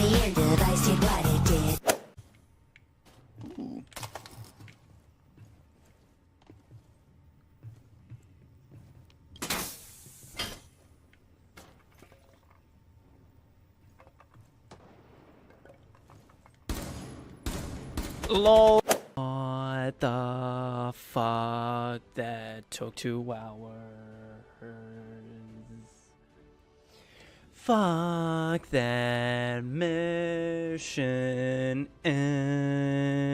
the end, device did what it did. LOL. What the fuck? That took 2 hours. Fuck that mission. And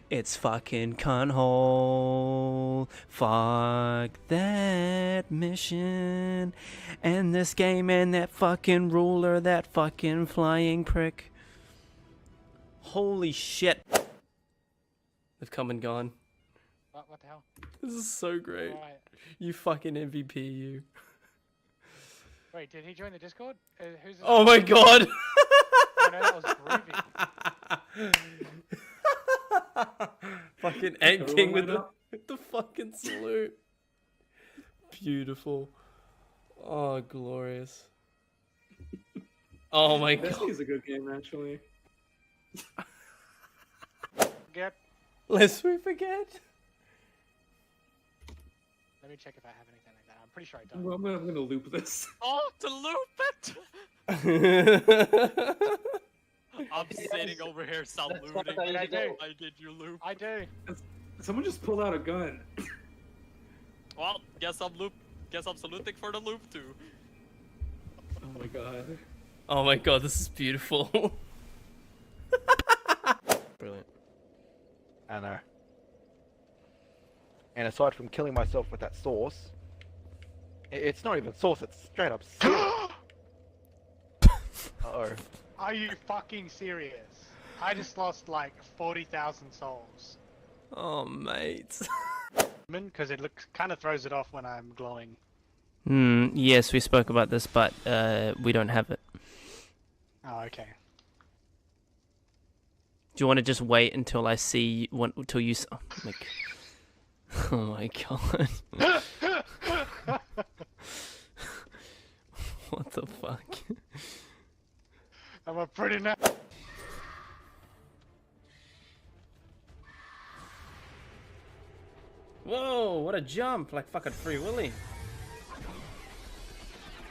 it's fucking cunt hole. Fuck that mission. And this game and that fucking ruler, that fucking flying prick. Holy shit. They've come and gone. What the hell? This is so great. Alright. You fucking MVP, you. Wait, did he join the Discord? Who's this? Oh my god! Oh, no, that was Groovy. Fucking Ant King with the fucking salute. Beautiful. Oh, glorious. Oh my This god. is a good game, actually. Get. Lest we forget. Let me check if I have anything like that. I'm pretty sure I don't. Well, I'm gonna loop this. Oh, to loop it! I'm sitting over here saluting. I do. I did you loop. I do. Someone just pulled out a gun. Well, guess I'm saluting for the loop too. Oh my god. Oh my god, this is beautiful. Brilliant. I know. And aside from killing myself with that sauce, it's not even sauce, it's straight up syrup. Uh-oh. Are you fucking serious? I just lost like 40,000 souls. Oh, mate. Because it looks kind of throws it off when I'm glowing. Yes, we spoke about this, but we don't have it. Oh, okay. Do you want to just wait until I see until you? Oh my, oh my god! What the fuck? I'm a pretty nice. Whoa! What a jump! Like fucking Free Willy.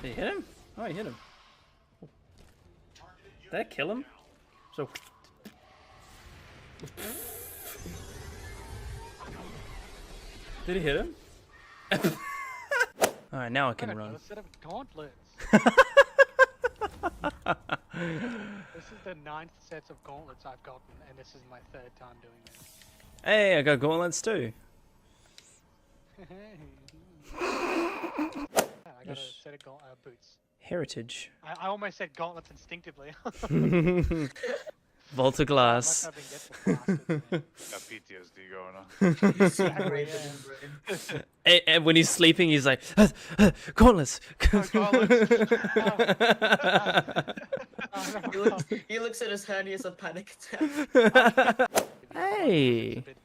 Did he hit him? Oh, he hit him. Did that kill him? So. Did he hit him? Alright, now I can run. A set of gauntlets. This is the 9th set of gauntlets I've gotten, and this is my 3rd time doing this. Hey, I got gauntlets too. I got a set of boots. Heritage. I almost said gauntlets instinctively. Volta glass. Must have been get the Got PTSD going on. bastard, And when he's sleeping, he's like, gauntlets. He looks at his hand, he has a panic attack. Hey. A bit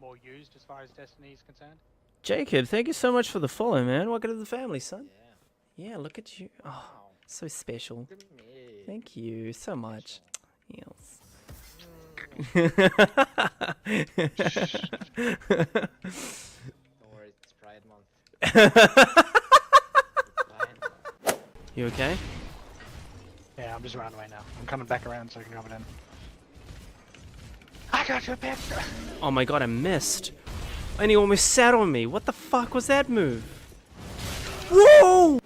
more used as far as Destiny is concerned. Jacob, thank you so much for the follow, man. Welcome to the family, son. Yeah, look at you. Oh, so special. Thank you so much. Yes. Don't worry, it's Pride Month. You okay? Yeah, I'm just running away now. I'm coming back around so I can come in. I got your picture! Oh my god, I missed. And he almost sat on me. What the fuck was that move? Whoa!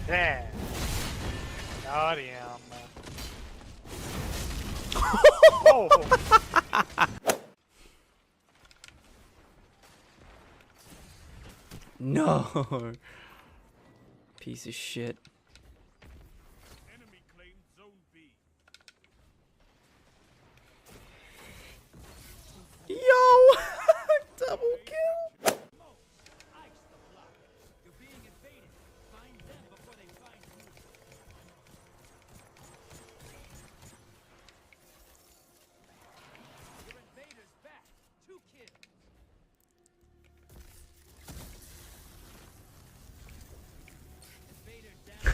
Yeah. God damn. Oh! No. Piece of shit. Enemy claimed Zone B. Yo! Double kill!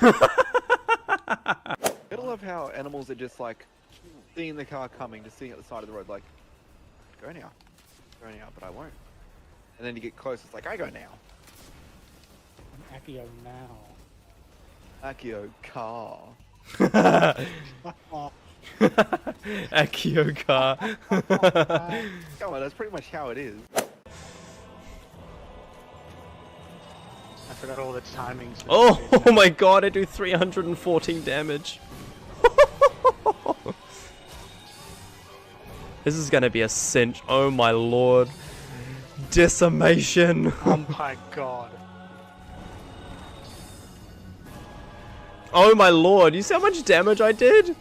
I love how animals are just like seeing the car coming, just sitting at the side of the road, like, go now, but I won't. And then you get close, it's like, I go now. Accio now. Akio car. Akio car. Come on, that's pretty much how it is. I forgot all the timings. for Oh, this oh my god, I do 314 damage. This is gonna be a cinch. Oh my lord. Decimation. Oh my god. Oh my lord, you see how much damage I did?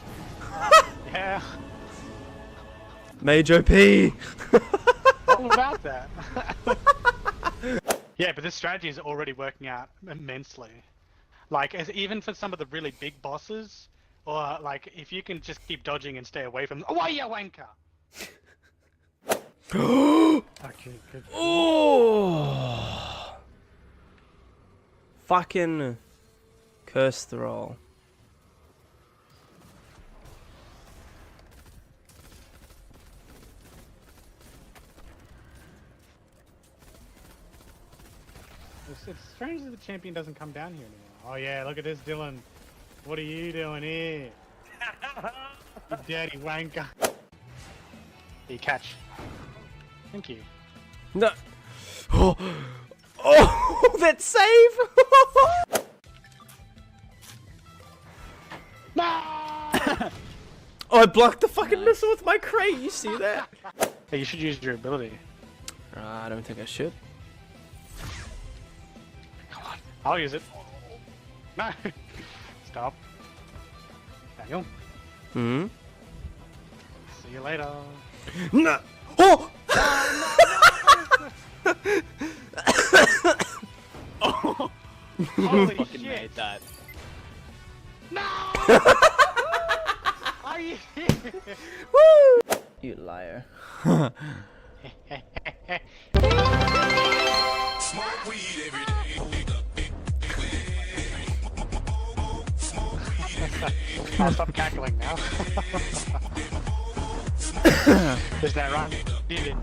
Yeah. Major P. All about that. Yeah, but this strategy is already working out immensely. Like, even for some of the really big bosses, or like, if you can just keep dodging and stay away from them. Oh, why you wanker? Okay, good. Oh. Fucking curse the roll. It's strange that the champion doesn't come down here anymore. Oh yeah, look at this, Dylan. What are you doing here? You dirty wanker. You catch. Thank you. No. Oh, oh that save! No! Oh, I blocked the fucking missile with my crate. You see that? Hey, you should use your ability. I don't think I should. Come on, I'll use it. No! Stop. Daniel, Hmm? see you later. No! Oh! Holy Fucking shit! made that. No! Are you Woo! You liar. I'll stop cackling now. Is that right? Dylan?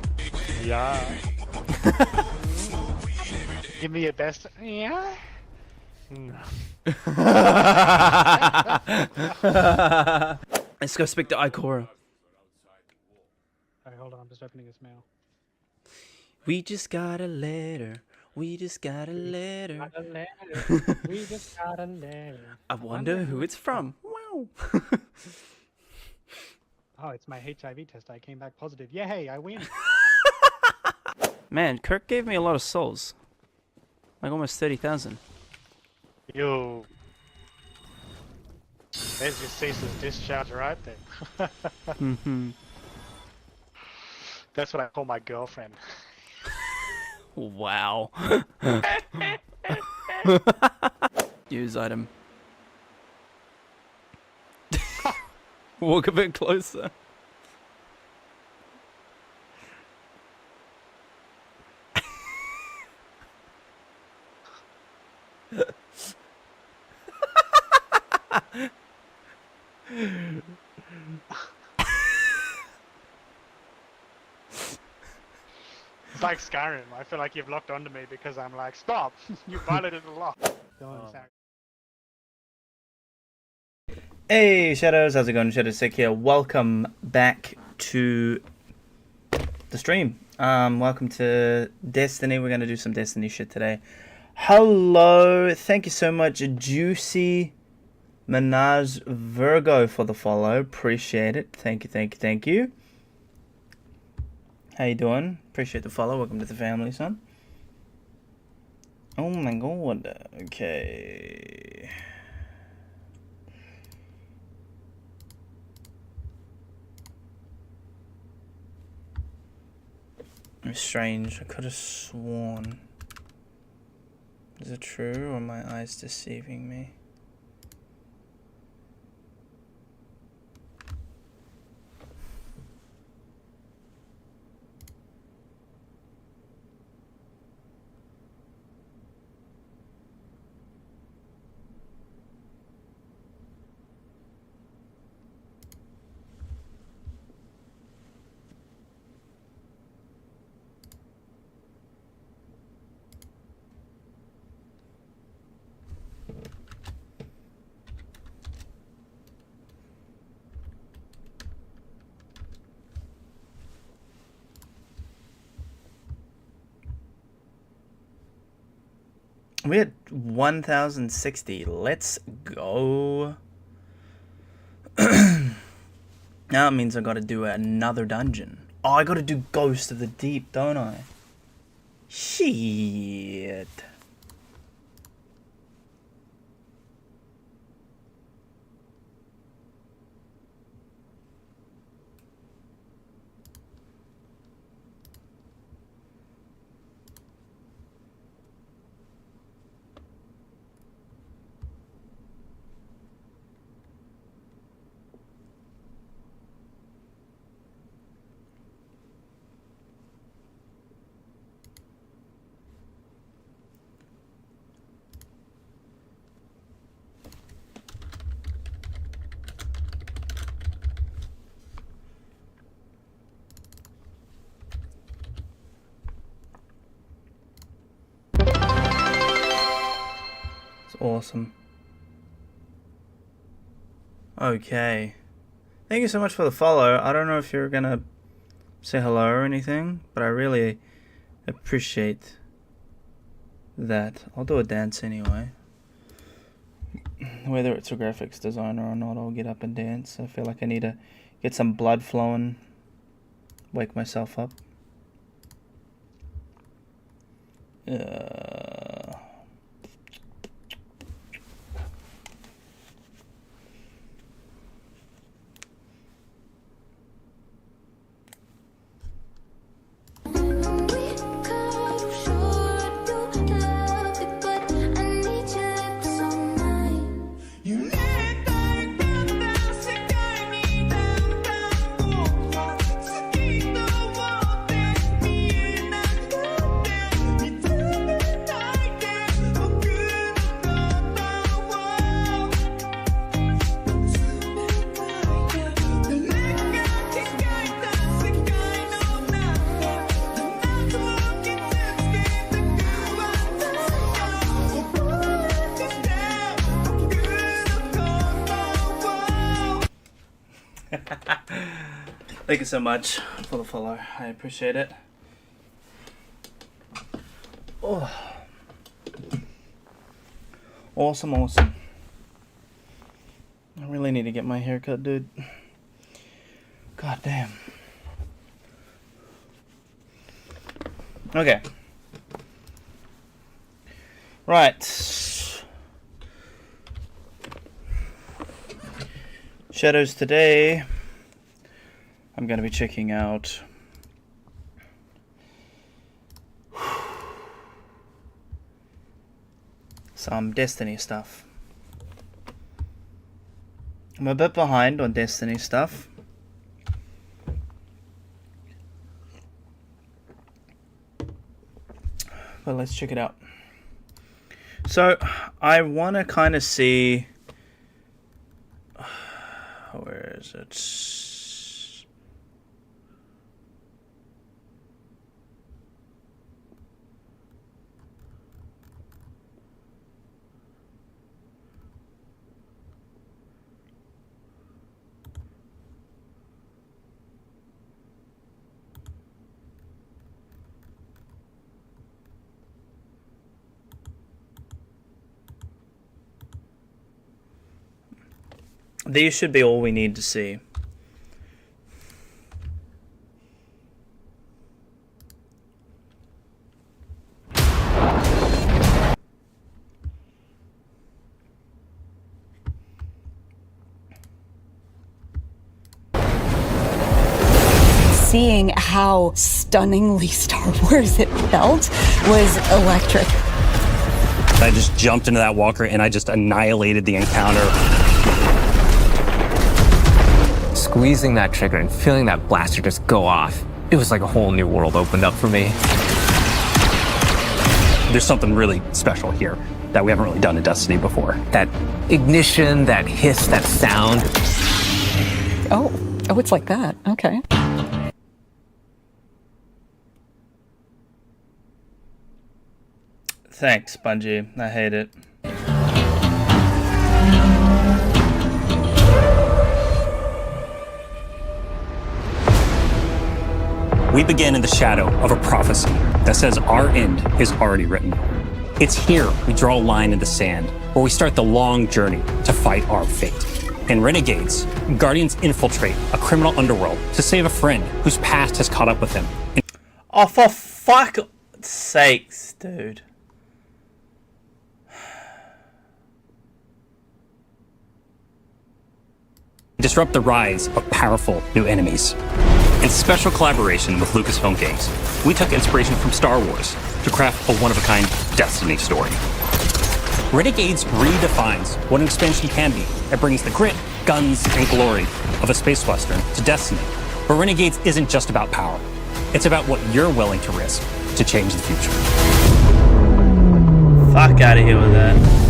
Yeah. Give me your best. Yeah? Let's go speak to Ikora. Alright, hold on, I'm just opening his mail. We just got a letter. We just got a letter. Got a letter. We just got a letter. I wonder who it's from. Wow. Oh, it's my HIV test. I came back positive. Yay, I win. Man, Kirk gave me a lot of souls. Like almost 30,000. Yo. There's your ceaseless discharge right there. Mm-hmm. That's what I call my girlfriend. Wow. Use item. Walk a bit closer. It's like Skyrim. I feel like you've locked onto me because I'm like, stop! You violated the law. Hey Shadows, how's it going? Shadowsick here. Welcome back to the stream. Welcome to Destiny. We're gonna do some Destiny shit today. Hello, thank you so much, Juicy Manaz Virgo, for the follow. Appreciate it. Thank you, thank you, thank you. How you doing? Appreciate the follow. Welcome to the family, son. Oh my god. Okay. It's strange. I could have sworn. Is it true, or are my eyes deceiving me? We're at 1060. Let's go. Now it means I gotta do another dungeon. Oh, I gotta do Ghost of the Deep, don't I? Shit. Awesome. Okay. Thank you so much for the follow. I don't know if you're gonna say hello or anything, but I really appreciate that. I'll do a dance anyway. Whether it's a graphics designer or not, I'll get up and dance. I feel like I need to get some blood flowing, wake myself up. Thank you so much for the follow. I appreciate it. Oh. Awesome, awesome. I really need to get my hair cut, dude. God damn. Okay. Right. Shadows today. I'm going to be checking out some Destiny stuff. I'm a bit behind on Destiny stuff. But let's check it out. So, I want to kind of see... Where is it? These should be all we need to see. Seeing how stunningly Star Wars it felt was electric. I just jumped into that walker and I just annihilated the encounter. Squeezing that trigger and feeling that blaster just go off, it was like a whole new world opened up for me. There's something really special here that we haven't really done in Destiny before. That ignition, that hiss, that sound. Oh, it's like that. Okay. Thanks, Bungie. I hate it. We begin in the shadow of a prophecy that says our end is already written. It's here we draw a line in the sand, where we start the long journey to fight our fate. In Renegades, Guardians infiltrate a criminal underworld to save a friend whose past has caught up with him. Oh, for fuck's sakes, dude. Disrupt the rise of powerful new enemies. In special collaboration with Lucasfilm Games, we took inspiration from Star Wars to craft a one-of-a-kind Destiny story. Renegades redefines what an expansion can be. It brings the grit, guns, and glory of a space western to Destiny. But Renegades isn't just about power. It's about what you're willing to risk to change the future. Fuck out of here with that.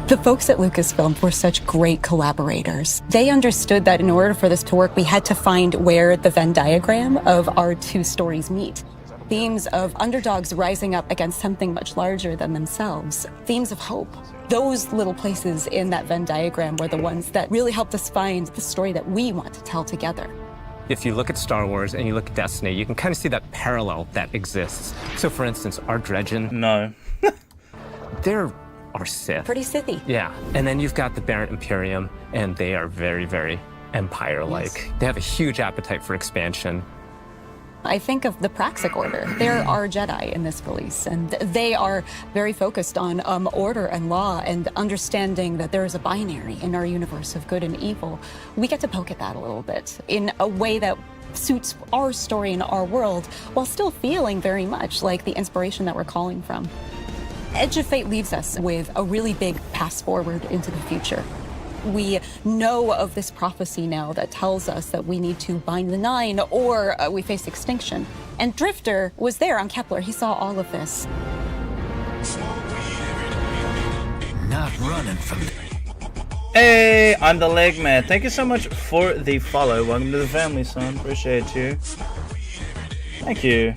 The folks at Lucasfilm were such great collaborators. They understood that in order for this to work, we had to find where the Venn diagram of our two stories meet. Themes of underdogs rising up against something much larger than themselves. Themes of hope. Those little places in that Venn diagram were the ones that really helped us find the story that we want to tell together. If you look at Star Wars and you look at Destiny, you can kind of see that parallel that exists. So for instance, our Dredgen, No. they're our Sith. Pretty Sithy. Yeah, and then you've got the Barrett Imperium, and they are very, very Empire-like. Yes. They have a huge appetite for expansion. I think of the Praxic Order. They're our Jedi in this release, and they are very focused on order and law and understanding that there is a binary in our universe of good and evil. We get to poke at that a little bit in a way that suits our story and our world, while still feeling very much like the inspiration that we're calling from. Edge of Fate leaves us with a really big pass forward into the future. We know of this prophecy now that tells us that we need to bind the Nine or we face extinction. And Drifter was there on Kepler. He saw all of this. Not running from Hey, I'm the Leg Man. Thank you so much for the follow. Welcome to the family, son. Appreciate you. Thank you.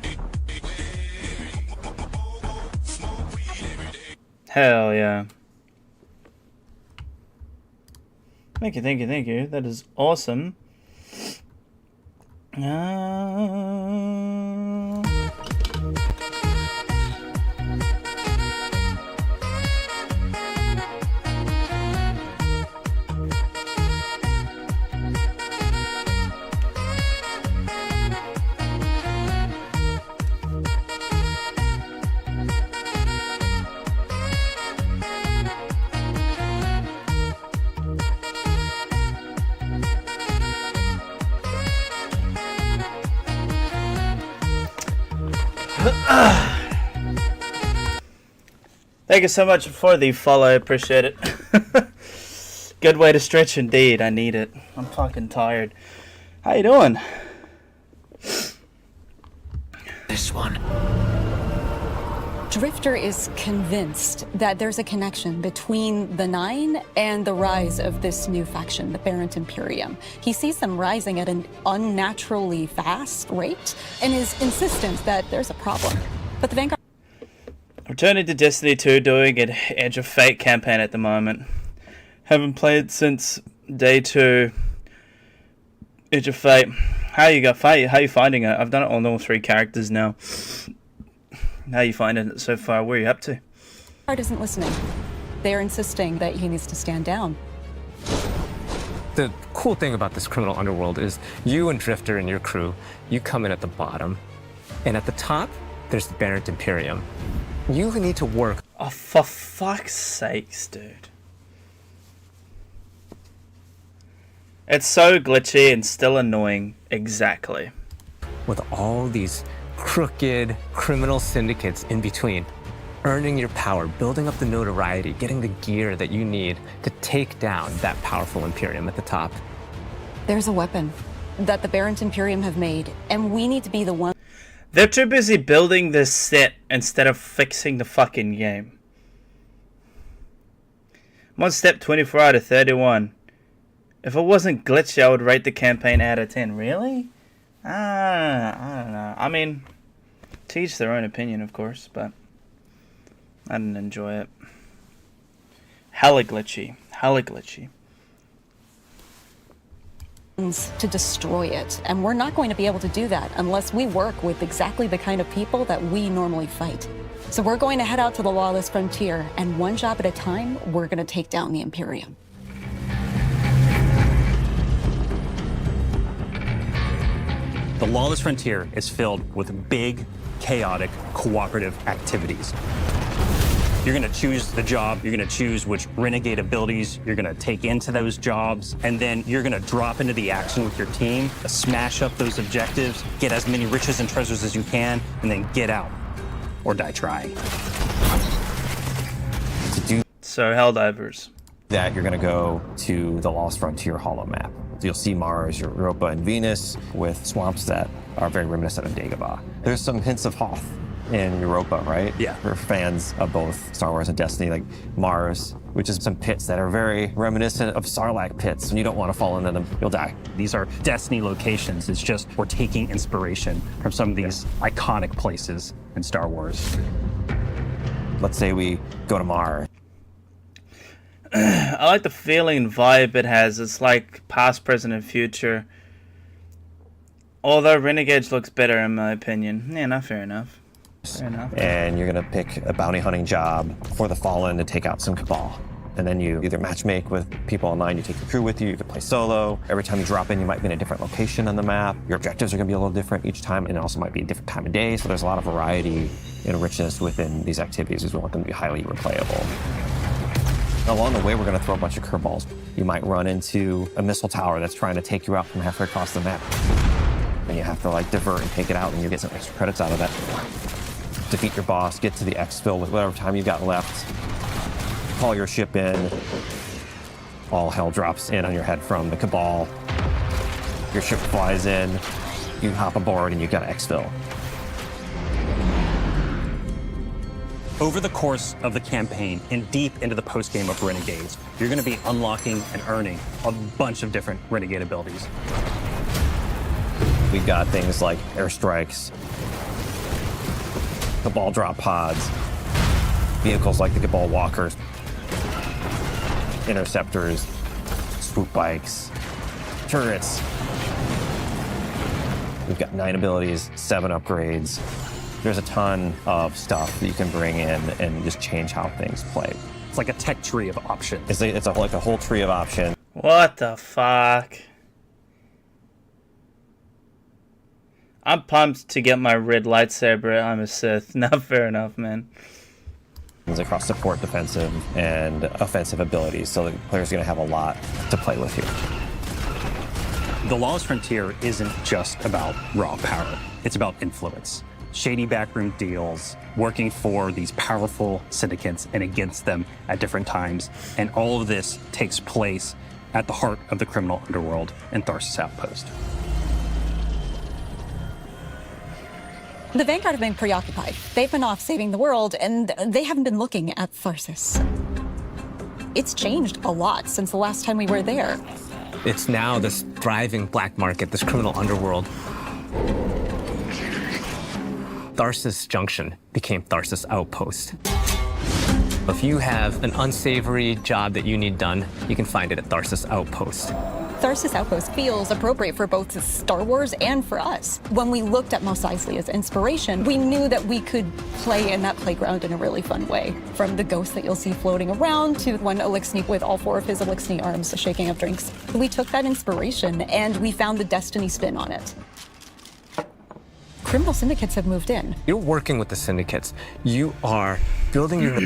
Hell yeah. Thank you, thank you, thank you. That is awesome. Thank you so much for the follow, appreciate it. Good way to stretch indeed, I need it. I'm fucking tired. How you doing? this one. Drifter is convinced that there's a connection between the Nine and the rise of this new faction, the Barrett Imperium. He sees them rising at an unnaturally fast rate and is insistent that there's a problem. But the Vanguard... Returning to Destiny 2, doing an Edge of Fate campaign at the moment. Haven't played since day 2. Edge of Fate. How you finding it? I've done it on all 3 characters now. How you finding it so far? Where are you up to? Vanguard isn't listening. They're insisting that he needs to stand down. The cool thing about this criminal underworld is you and Drifter and your crew, you come in at the bottom. And at the top, there's the Barrett Imperium. You need to work. Oh, for fuck's sakes, dude. It's so glitchy and still annoying. Exactly. With all these crooked criminal syndicates in between, earning your power, building up the notoriety, getting the gear that you need to take down that powerful Imperium at the top. There's a weapon that the Barrett Imperium have made, and we need to be the one. They're too busy building this set instead of fixing the fucking game. I'm on step 24 out of 31. If it wasn't glitchy, I would rate the campaign out of 10. Really? I don't know. I mean, to each their own opinion, of course, but I didn't enjoy it. Hella glitchy. Hella glitchy. to destroy it. And we're not going to be able to do that unless we work with exactly the kind of people that we normally fight. So we're going to head out to the lawless frontier, and one job at a time, we're going to take down the Imperium. The lawless frontier is filled with big, chaotic, cooperative activities. You're gonna choose the job, you're gonna choose which renegade abilities you're gonna take into those jobs, and then you're gonna drop into the action with your team, smash up those objectives, get as many riches and treasures as you can, and then get out or die trying. So, Helldivers. That you're going to go to the Lost Frontier holo map. You'll see Mars, Europa, and Venus with swamps that are very reminiscent of Dagobah. There's some hints of Hoth in Europa, right? Yeah. For fans of both Star Wars and Destiny, like Mars, which is some pits that are very reminiscent of Sarlacc pits. When you don't want to fall into them, you'll die. These are Destiny locations. It's just we're taking inspiration from some of these iconic places in Star Wars. Let's say we go to Mars. I like the feeling and vibe it has. It's like past, present, and future. Although Renegades looks better in my opinion. Yeah, not fair enough. Fair enough. And you're going to pick a bounty hunting job for the Fallen to take out some Cabal. And then you either matchmake with people online, you take your crew with you, you can play solo. Every time you drop in, you might be in a different location on the map. Your objectives are going to be a little different each time, and it also might be a different time of day. So there's a lot of variety and richness within these activities as we want them to be highly replayable. Along the way, we're going to throw a bunch of curveballs. You might run into a missile tower that's trying to take you out from halfway across the map. And you have to like divert and take it out, and you get some extra credits out of that. Defeat your boss, get to the exfil with whatever time you've got left. Call your ship in. All hell drops in on your head from the Cabal. Your ship flies in. You hop aboard, and you got to exfil. Over the course of the campaign and deep into the post-game of Renegades, you're going to be unlocking and earning a bunch of different Renegade abilities. We've got things like airstrikes, Cabal drop pods, vehicles like the Cabal walkers, interceptors, swoop bikes, turrets. We've got 9 abilities, 7 upgrades. There's a ton of stuff that you can bring in and just change how things play. It's like a tech tree of options. It's like a whole tree of options. What the fuck? I'm pumped to get my red lightsaber. I'm a Sith. Not fair enough, man. Across support, defensive, and offensive abilities, so the player's going to have a lot to play with here. The Lawless Frontier isn't just about raw power. It's about influence. Shady backroom deals, working for these powerful syndicates and against them at different times. And all of this takes place at the heart of the criminal underworld in Tharsis Outpost. The Vanguard have been preoccupied. They've been off saving the world, and they haven't been looking at Tharsis. It's changed a lot since the last time we were there. It's now this thriving black market, this criminal underworld. Tharsis Junction became Tharsis Outpost. If you have an unsavory job that you need done, you can find it at Tharsis Outpost. Tharsis Outpost feels appropriate for both Star Wars and for us. When we looked at Mos Eisley as inspiration, we knew that we could play in that playground in a really fun way. From the ghosts that you'll see floating around to one Elixni with all 4 of his Elixni arms shaking up drinks. We took that inspiration and we found the Destiny spin on it. Criminal syndicates have moved in. You're working with the syndicates. You are building your...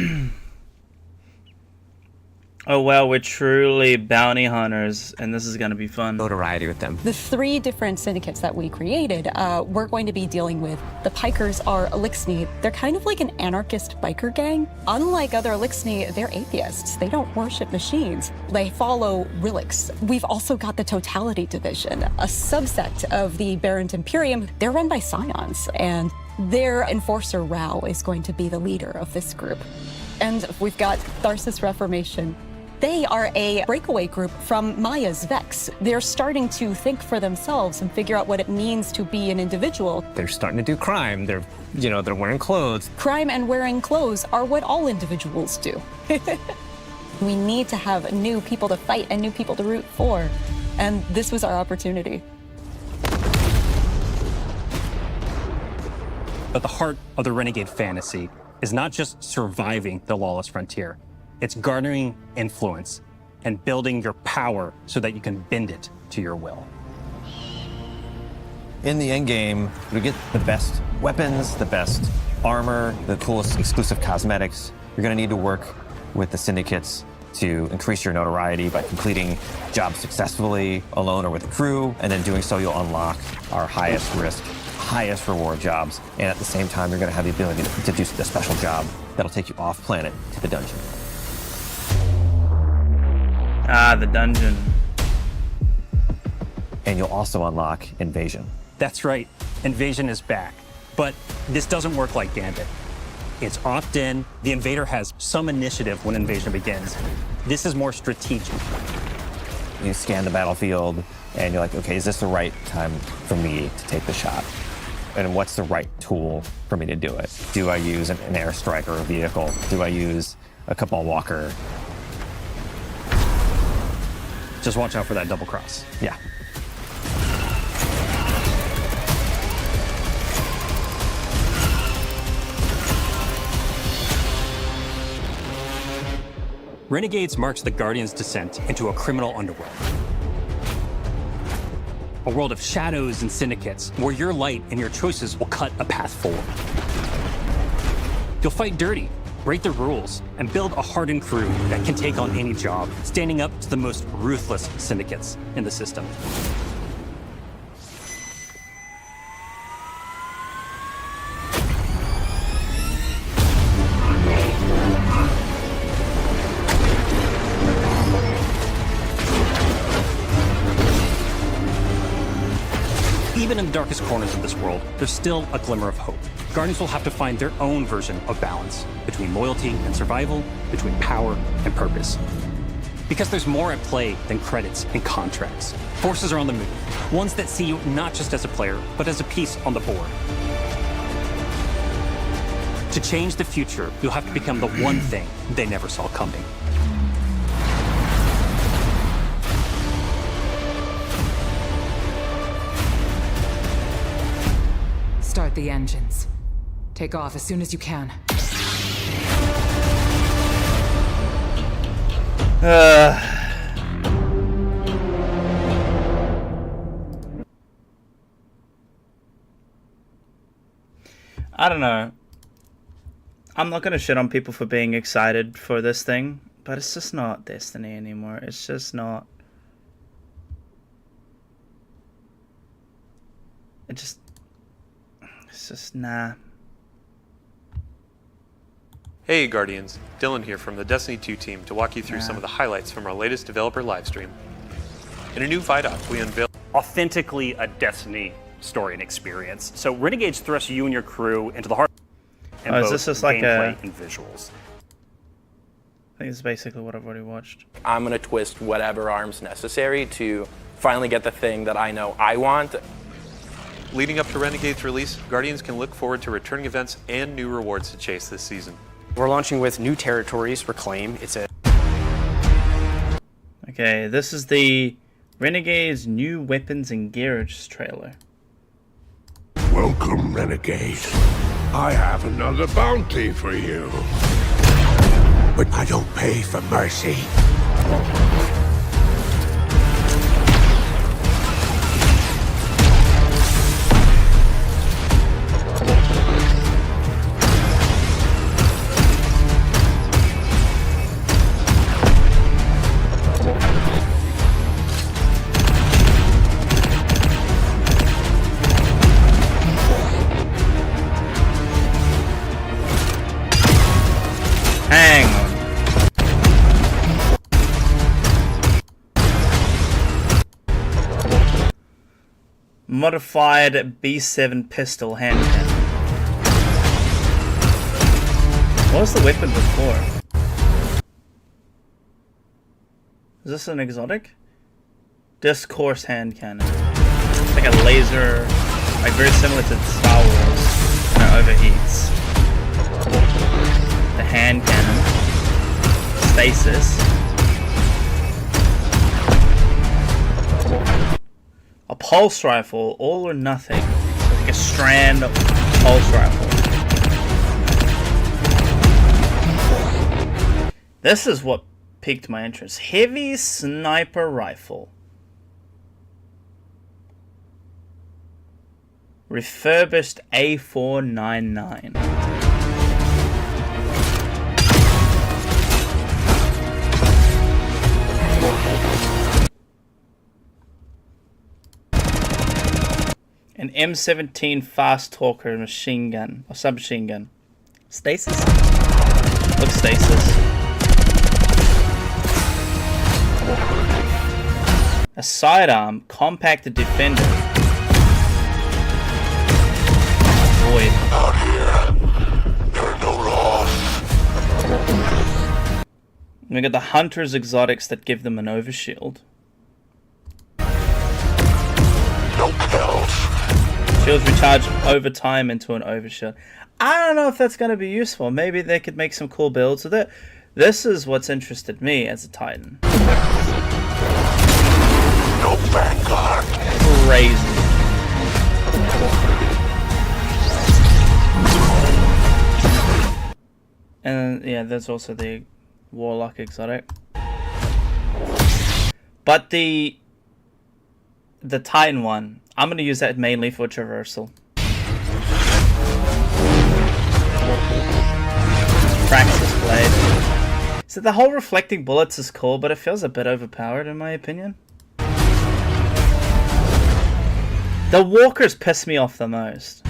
Oh wow, we're truly bounty hunters, and this is going to be fun. Notoriety with them. The 3 different syndicates that we created, we're going to be dealing with. The Pikers are Elixni. They're kind of like an anarchist biker gang. Unlike other Elixni, they're atheists. They don't worship machines. They follow relics. We've also got the Totality Division, a subsect of the Barrent Imperium. They're run by Scions, and their enforcer Rao is going to be the leader of this group. And we've got Tharsis Reformation. They are a breakaway group from Maya's Vex. They're starting to think for themselves and figure out what it means to be an individual. They're starting to do crime. They're wearing clothes. Crime and wearing clothes are what all individuals do. We need to have new people to fight and new people to root for. And this was our opportunity. But the heart of the Renegade fantasy is not just surviving the lawless frontier. It's garnering influence and building your power so that you can bend it to your will. In the end game, to get the best weapons, the best armor, the coolest exclusive cosmetics, you're gonna need to work with the syndicates to increase your notoriety by completing jobs successfully, alone or with a crew, and then doing so you'll unlock our highest risk, highest reward jobs, and at the same time you're gonna have the ability to do a special job that'll take you off planet to the dungeon. Ah, the dungeon. And you'll also unlock Invasion. That's right, Invasion is back. But this doesn't work like Gambit. It's opt-in, the invader has some initiative when Invasion begins. This is more strategic. You scan the battlefield and you're like, okay, is this the right time for me to take the shot? And what's the right tool for me to do it? Do I use an airstrike or a vehicle? Do I use a Cabal Walker? Just watch out for that double cross. Yeah. Renegades marks the Guardian's descent into a criminal underworld. A world of shadows and syndicates, where your light and your choices will cut a path forward. You'll fight dirty, break the rules, and build a hardened crew that can take on any job, standing up to the most ruthless syndicates in the system. Even in the darkest corners of this world, there's still a glimmer of hope. Guardians will have to find their own version of balance between loyalty and survival, between power and purpose. Because there's more at play than credits and contracts. Forces are on the move, ones that see you not just as a player, but as a piece on the board. To change the future, you'll have to become the one thing they never saw coming. Start the engines. Take off as soon as you can. I don't know. I'm not gonna shit on people for being excited for this thing, but it's just not Destiny anymore. It's just not. It's just nah. Hey Guardians, Dylan here from the Destiny 2 team to walk you through some of the highlights from our latest developer livestream. In a new Vidoc, we unveiled Authentically a Destiny story and experience. So Renegades thrust you and your crew into the heart and is both this just like gameplay a... and visuals. I think it's basically what I've already watched. I'm gonna twist whatever arm's necessary to finally get the thing that I know I want. Leading up to Renegade's release, Guardians can look forward to returning events and new rewards to chase this season. We're launching with new territories, Reclaim. It's a... Okay, this is the Renegade's new weapons and gearage trailer. Welcome, Renegade. I have another bounty for you. But I don't pay for mercy. Hang on. Modified B7 pistol hand cannon. What was the weapon before? Is this an exotic? Discourse hand cannon. It's like a laser, like very similar to Star Wars, and it overheats. The hand cannon, stasis, A pulse rifle, all or nothing. Like a strand pulse rifle. This is what piqued my interest. Heavy sniper rifle. Refurbished A499. An M17 fast talker machine gun or submachine gun. Stasis? Looks stasis. A sidearm, compacted defender. Void. Out here, there are no laws. And we got the Hunter's exotics that give them an overshield. No pills. Shields recharge over time into an overshield. I don't know if that's going to be useful. Maybe they could make some cool builds with it. This is what's interested me as a Titan. No vanguard. Crazy. And yeah, there's also the Warlock exotic. But the Titan one, I'm going to use that mainly for traversal. Praxis Blade. So the whole reflecting bullets is cool, but it feels a bit overpowered in my opinion. The walkers piss me off the most.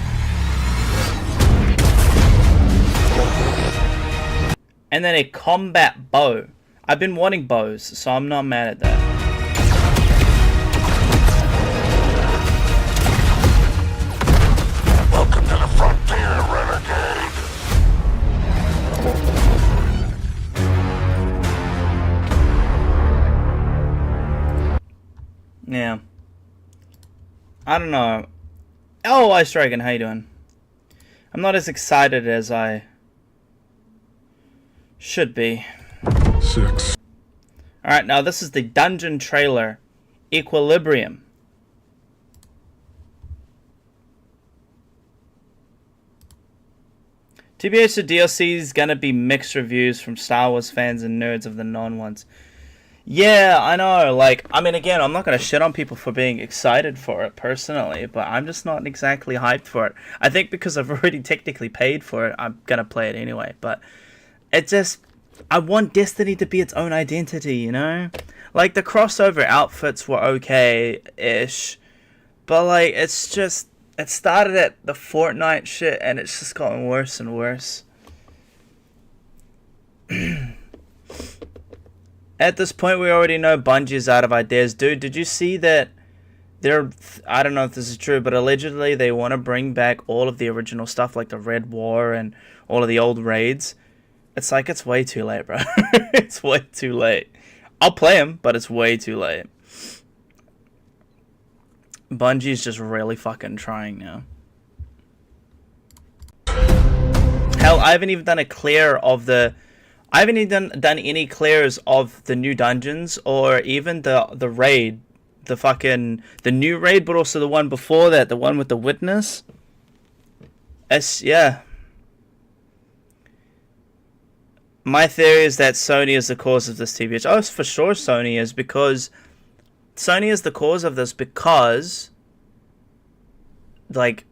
And then a combat bow. I've been wanting bows, so I'm not mad at that. Welcome to the frontier, renegade. Yeah. I don't know. Oh, Ice Dragon, how you doing? I'm not as excited as I should be. 6. Alright, now this is the dungeon trailer. Equilibrium. TBH, the DLC is gonna be mixed reviews from Star Wars fans and nerds of the non-ones. Yeah, I know, like, I mean, again, I'm not gonna shit on people for being excited for it, personally, but I'm just not exactly hyped for it. I think because I've already technically paid for it, I'm gonna play it anyway, but it just, I want Destiny to be its own identity, you know? Like, the crossover outfits were okay-ish, but, like, it's just, it started at the Fortnite shit, and it's just gotten worse and worse. At this point, we already know Bungie's out of ideas. Dude, did you see that they're, I don't know if this is true, but allegedly they want to bring back all of the original stuff, like the Red War and all of the old raids. It's like, it's way too late, bro. It's way too late. I'll play them, but it's way too late. Bungie's just really fucking trying now. Hell, I haven't even done a clear of the... I haven't even done any clears of the new dungeons or even the raid. The new raid, but also the one before that. The one with the witness. Yeah. My theory is that Sony is the cause of this TBH. Oh, for sure Sony is, because... Sony is the cause of this because... Like...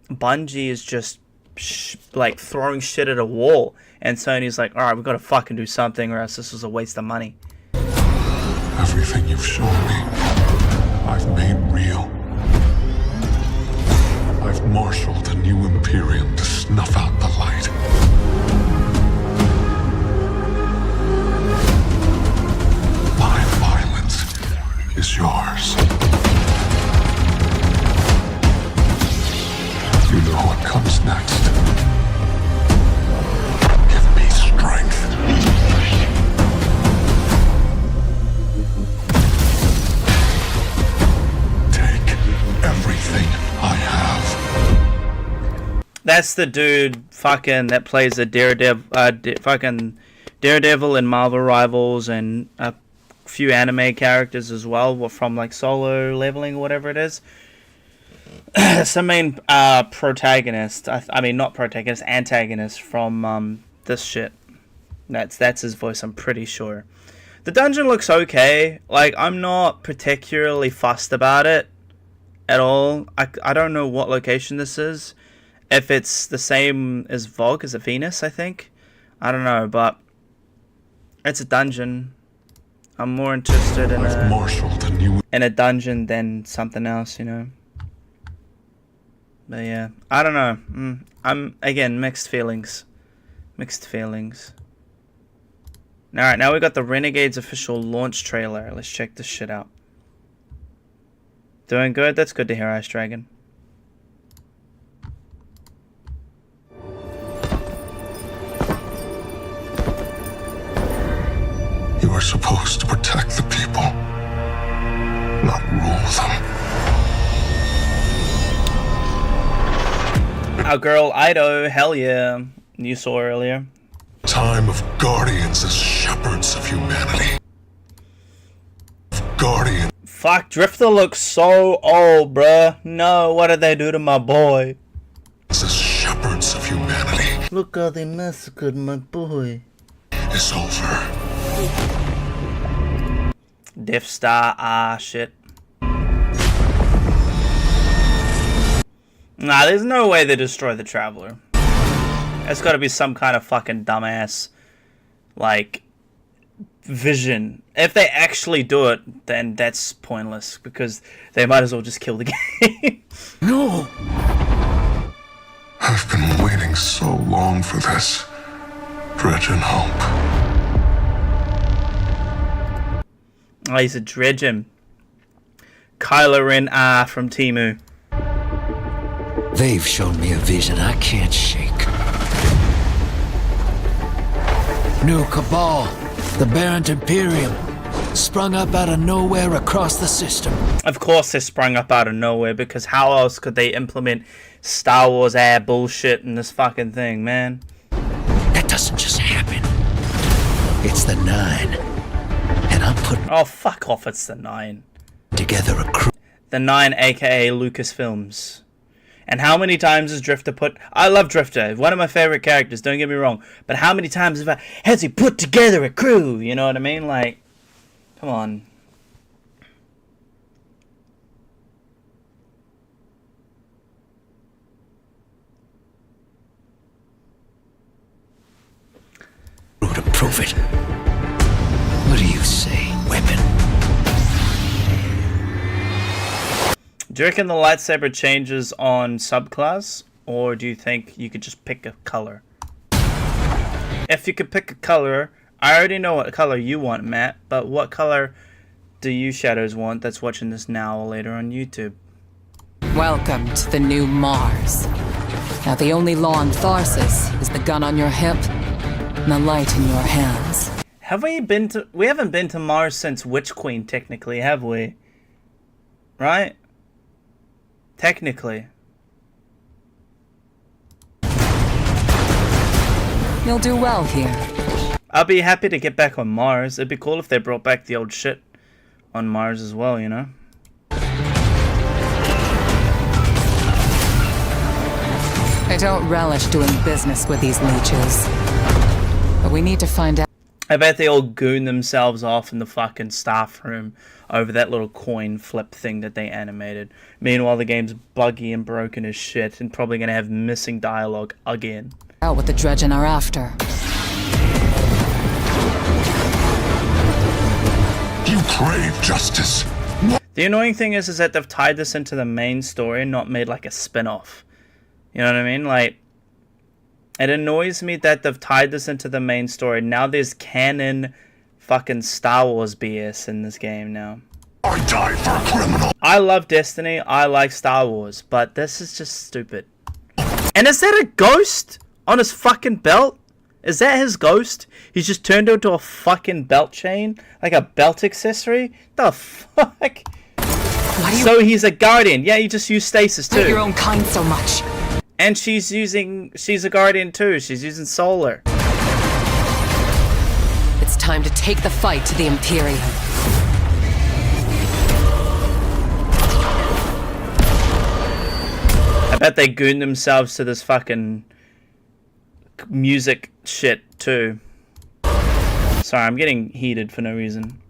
Bungie is just... like, throwing shit at a wall. And Sony's like, alright, we've got to fucking do something, or else this was a waste of money. Everything you've shown me, I've made real. I've marshaled a new Imperium to snuff out the light. My violence is yours. You know what comes next. Give me strength. Take everything I have. That's the dude fucking that plays the Daredevil in Marvel Rivals and few anime characters as well, from like solo leveling or whatever it is. Some main protagonist, I mean not protagonist, antagonist from this shit. That's his voice, I'm pretty sure. The dungeon looks okay. Like, I'm not particularly fussed about it at all. I don't know what location this is. If it's the same as Vogue, is it Venus, I think? I don't know, but it's a dungeon. I'm more interested in a dungeon than something else, you know? But yeah, I don't know. I'm, again, mixed feelings. Mixed feelings. Alright, now we got the Renegades official launch trailer. Let's check this shit out. Doing good? That's good to hear, Ice Dragon. You are supposed to protect the people, not rule them. Our girl Ido, hell yeah. You saw earlier. Time of guardians as shepherds of humanity. Guardians. Fuck, Drifter looks so old, bruh. No, what did they do to my boy? As shepherds of humanity. Look how they massacred my boy. Is over. Death Star, shit. Nah, there's no way they destroy the Traveler. It's gotta be some kind of fucking dumbass, like, vision. If they actually do it, then that's pointless, because they might as well just kill the game. No! I've been waiting so long for this. Dredge and hope. Oh, he's a Dredgen. Kylo Ren from Temu. They've shown me a vision I can't shake. New Cabal, the Barrent Imperium, sprung up out of nowhere across the system. Of course they sprung up out of nowhere, because how else could they implement Star Wars bullshit in this fucking thing, man? That doesn't just happen. It's the Nine. And I'm putting... Oh, fuck off, it's the Nine. Together a crew. The Nine, aka Lucasfilms. And how many times has Drifter put... I love Drifter, one of my favorite characters, don't get me wrong. But how many times has he put together a crew? You know what I mean? Like, come on. To prove it. What do you say, weapon? Do you reckon the lightsaber changes on subclass, or do you think you could just pick a color? If you could pick a color, I already know what color you want, Matt, but what color do you Shadows want that's watching this now or later on YouTube? Welcome to the new Mars. Now the only law on Tharsis is the gun on your hip and the light in your hands. Have we been to... We haven't been to Mars since Witch Queen, technically, have we? Right? Technically. You'll do well here. I'll be happy to get back on Mars. It'd be cool if they brought back the old shit on Mars as well, you know? I don't relish doing business with these leeches. But we need to find out. I bet they all goon themselves off in the fucking staff room over that little coin flip thing that they animated. Meanwhile, the game's buggy and broken as shit and probably gonna have missing dialogue again. Out what the Dredgen are after. You crave justice. The annoying thing is that they've tied this into the main story and not made like a spin-off. You know what I mean? Like, it annoys me that they've tied this into the main story. Now there's canon fucking Star Wars BS in this game now. I died for a criminal. I love Destiny. I like Star Wars. But this is just stupid. And is that a ghost on his fucking belt? Is that his ghost? He's just turned into a fucking belt chain? Like a belt accessory? The fuck? So he's a guardian. Yeah, you just use stasis too. Hate your own kind so much. And she's a guardian too. She's using solar. It's time. time to take the fight to the Imperium. I bet they goon themselves to this fucking music shit too. Sorry, I'm getting heated for no reason.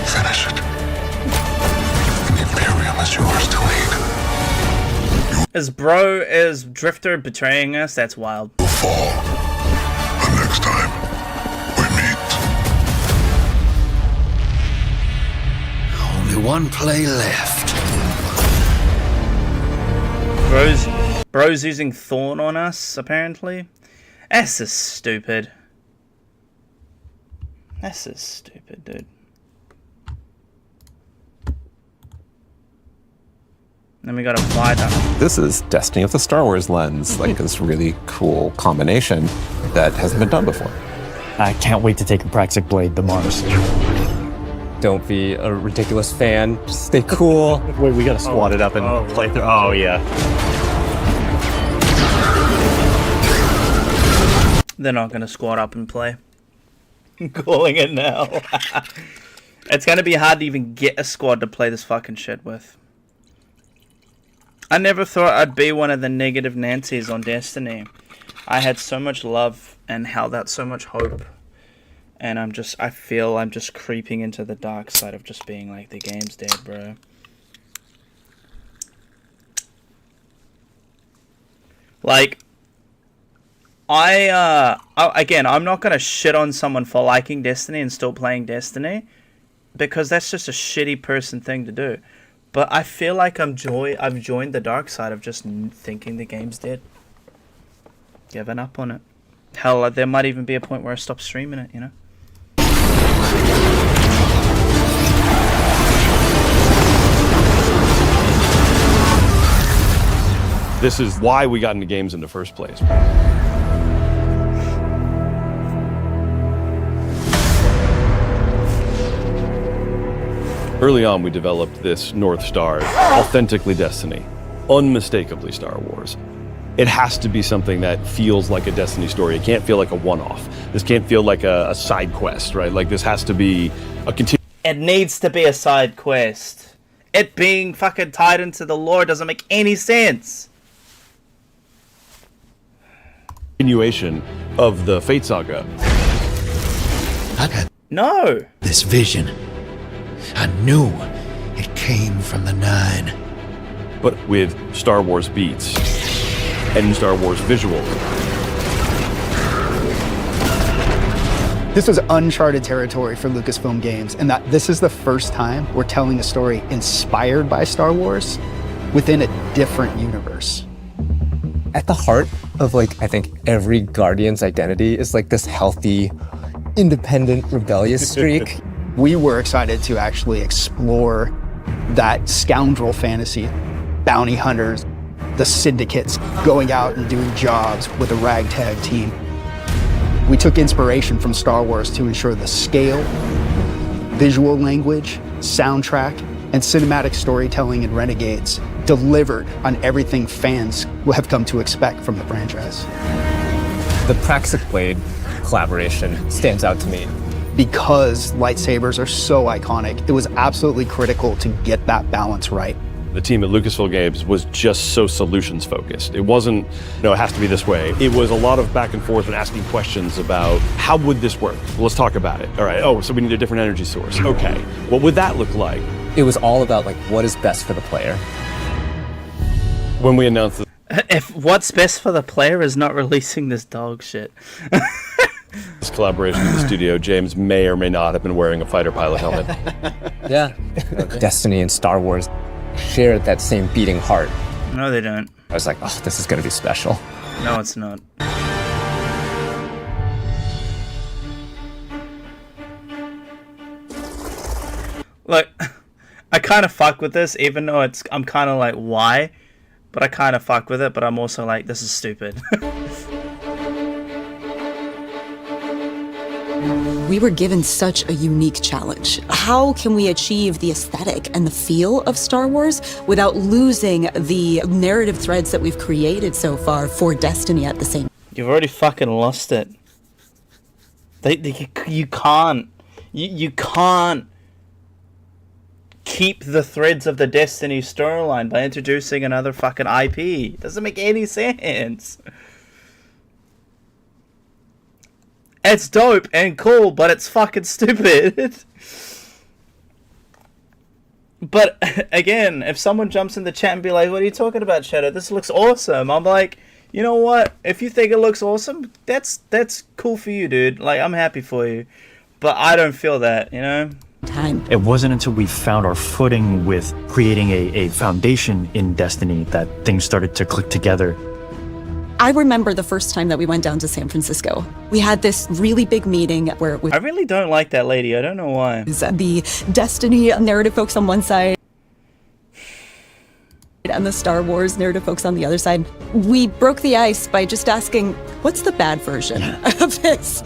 Finish it. The Imperium is yours to lead. Is Drifter betraying us? That's wild. You'll fall. But next time, we meet. Only one play left. Bro's using Thorn on us, apparently. This is stupid. This is stupid, dude. Then we got a Vidoc. This is Destiny of the Star Wars lens, like this really cool combination that hasn't been done before. I can't wait to take a Praxic Blade to Mars. Don't be a ridiculous fan. Just stay cool. Wait, we gotta squat it up and play through. Oh, yeah. They're not gonna squat up and play. I'm calling it now. It's gonna be hard to even get a squad to play this fucking shit with. I never thought I'd be one of the negative Nancys on Destiny. I had so much love and held out so much hope. And I feel I'm just creeping into the dark side of just being like, the game's dead, bro. Like, again, I'm not gonna shit on someone for liking Destiny and still playing Destiny, because that's just a shitty person thing to do. But I feel like I've joined the dark side of just thinking the game's dead. Giving up on it. Hell, there might even be a point where I stop streaming it, you know? This is why we got into games in the first place. Early on, we developed this North Star, authentically Destiny, unmistakably Star Wars. It has to be something that feels like a Destiny story. It can't feel like a one-off. This can't feel like a side quest, right? Like, this has to be a It needs to be a side quest. It being fucking tied into the lore doesn't make any sense. continuation of the Fate Saga. I got no this vision. I knew it came from the Nine. But with Star Wars beats and Star Wars visuals. This was uncharted territory for Lucasfilm Games, and that this is the first time we're telling a story inspired by Star Wars within a different universe. At the heart of, like, I think every Guardian's identity is like this healthy, independent, rebellious streak. We were excited to actually explore that scoundrel fantasy, bounty hunters, the syndicates going out and doing jobs with a ragtag team. We took inspiration from Star Wars to ensure the scale, visual language, soundtrack, and cinematic storytelling in Renegades delivered on everything fans will have come to expect from the franchise. The Praxic Blade collaboration stands out to me. Because lightsabers are so iconic, it was absolutely critical to get that balance right. The team at Lucasfilm Games was just so solutions focused. It wasn't, it has to be this way. It was a lot of back and forth and asking questions about how would this work? Well, let's talk about it. All right, so we need a different energy source. Okay, what would that look like? It was all about, like, what is best for the player. When we announced if what's best for the player is not releasing this dog shit. this collaboration with the studio, James may or may not have been wearing a fighter pilot helmet. Yeah. Destiny and Star Wars shared that same beating heart. No, they don't. I was like, oh, this is going to be special. No, it's not. Look, I kind of fuck with this, even though I'm kind of like, why? But I kind of fuck with it, but I'm also like, this is stupid. We were given such a unique challenge. How can we achieve the aesthetic and the feel of Star Wars without losing the narrative threads that we've created so far for Destiny at the same time? You've already fucking lost it. You can't. You can't keep the threads of the Destiny storyline by introducing another fucking IP. It doesn't make any sense. It's dope and cool, but it's fucking stupid. But again, if someone jumps in the chat and be like, what are you talking about, Shadow? This looks awesome. I'm like, you know what? If you think it looks awesome, that's cool for you, dude. Like, I'm happy for you. But I don't feel that, you know? It wasn't until we found our footing with creating a foundation in Destiny that things started to click together. I remember the first time that we went down to San Francisco. We had this really big meeting where it was I really don't like that lady. I don't know why. the Destiny narrative folks on one side and the Star Wars narrative folks on the other side. We broke the ice by just asking, what's the bad version of this?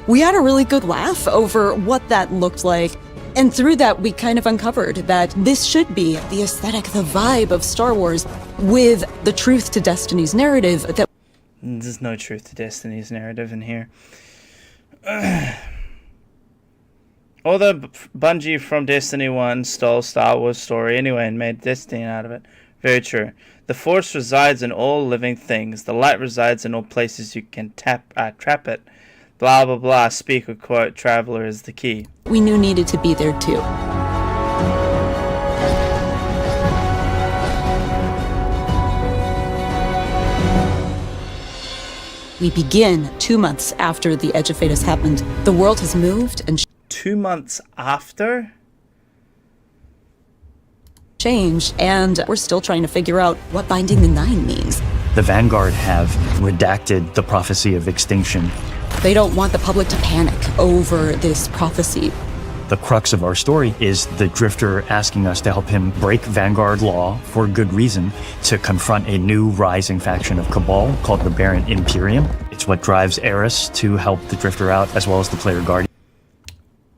We had a really good laugh over what that looked like. And through that, we kind of uncovered that this should be the aesthetic, the vibe of Star Wars with the truth to Destiny's narrative. That There's no truth to Destiny's narrative in here. Although Bungie from Destiny 1 stole Star Wars story anyway and made Destiny out of it. Very true. The Force resides in all living things. The light resides in all places you can trap it. Blah, blah, blah. Speak or quote, traveler is the key. we knew needed to be there too. We begin 2 months after the Edge of Fate has happened. The world has moved and 2 months after? changed, and we're still trying to figure out what Binding the Nine means. The Vanguard have redacted the prophecy of extinction. They don't want the public to panic over this prophecy. The crux of our story is the Drifter asking us to help him break Vanguard law for good reason to confront a new rising faction of Cabal called the Baron Imperium. It's what drives Eris to help the Drifter out, as well as the player Guardian.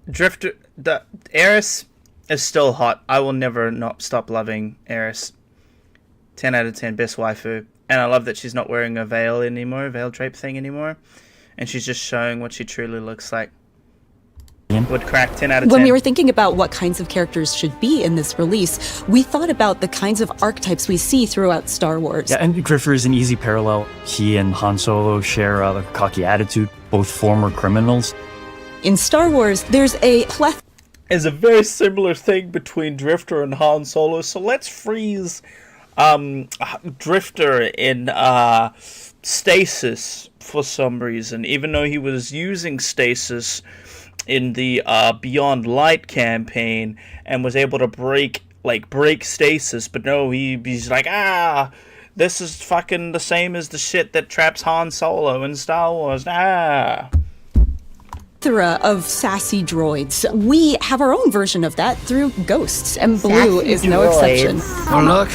Drifter, the Eris is still hot. I will never not stop loving Eris. 10 out of 10, best waifu. And I love that she's not wearing a veil anymore, veil drape thing anymore. And she's just showing what she truly looks like. Would crack 10 out of 10. When we were thinking about what kinds of characters should be in this release, we thought about the kinds of archetypes we see throughout Star Wars. Yeah, and Drifter is an easy parallel. He and Han Solo share a cocky attitude, both former criminals. In Star Wars, there's a plethora. Is a very similar thing between Drifter and Han Solo. So let's freeze Drifter in stasis for some reason, even though he was using stasis in the Beyond Light campaign and was able to break stasis, but no, he's like, this is fucking the same as the shit that traps Han Solo in Star Wars. Of sassy droids. We have our own version of that through Ghosts, and Blue is no exception. Oh, look.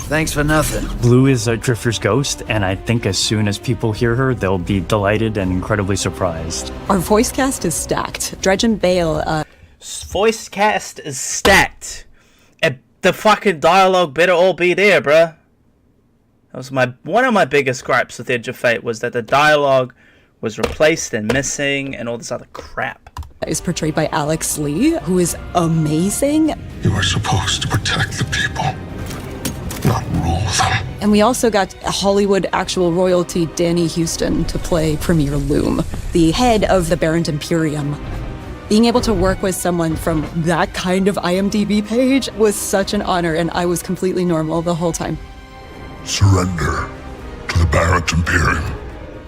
Thanks for nothing. Blue is a Drifter's ghost, and I think as soon as people hear her, they'll be delighted and incredibly surprised. Our voice cast is stacked. Dredge and Bale. Voice cast is stacked. And the fucking dialogue better all be there, bruh. That was one of my biggest gripes with Edge of Fate, was that the dialogue was replaced and missing and all this other crap. Is portrayed by Alex Lee, who is amazing. You are supposed to protect the people, not rule them. And we also got Hollywood actual royalty Danny Houston to play Premier Loom, the head of the Baron Imperium. Being able to work with someone from that kind of IMDb page was such an honor, and I was completely normal the whole time. Surrender to the Baron Imperium.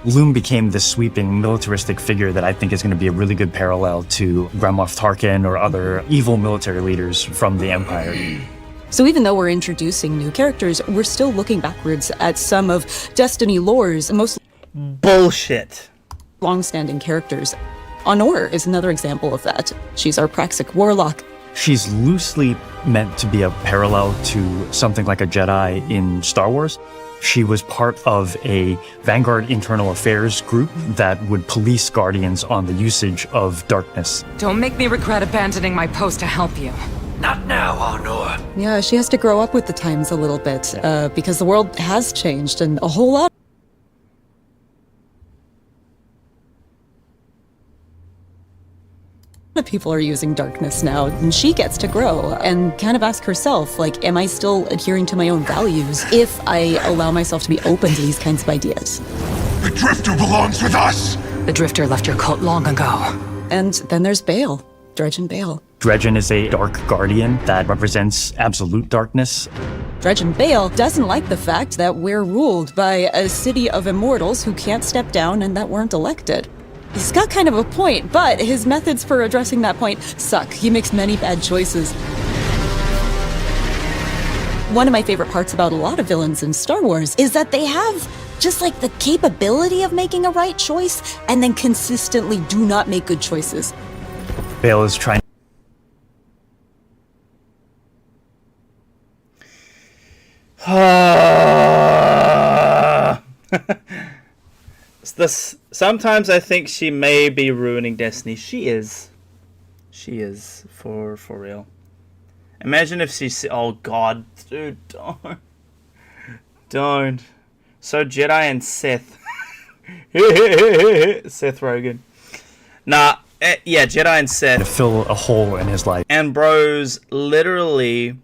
Loom became this sweeping militaristic figure that I think is going to be a really good parallel to Grand Moff Tarkin or other evil military leaders from the Empire. So even though we're introducing new characters, we're still looking backwards at some of Destiny lore's most bullshit long-standing characters. Honor is another example of that. She's our Praxic warlock. She's loosely meant to be a parallel to something like a Jedi in Star Wars. She was part of a Vanguard internal affairs group that would police Guardians on the usage of darkness. Don't make me regret abandoning my post to help you. Not now, Arnor. Yeah, she has to grow up with the times a little bit, because the world has changed and a whole lot. Of people are using darkness now, and she gets to grow and kind of ask herself, like, am I still adhering to my own values if I allow myself to be open to these kinds of ideas? The Drifter belongs with us! The Drifter left your cult long ago. And then there's Bale, Dredgen Bale. Dredgen is a dark guardian that represents absolute darkness. Dredgen Bale doesn't like the fact that we're ruled by a city of immortals who can't step down and that weren't elected. He's got kind of a point, but his methods for addressing that point suck. He makes many bad choices. One of my favorite parts about a lot of villains in Star Wars is that they have just like the capability of making a right choice and then consistently do not make good choices. Bale is trying. Sometimes I think she may be ruining Destiny. She is. She is, for real. Imagine if she's... Oh god, dude, don't. Don't. So Jedi and Sith. Sith Rogen. Nah, yeah, Jedi and Sith. To fill a hole in his life. And bro's literally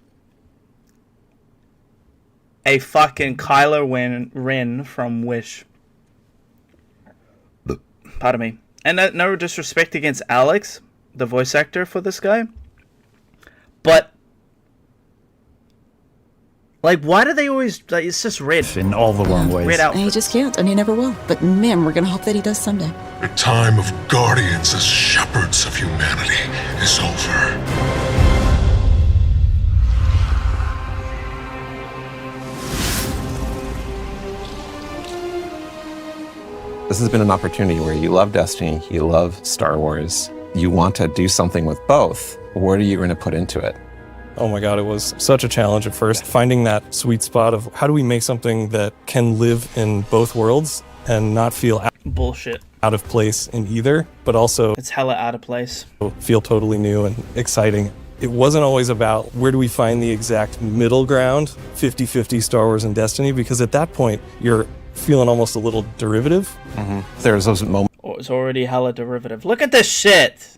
a fucking Kylo Ren from Wish. Pardon me. And no disrespect against Alex, the voice actor for this guy. But, like, why do they always... Like, it's just red. In all the wrong ways. Red outfits. And he just can't, and he never will. But man, we're gonna hope that he does someday. The time of Guardians as shepherds of humanity is over. This has been an opportunity where you love Destiny, you love Star Wars, you want to do something with both. What are you going to put into it? Oh my god, it was such a challenge at first, finding that sweet spot of how do we make something that can live in both worlds and not feel bullshit out of place in either, but also it's hella out of place. Feel totally new and exciting. It wasn't always about where do we find the exact middle ground, 50-50 Star Wars and Destiny, because at that point you're feeling almost a little derivative. There's those moments It's already hella derivative. Look at this shit!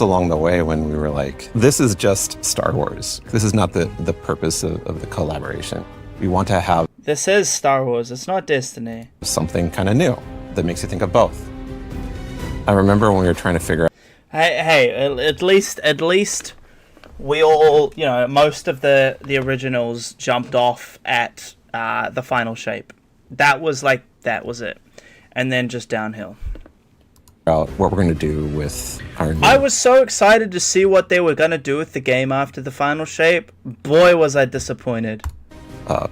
along the way when we were like, this is just Star Wars. This is not the purpose of the collaboration. We want to have This is Star Wars, it's not Destiny. something kind of new that makes you think of both. I remember when we were trying to figure out Hey, at least we all, you know, most of the originals jumped off at the final shape. That was it. And then just downhill. what we're going to do with our new I was so excited to see what they were going to do with the game after the final shape. Boy, was I disappointed.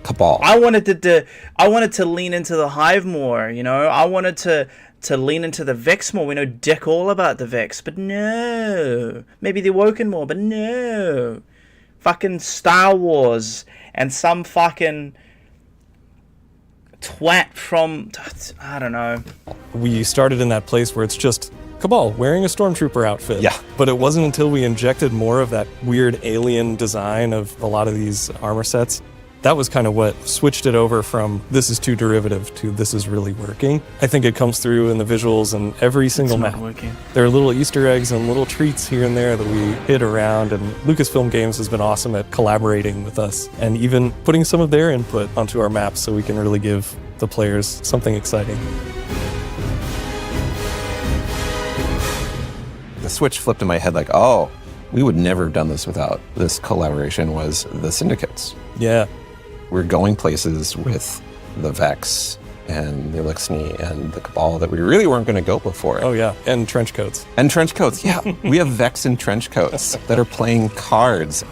Cabal. I wanted to lean into the Hive more, you know? I wanted to lean into the Vex more. We know dick all about the Vex, but no. Maybe the Woken more, but no. Fucking Star Wars and some fucking twat from, I don't know. We started in that place where it's just Cabal wearing a stormtrooper outfit. Yeah. But it wasn't until we injected more of that weird alien design of a lot of these armor sets. That was kind of what switched it over from this is too derivative to this is really working. I think it comes through in the visuals and every single map. Working. There are little Easter eggs and little treats here and there that we hit around, and Lucasfilm Games has been awesome at collaborating with us and even putting some of their input onto our maps so we can really give the players something exciting. The switch flipped in my head like, oh, we would never have done this without this collaboration was the Syndicates. Yeah. We're going places with the Vex and the Elixni and the Cabal that we really weren't going to go before. Oh yeah, and trench coats. And trench coats, yeah. We have Vex in trench coats that are playing cards.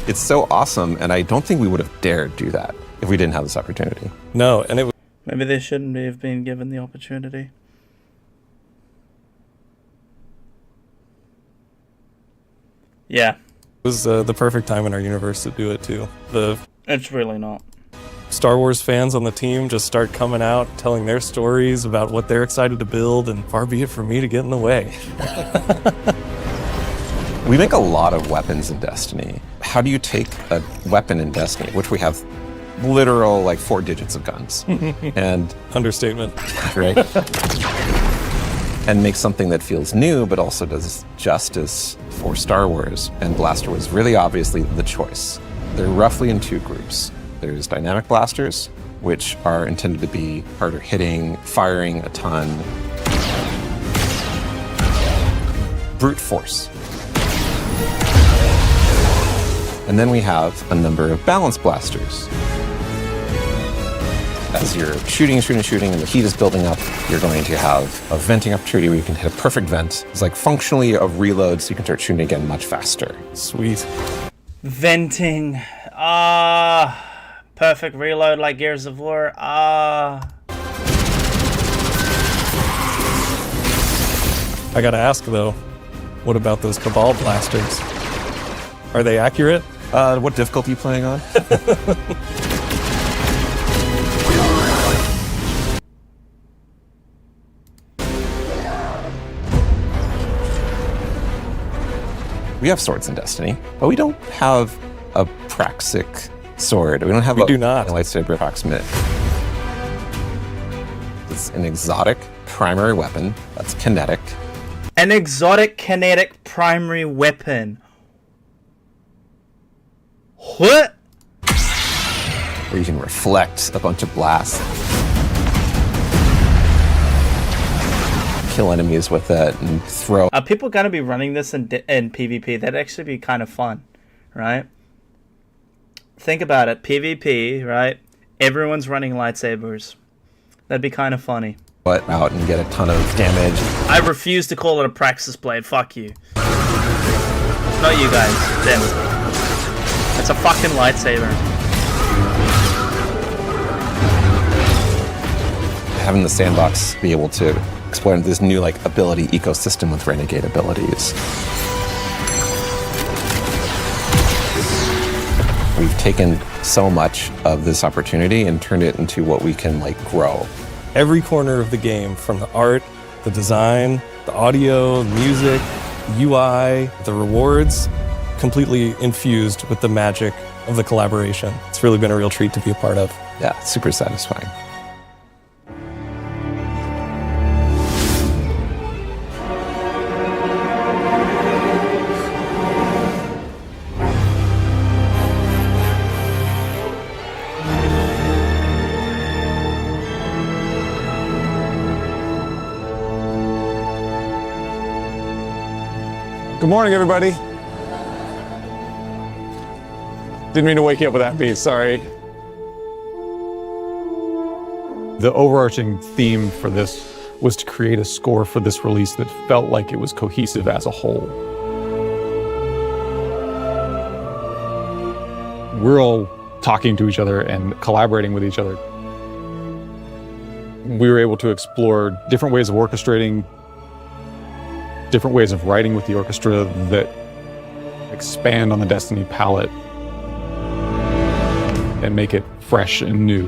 It's so awesome, and I don't think we would have dared do that if we didn't have this opportunity. No, and it was... Maybe they shouldn't have been given the opportunity. Yeah. It was the perfect time in our universe to do it too. It's really not. Star Wars fans on the team just start coming out, telling their stories about what they're excited to build, and far be it from me to get in the way. We make a lot of weapons in Destiny. How do you take a weapon in Destiny, which we have literal, like, 4 digits of guns, and... Understatement. Right? And make something that feels new, but also does justice for Star Wars. And Blaster was really obviously the choice. They're roughly in 2 groups. There's dynamic blasters, which are intended to be harder hitting, firing a ton. Brute force. And then we have a number of balance blasters. As you're shooting, and the heat is building up, you're going to have a venting opportunity where you can hit a perfect vent. It's like functionally a reload, so you can start shooting again much faster. Sweet. Venting. Perfect reload like Gears of War. I gotta ask though, what about those Cabal blasters? Are they accurate? What difficulty are you playing on? We have swords in Destiny, but we don't have a Praxic sword. We don't have a lightsaber approximate. It's an exotic primary weapon that's kinetic. An exotic kinetic primary weapon. What? Where you can reflect a bunch of blasts. Kill enemies with it and throw. Are people gonna be running this in PvP? That'd actually be kind of fun, right? Think about it, PvP, right? Everyone's running lightsabers. That'd be kind of funny. Butt out and get a ton of damage. I refuse to call it a Praxis blade. Fuck you. Not you guys. Them. It's a fucking lightsaber. Having the sandbox be able to explore this new like ability ecosystem with renegade abilities. We've taken so much of this opportunity and turned it into what we can like grow. Every corner of the game, from the art, the design, the audio, music, UI, the rewards, completely infused with the magic of the collaboration. It's really been a real treat to be a part of. Yeah, super satisfying. Good morning, everybody. Didn't mean to wake you up with that beat, sorry. The overarching theme for this was to create a score for this release that felt like it was cohesive as a whole. We're all talking to each other and collaborating with each other. We were able to explore different ways of orchestrating, different ways of writing with the orchestra that expand on the Destiny palette and make it fresh and new.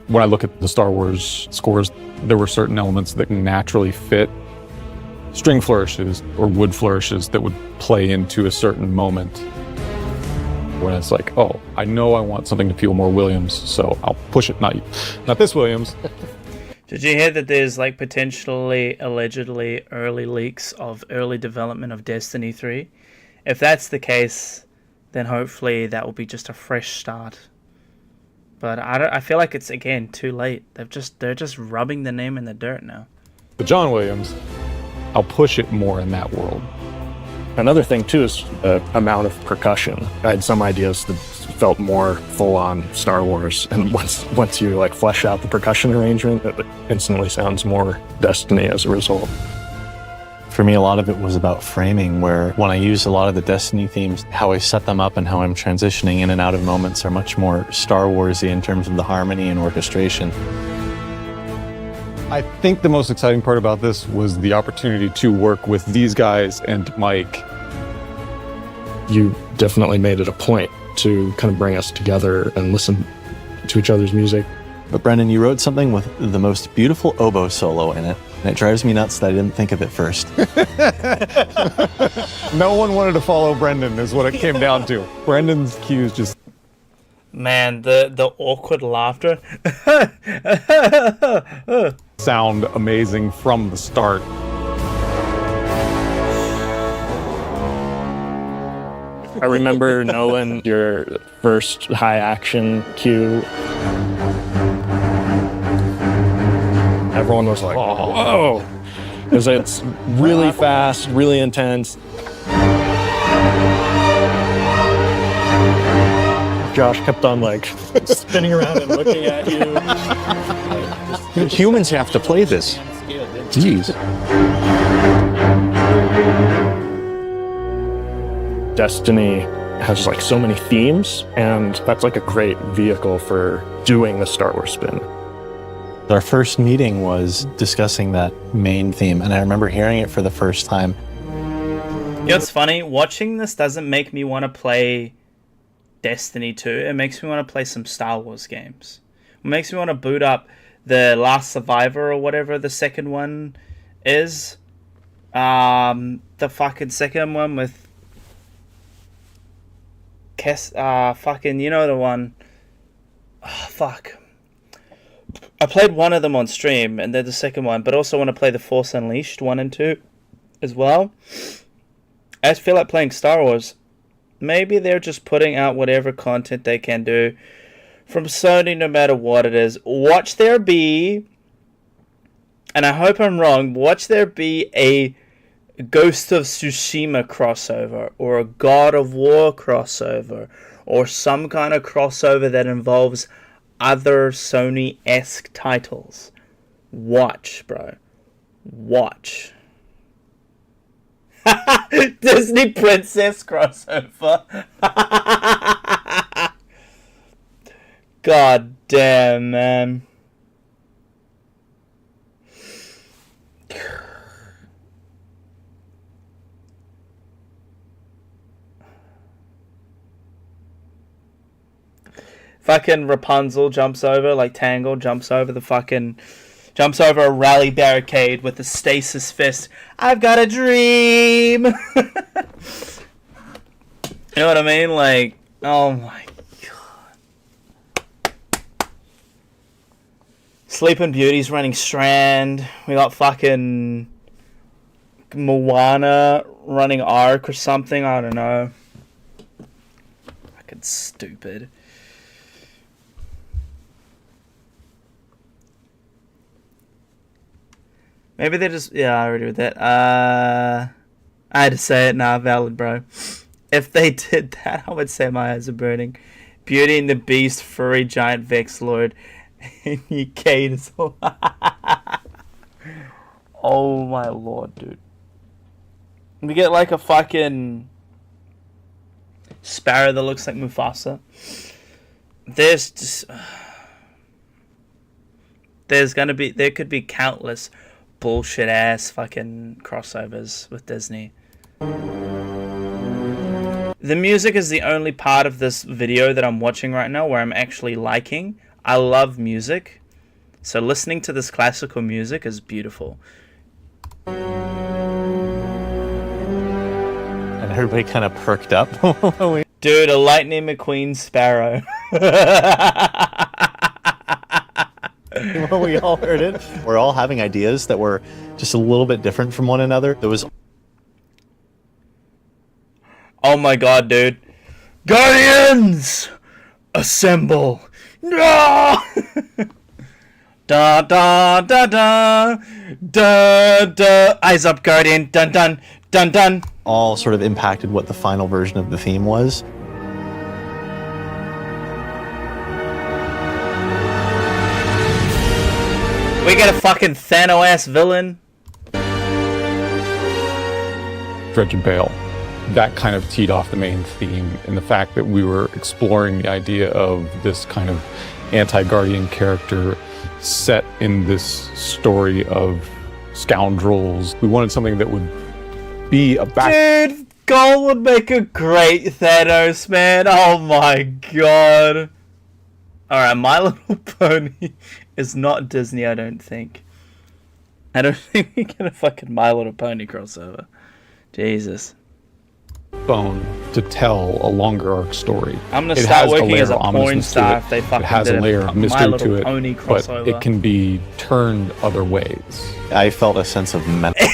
When I look at the Star Wars scores, there were certain elements that naturally fit string flourishes or wood flourishes that would play into a certain moment. When it's like, oh, I know I want something to feel more Williams, so I'll push it. Not this Williams. Did you hear that there's like potentially, allegedly, early leaks of early development of Destiny 3? If that's the case, then hopefully that will be just a fresh start. But I feel like it's, again, too late. They're just rubbing the name in the dirt now. But John Williams, I'll push it more in that world. Another thing too is the amount of percussion. I had some ideas that felt more full-on Star Wars, and once you like flesh out the percussion arrangement, it instantly sounds more Destiny as a result. For me, a lot of it was about framing, where when I use a lot of the Destiny themes, how I set them up and how I'm transitioning in and out of moments are much more Star Wars-y in terms of the harmony and orchestration. I think the most exciting part about this was the opportunity to work with these guys and Mike. You definitely made it a point to kind of bring us together and listen to each other's music. But Brendan, you wrote something with the most beautiful oboe solo in it, and it drives me nuts that I didn't think of it first. No one wanted to follow Brendan is what it came down to. Brendan's cues just... Man, the awkward laughter. sound amazing from the start. I remember Nolan, your first high action cue. Everyone was like, whoa! Because it's really fast, really intense. Josh kept on like spinning around and looking at you. Humans have to play this. Jeez. Destiny has like so many themes, and that's like a great vehicle for doing the Star Wars spin. Our first meeting was discussing that main theme, and I remember hearing it for the first time. You know what's funny? Watching this doesn't make me want to play Destiny 2. It makes me want to play some Star Wars games. It makes me want to boot up The Last Survivor or whatever the second one is. The fucking second one with fucking, you know the one. Oh, fuck. I played one of them on stream, and then the second one, but also want to play The Force Unleashed 1 and 2 as well. I just feel like playing Star Wars. Maybe they're just putting out whatever content they can do from Sony, no matter what it is. Watch there be, and I hope I'm wrong, watch there be a Ghost of Tsushima crossover, or a God of War crossover, or some kind of crossover that involves other Sony-esque titles. Watch, bro. Watch. Disney Princess crossover. God damn, man. Fucking Rapunzel jumps over, like Tangle jumps over a rally barricade with a stasis fist. I've got a dream. You know what I mean? Like, oh my god. Sleeping Beauty's running Strand. We got fucking Moana running Ark or something. I don't know. Fucking stupid. Maybe they just... Yeah, I already read that. I had to say it. Nah, valid, bro. If they did that, I would say my eyes are burning. Beauty and the Beast, furry giant Vex Lord, and Ucade is all... Oh my lord, dude. We get like a fucking sparrow that looks like Mufasa. There's just... There could be countless bullshit ass fucking crossovers with Disney. The music is the only part of this video that I'm watching right now where I'm actually liking. I love music, so listening to this classical music is beautiful. And everybody kind of perked up. Dude, a Lightning McQueen sparrow. When we all heard it, we're all having ideas that were just a little bit different from one another. There was... Oh my god, dude. Guardians! Assemble! No! Da da da da da da. Eyes up, Guardian! Dun dun dun dun. All sort of impacted what the final version of the theme was. We got a fucking Thanos-ass villain. Dredge and Bale. That kind of teed off the main theme, and the fact that we were exploring the idea of this kind of anti-Guardian character set in this story of scoundrels. We wanted something that would be a back... Dude, Skull would make a great Thanos, man. Oh my god. Alright, My Little Pony is not Disney, I don't think. I don't think we get a fucking My Little Pony crossover. Jesus. Bone to tell a longer arc story. I'm gonna It start has working layer as a of porn ominousness to star it. if they fucking It has did a layer a of My mystery Little to it, Pony but crossover. it can be turned other ways. I felt a sense of mental.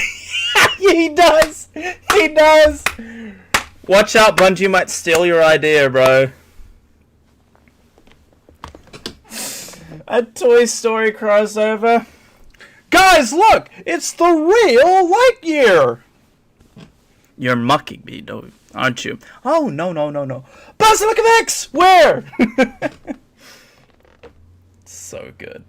He does! He does! Watch out, Bungie might steal your idea, bro. A Toy Story crossover. Guys, look! It's the real Lightyear! You're mocking me, though, aren't you? Oh, no, no, no, no. Basilica X! Where? So good.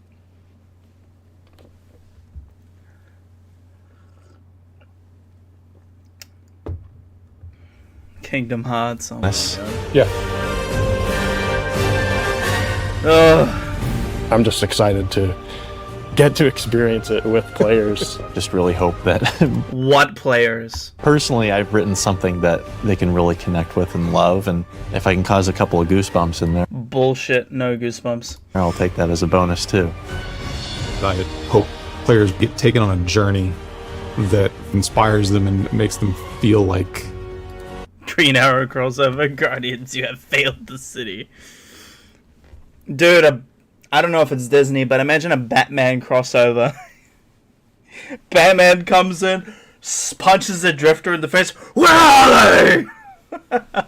Kingdom Hearts. Oh my god. Yeah. Ugh. I'm just excited to get to experience it with players. Just really hope that What players? personally I've written something that they can really connect with and love, and if I can cause a couple of goosebumps in there, Bullshit, no goosebumps. I'll take that as a bonus too. I hope players get taken on a journey that inspires them and makes them feel like Green Arrow crossover. Guardians, you have failed the city. Dude, I don't know if it's Disney, but imagine a Batman crossover. Batman comes in, punches the Drifter in the face. Where are they?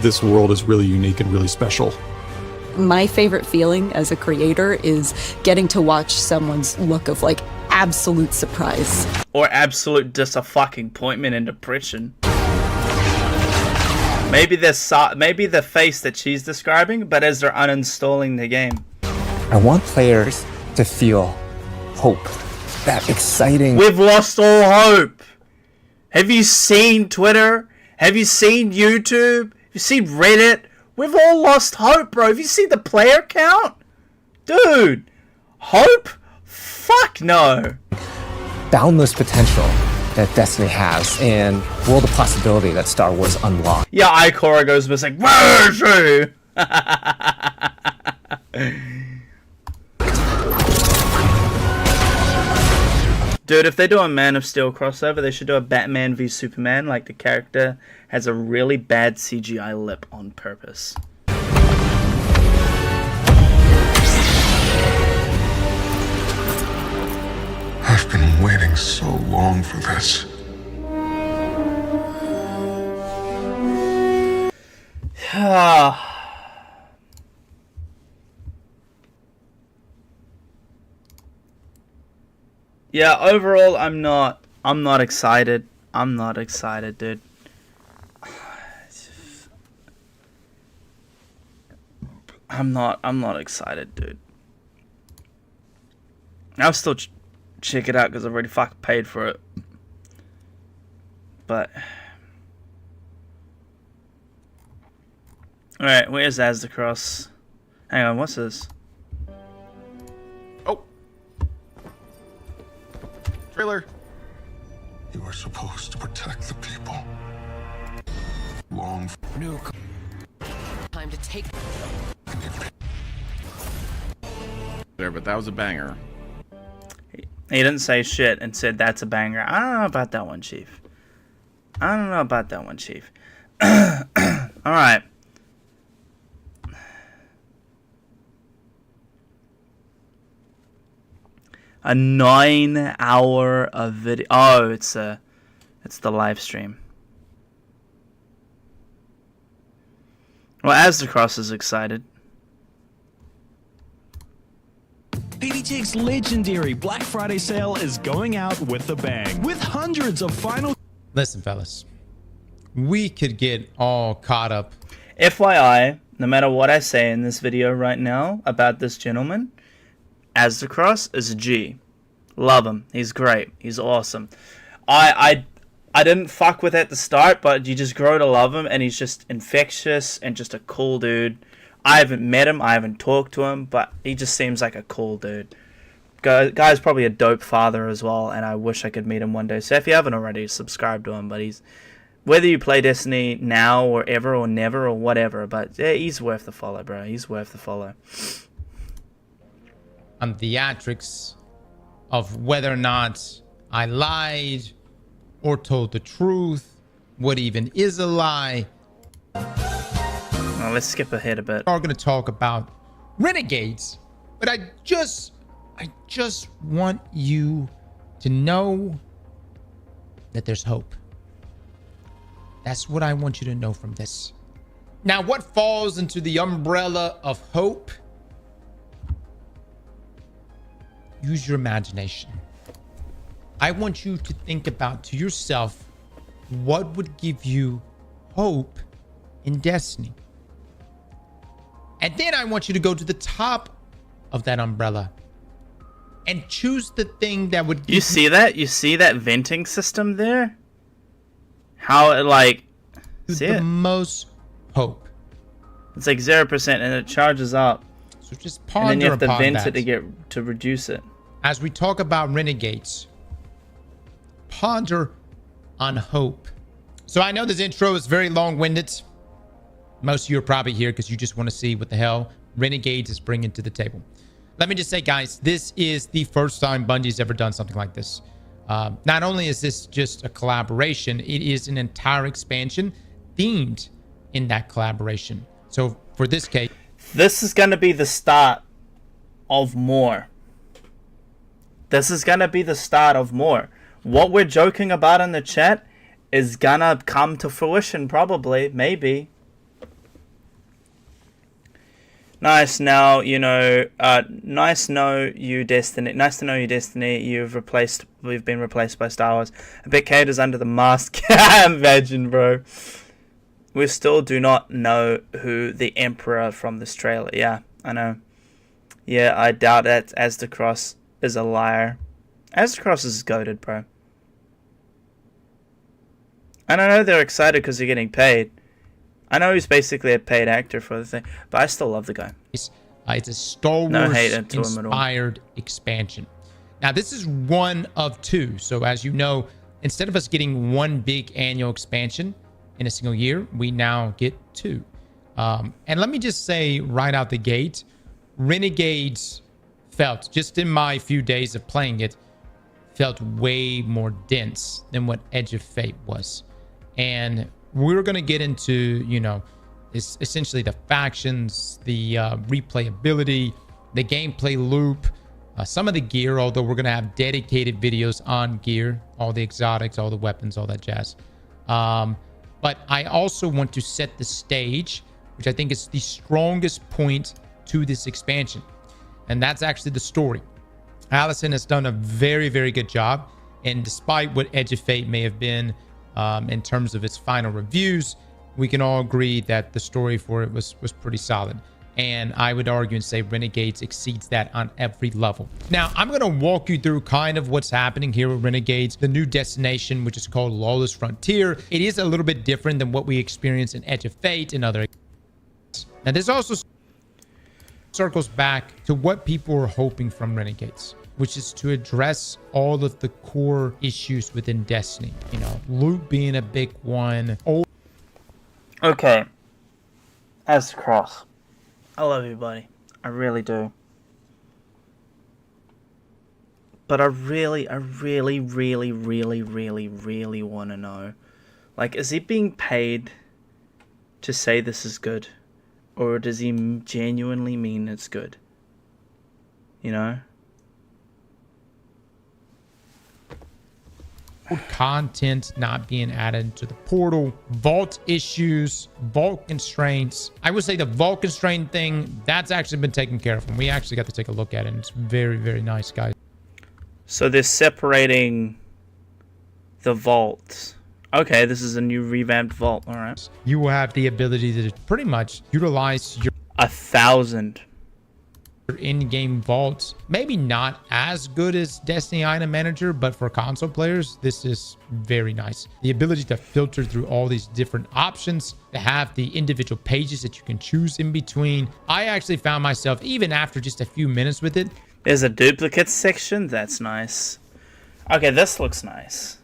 this world is really unique and really special. My favorite feeling as a creator is getting to watch someone's look of like absolute surprise. Or absolute disappointment and depression. Maybe the face that she's describing, but as they're uninstalling the game. I want players to feel hope. That exciting. We've lost all hope. Have you seen Twitter? Have you seen YouTube? Have you seen Reddit? We've all lost hope, bro. Have you seen the player count? Dude, hope? Fuck no. Boundless potential that Destiny has, and world of possibility that Star Wars unlocked. Yeah, Ikora goes missing. Where is she? Dude, if they do a Man of Steel crossover, they should do a Batman v Superman. Like, the character has a really bad CGI lip on purpose. I've been waiting so long for this. Yeah, overall, I'm not excited. I'm not excited, dude. I'm not excited, dude. I'll still check it out because I've already fucking paid for it. But alright, where's Aztecross? Hang on, what's this? Trailer. You are supposed to protect the people. Long. New. Time to take. There, but that was a banger. He didn't say shit and said that's a banger. I don't know about that one, Chief. I don't know about that one, Chief. Alright. A 9-hour of video. Oh, it's the live stream. Well, Aztecross is excited. PDT's legendary Black Friday sale is going out with a bang, with hundreds of final... Listen, fellas. We could get all caught up. FYI, no matter what I say in this video right now about this gentleman, Aztecross is a G. Love him. He's great. He's awesome. I didn't fuck with it at the start, but you just grow to love him, and he's just infectious and just a cool dude. I haven't met him. I haven't talked to him, but he just seems like a cool dude. Guy's probably a dope father as well, and I wish I could meet him one day. So if you haven't already, subscribe to him. But he's, whether you play Destiny now or ever or never or whatever, but yeah, he's worth the follow, bro. He's worth the follow. Theatrics of whether or not I lied or told the truth, what even is a lie. Well, let's skip ahead a bit. We're going to talk about Renegades, but I just want you to know that there's hope. That's what I want you to know from this. Now, what falls into the umbrella of hope? Use your imagination. I want you to think about to yourself, what would give you hope in Destiny? And then I want you to go to the top of that umbrella and choose the thing that would give you see that? You see that venting system there? How it like see the it? Most hope. It's like 0% and it charges up. So just ponder and then you have to upon vent that. it to reduce it. As we talk about Renegades, ponder on hope. So I know this intro is very long-winded. Most of you are probably here because you just want to see what the hell Renegades is bringing to the table. Let me just say, guys, this is the first time Bungie's ever done something like this. Not only is this just a collaboration, it is an entire expansion themed in that collaboration. So for this case, this is going to be the start of more. This is going to be the start of more. What we're joking about in the chat is going to come to fruition, probably, maybe. Nice. Now, you know, nice to know you, Destiny. Nice to know you, Destiny. We've been replaced by Star Wars. A bit caters under the mask. Imagine, bro. We still do not know who the Emperor from this trailer. Yeah, I know. Yeah, I doubt that Aztecross is a liar. Aztecross is goated, bro. And I know they're excited because they're getting paid. I know he's basically a paid actor for the thing, but I still love the guy. It's a Star Wars inspired expansion. Now, this is one of two. So as you know, instead of us getting one big annual expansion in a single year, we now get two. And let me just say right out the gate, Renegades felt, just in my few days of playing it, felt way more dense than what Edge of Fate was. And we're going to get into, you know, it's essentially the factions, the replayability, the gameplay loop, some of the gear, although we're going to have dedicated videos on gear, all the exotics, all the weapons, all that jazz. But I also want to set the stage, which I think is the strongest point to this expansion. And that's actually the story. Allison has done a very, very good job. And despite what Edge of Fate may have been in terms of its final reviews, we can all agree that the story for it was pretty solid. And I would argue and say Renegades exceeds that on every level. Now, I'm going to walk you through kind of what's happening here with Renegades, the new destination, which is called Lawless Frontier. It is a little bit different than what we experience in Edge of Fate and other. Now, this also circles back to what people are hoping from Renegades, which is to address all of the core issues within Destiny. You know, loot being a big one. Okay. Aztecross. I love you, buddy. I really do. But I really want to know. Like, is he being paid to say this is good? Or does he genuinely mean it's good? You know? Content not being added to the portal, vault issues, vault constraints. I would say the vault constraint thing, that's actually been taken care of, and we actually got to take a look at it, and it's very, very nice, guys. So they're separating the vaults. Okay, this is a new revamped vault. All right. You will have the ability to pretty much utilize your 1,000 in-game vaults. Maybe not as good as Destiny Item Manager, but for console players, this is very nice. The ability to filter through all these different options, to have the individual pages that you can choose in between. I actually found myself, even after just a few minutes with it, There's a duplicate section. That's nice. Okay, this looks nice.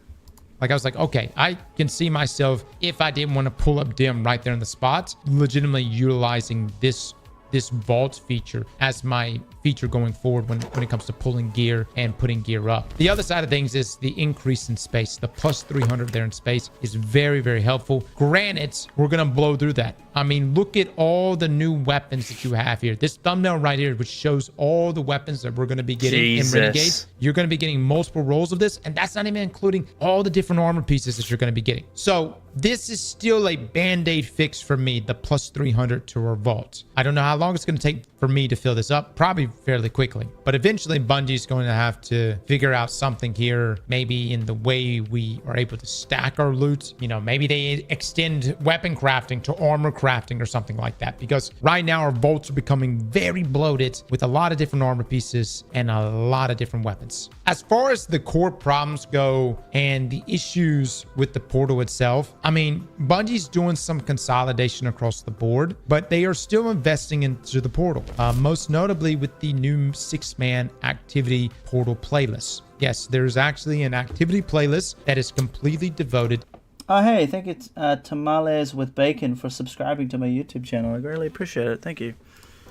Like I was like, okay, I can see myself, if I didn't want to pull up dim right there in the spot, legitimately utilizing this vault feature as my feature going forward when it comes to pulling gear and putting gear up. The other side of things is the increase in space. The plus 300 there in space is very, very helpful. Granted, we're going to blow through that. I mean, look at all the new weapons that you have here. This thumbnail right here, which shows all the weapons that we're going to be getting in Renegades. You're going to be getting multiple rolls of this, and that's not even including all the different armor pieces that you're going to be getting. So this is still a band-aid fix for me, the plus 300 to our vault. I don't know how long it's going to take for me to fill this up, probably fairly quickly. But eventually Bungie's going to have to figure out something here, maybe in the way we are able to stack our loot. You know, maybe they extend weapon crafting to armor crafting or something like that, because right now our vaults are becoming very bloated with a lot of different armor pieces and a lot of different weapons. As far as the core problems go and the issues with the portal itself, I mean, Bungie's doing some consolidation across the board, but they are still investing into the portal, most notably with the new 6-man activity portal playlist. Yes, there's actually an activity playlist that is completely devoted. Oh, hey, thank you, Tamales with Bacon, for subscribing to my YouTube channel. I really appreciate it. Thank you.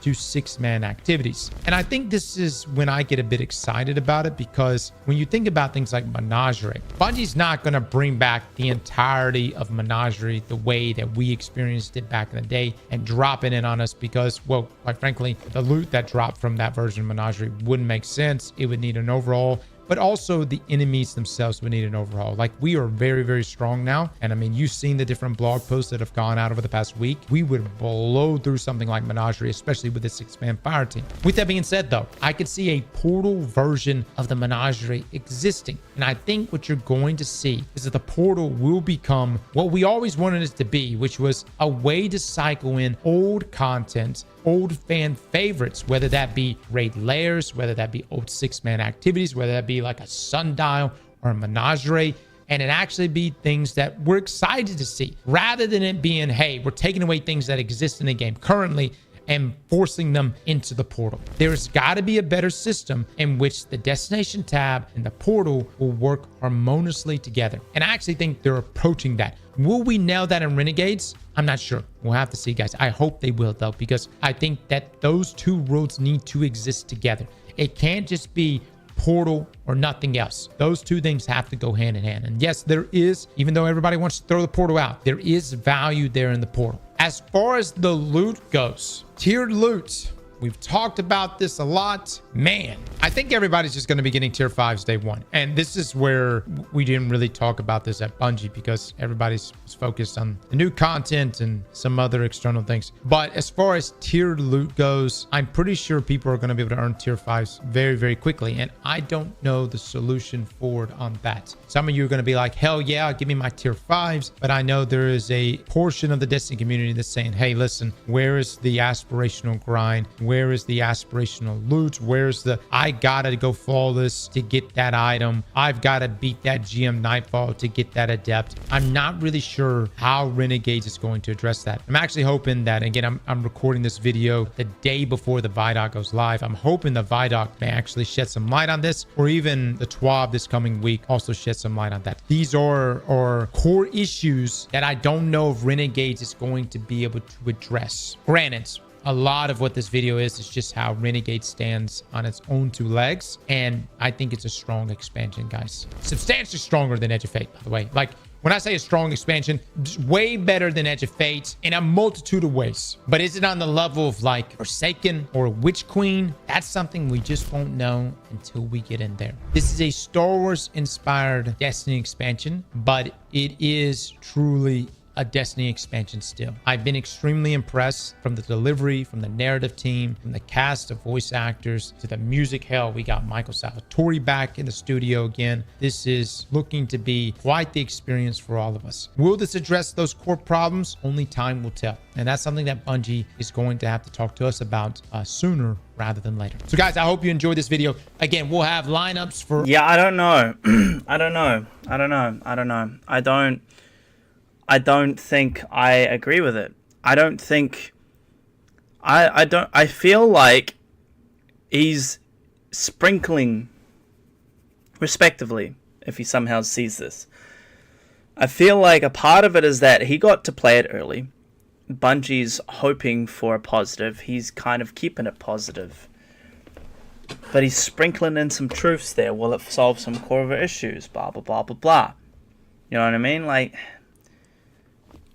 To 6-man activities. And I think this is when I get a bit excited about it, because when you think about things like Menagerie, Bungie's not going to bring back the entirety of Menagerie the way that we experienced it back in the day and drop it in on us, because, well, quite frankly, the loot that dropped from that version of Menagerie wouldn't make sense. It would need an overhaul. But also the enemies themselves would need an overhaul. Like, we are very, very strong now. And I mean, you've seen the different blog posts that have gone out over the past week. We would blow through something like Menagerie, especially with the 6-man fire team. With that being said, though, I could see a portal version of the Menagerie existing. And I think what you're going to see is that the portal will become what we always wanted it to be, which was a way to cycle in old content, old fan favorites, whether that be raid layers, whether that be old 6-man activities, whether that be like a sundial or a Menagerie, and it actually be things that we're excited to see, rather than it being, hey, we're taking away things that exist in the game currently and forcing them into the portal. There's got to be a better system in which the destination tab and the portal will work harmoniously together. And I actually think they're approaching that. Will we nail that in Renegades? I'm not sure. We'll have to see, guys. I hope they will, though, because I think that those two roads need to exist together. It can't just be portal or nothing else. Those two things have to go hand in hand. And yes, there is, even though everybody wants to throw the portal out, there is value there in the portal. As far as the loot goes, tiered loot, we've talked about this a lot. Man, I think everybody's just going to be getting tier 5s day one. And this is where we didn't really talk about this at Bungie, because everybody's focused on the new content and some other external things. But as far as tiered loot goes, I'm pretty sure people are going to be able to earn tier 5s very, very quickly. And I don't know the solution forward on that. Some of you are going to be like, hell yeah, give me my tier 5s. But I know there is a portion of the Destiny community that's saying, hey, listen, where is the aspirational grind? Where is the aspirational loot? Where's the, I gotta go flawless to get that item. I've got to beat that GM Nightfall to get that adept. I'm not really sure how Renegades is going to address that. I'm actually hoping that, again, I'm recording this video the day before the Vidoc goes live. I'm hoping the Vidoc may actually shed some light on this, or even the TWAB this coming week also shed some light on that. These are core issues that I don't know if Renegades is going to be able to address. Granted, a lot of what this video is just how Renegade stands on its own two legs. And I think it's a strong expansion, guys. Substantially stronger than Edge of Fate, by the way. Like, when I say a strong expansion, it's way better than Edge of Fate in a multitude of ways. But is it on the level of like Forsaken or Witch Queen? That's something we just won't know until we get in there. This is a Star Wars inspired Destiny expansion, but it is truly a Destiny expansion still. I've been extremely impressed from the delivery, from the narrative team, from the cast of voice actors, to the music. Hell, we got Michael Salvatore back in the studio again. This is looking to be quite the experience for all of us. Will this address those core problems? Only time will tell. And that's something that Bungie is going to have to talk to us about sooner rather than later. So guys, I hope you enjoyed this video. Again, we'll have lineups for... Yeah, I don't know. I don't think I agree with it. I don't think... I feel like he's sprinkling, respectively, if he somehow sees this. I feel like a part of it is that he got to play it early. Bungie's hoping for a positive. He's kind of keeping it positive. But he's sprinkling in some truths there. Will it solve some core issues? Blah, blah, blah, blah, blah. You know what I mean? Like,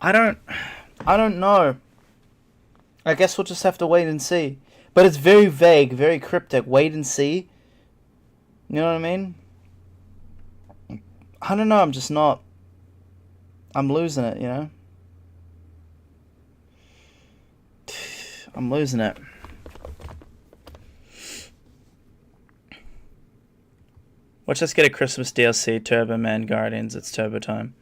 I don't know. I guess we'll just have to wait and see. But it's very vague, very cryptic. Wait and see. You know what I mean? I don't know. I'm just not. I'm losing it, you know? I'm losing it. Let's just get a Christmas DLC, Turbo Man Guardians. It's turbo time.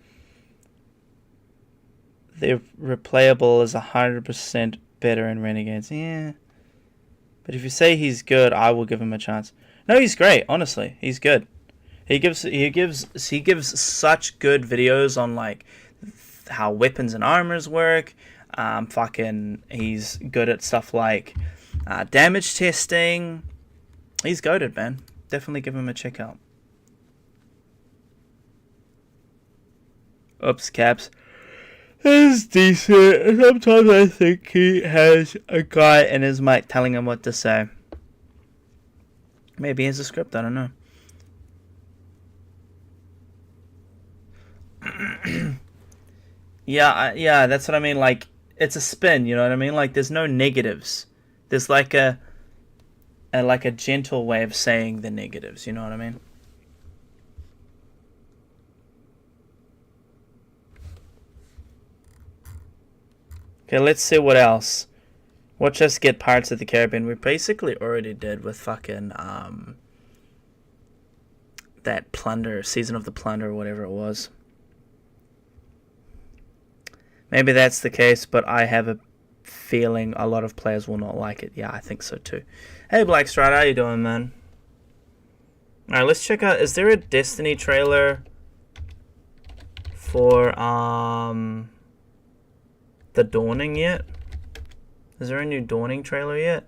The replayable is 100% better in Renegades. Yeah. But if you say he's good, I will give him a chance. No, he's great, honestly. He's good. He gives such good videos on like how weapons and armors work. He's good at stuff like damage testing. He's goated, man. Definitely give him a check out. Oops, caps. It's decent. Sometimes I think he has a guy in his mic telling him what to say. Maybe he has a script, I don't know. Yeah, that's what I mean. Like, it's a spin, you know what I mean? Like, there's no negatives. There's like a gentle way of saying the negatives, you know what I mean? Okay, let's see what else. Let's just get Pirates of the Caribbean. We basically already did with fucking that Plunder, Season of the Plunder, or whatever it was. Maybe that's the case, but I have a feeling a lot of players will not like it. Yeah, I think so too. Hey Blackstride, how you doing, man? Alright, let's check out, is there a Destiny trailer for The Dawning yet? Is there a new Dawning trailer yet?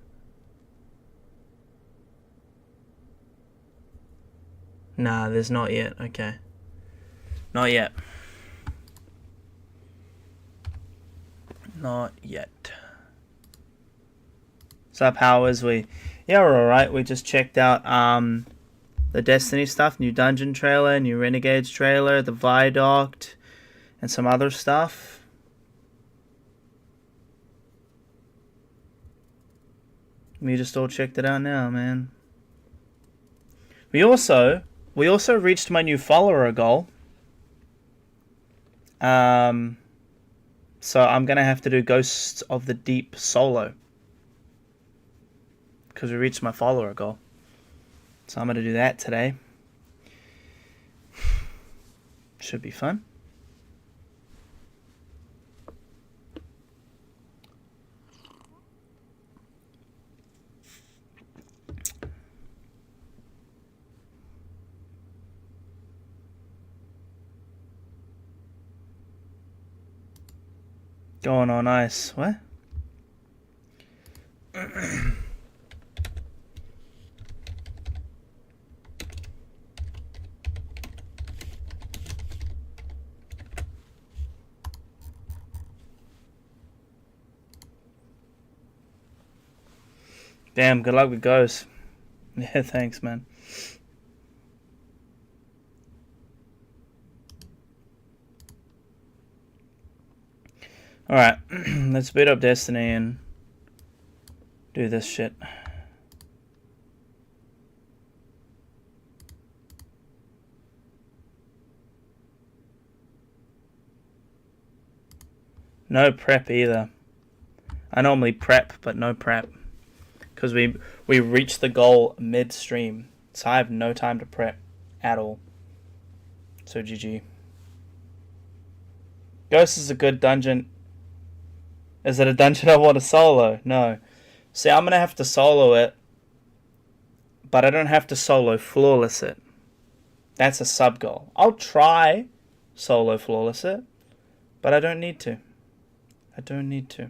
Nah, there's not yet. Okay. Not yet. Not yet. Sup, how is we? Yeah, we're alright. We just checked out the Destiny stuff, new Dungeon trailer, new Renegades trailer, the Viaduct, and some other stuff. We just all checked it out now, man. We also reached my new follower goal. So I'm gonna have to do Ghosts of the Deep solo. Because we reached my follower goal. So I'm gonna do that today. Should be fun. Going on ice. What? Damn, good luck with Ghost. Yeah, thanks, man. Alright, let's boot up Destiny and do this shit. No prep either. I normally prep, but no prep. Because we reached the goal mid-stream. So I have no time to prep at all. So GG. Ghost is a good dungeon. Is it a dungeon I want to solo? No. See, I'm going to have to solo it. But I don't have to solo flawless it. That's a sub-goal. I'll try solo flawless it. But I don't need to. I don't need to.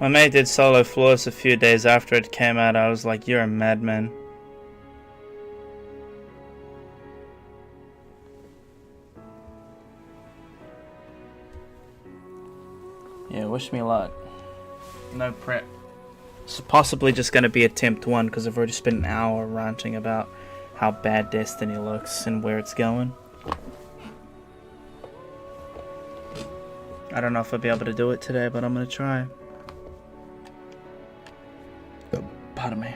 My mate did solo Flawless a few days after it came out. I was like, you're a madman. Yeah, wish me luck. No prep. It's possibly just going to be attempt 1 because I've already spent an hour ranting about how bad Destiny looks and where it's going. I don't know if I'll be able to do it today, but I'm going to try. Pardon me.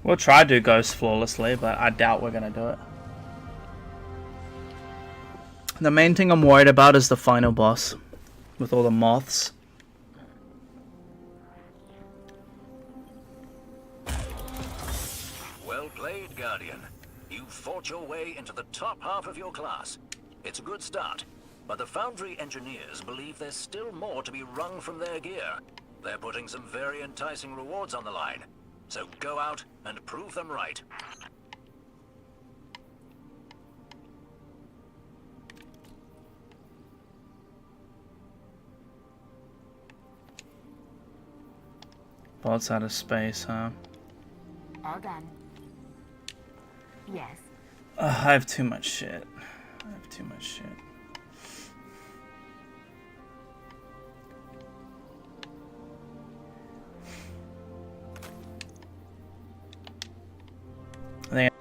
We'll try to do Ghost flawlessly, but I doubt we're gonna do it. The main thing I'm worried about is the final boss with all the moths. Well played, Guardian. You fought your way into the top half of your class. It's a good start, but the Foundry engineers believe there's still more to be wrung from their gear. They're putting some very enticing rewards on the line. So go out and prove them right. Bolts out of space, huh? All done. Yes. I have too much shit. I have too much shit. I think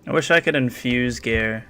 I wish I could infuse gear.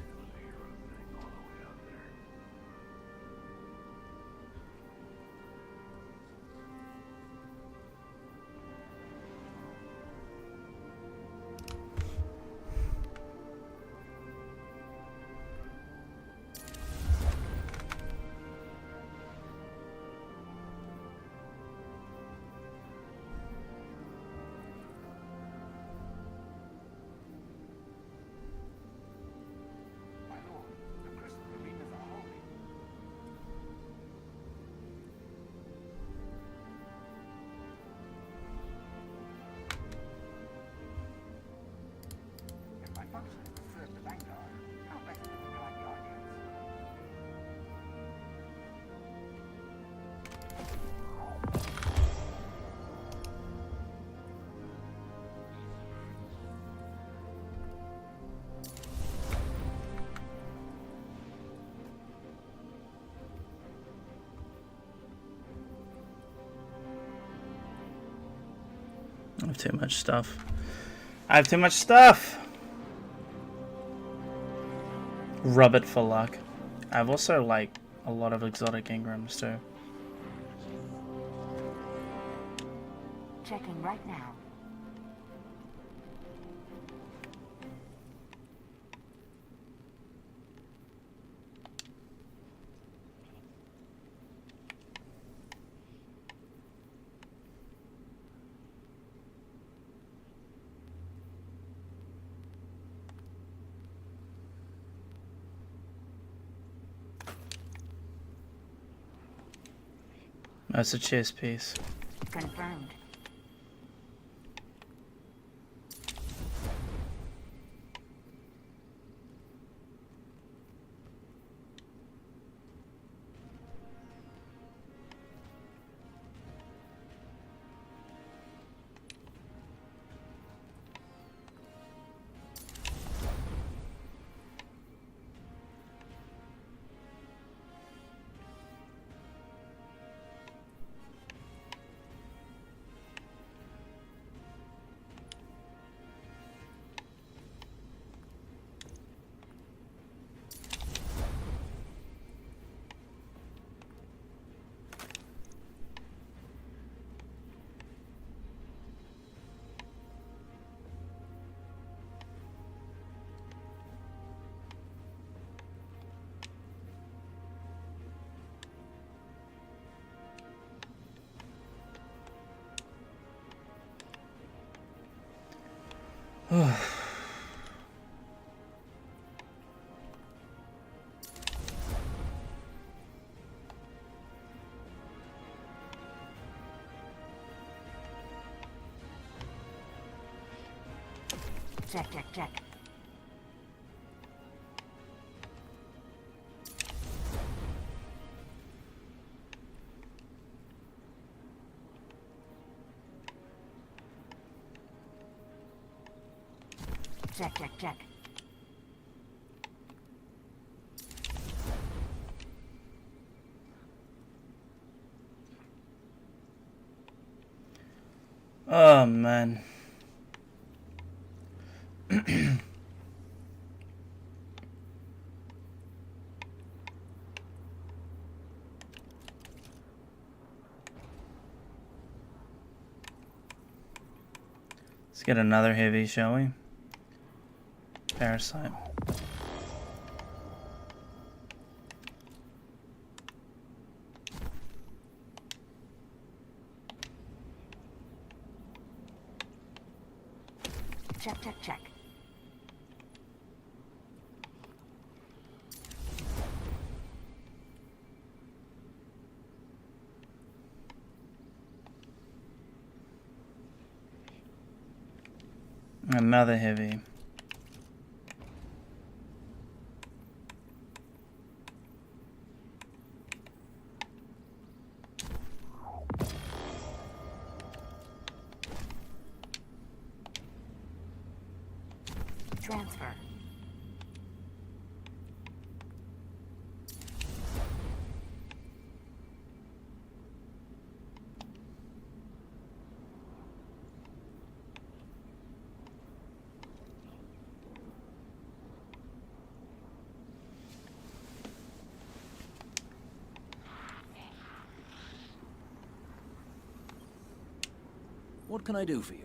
I have too much stuff. I have too much stuff! Rub it for luck. I have also, like, a lot of exotic engrams too. Checking right now. That's a chess piece. Confirmed. Check, check, check. Check, check, check. Oh man. Let's get another heavy, shall we? Parasite. Check, check, check. Another heavy. Transfer. What can I do for you?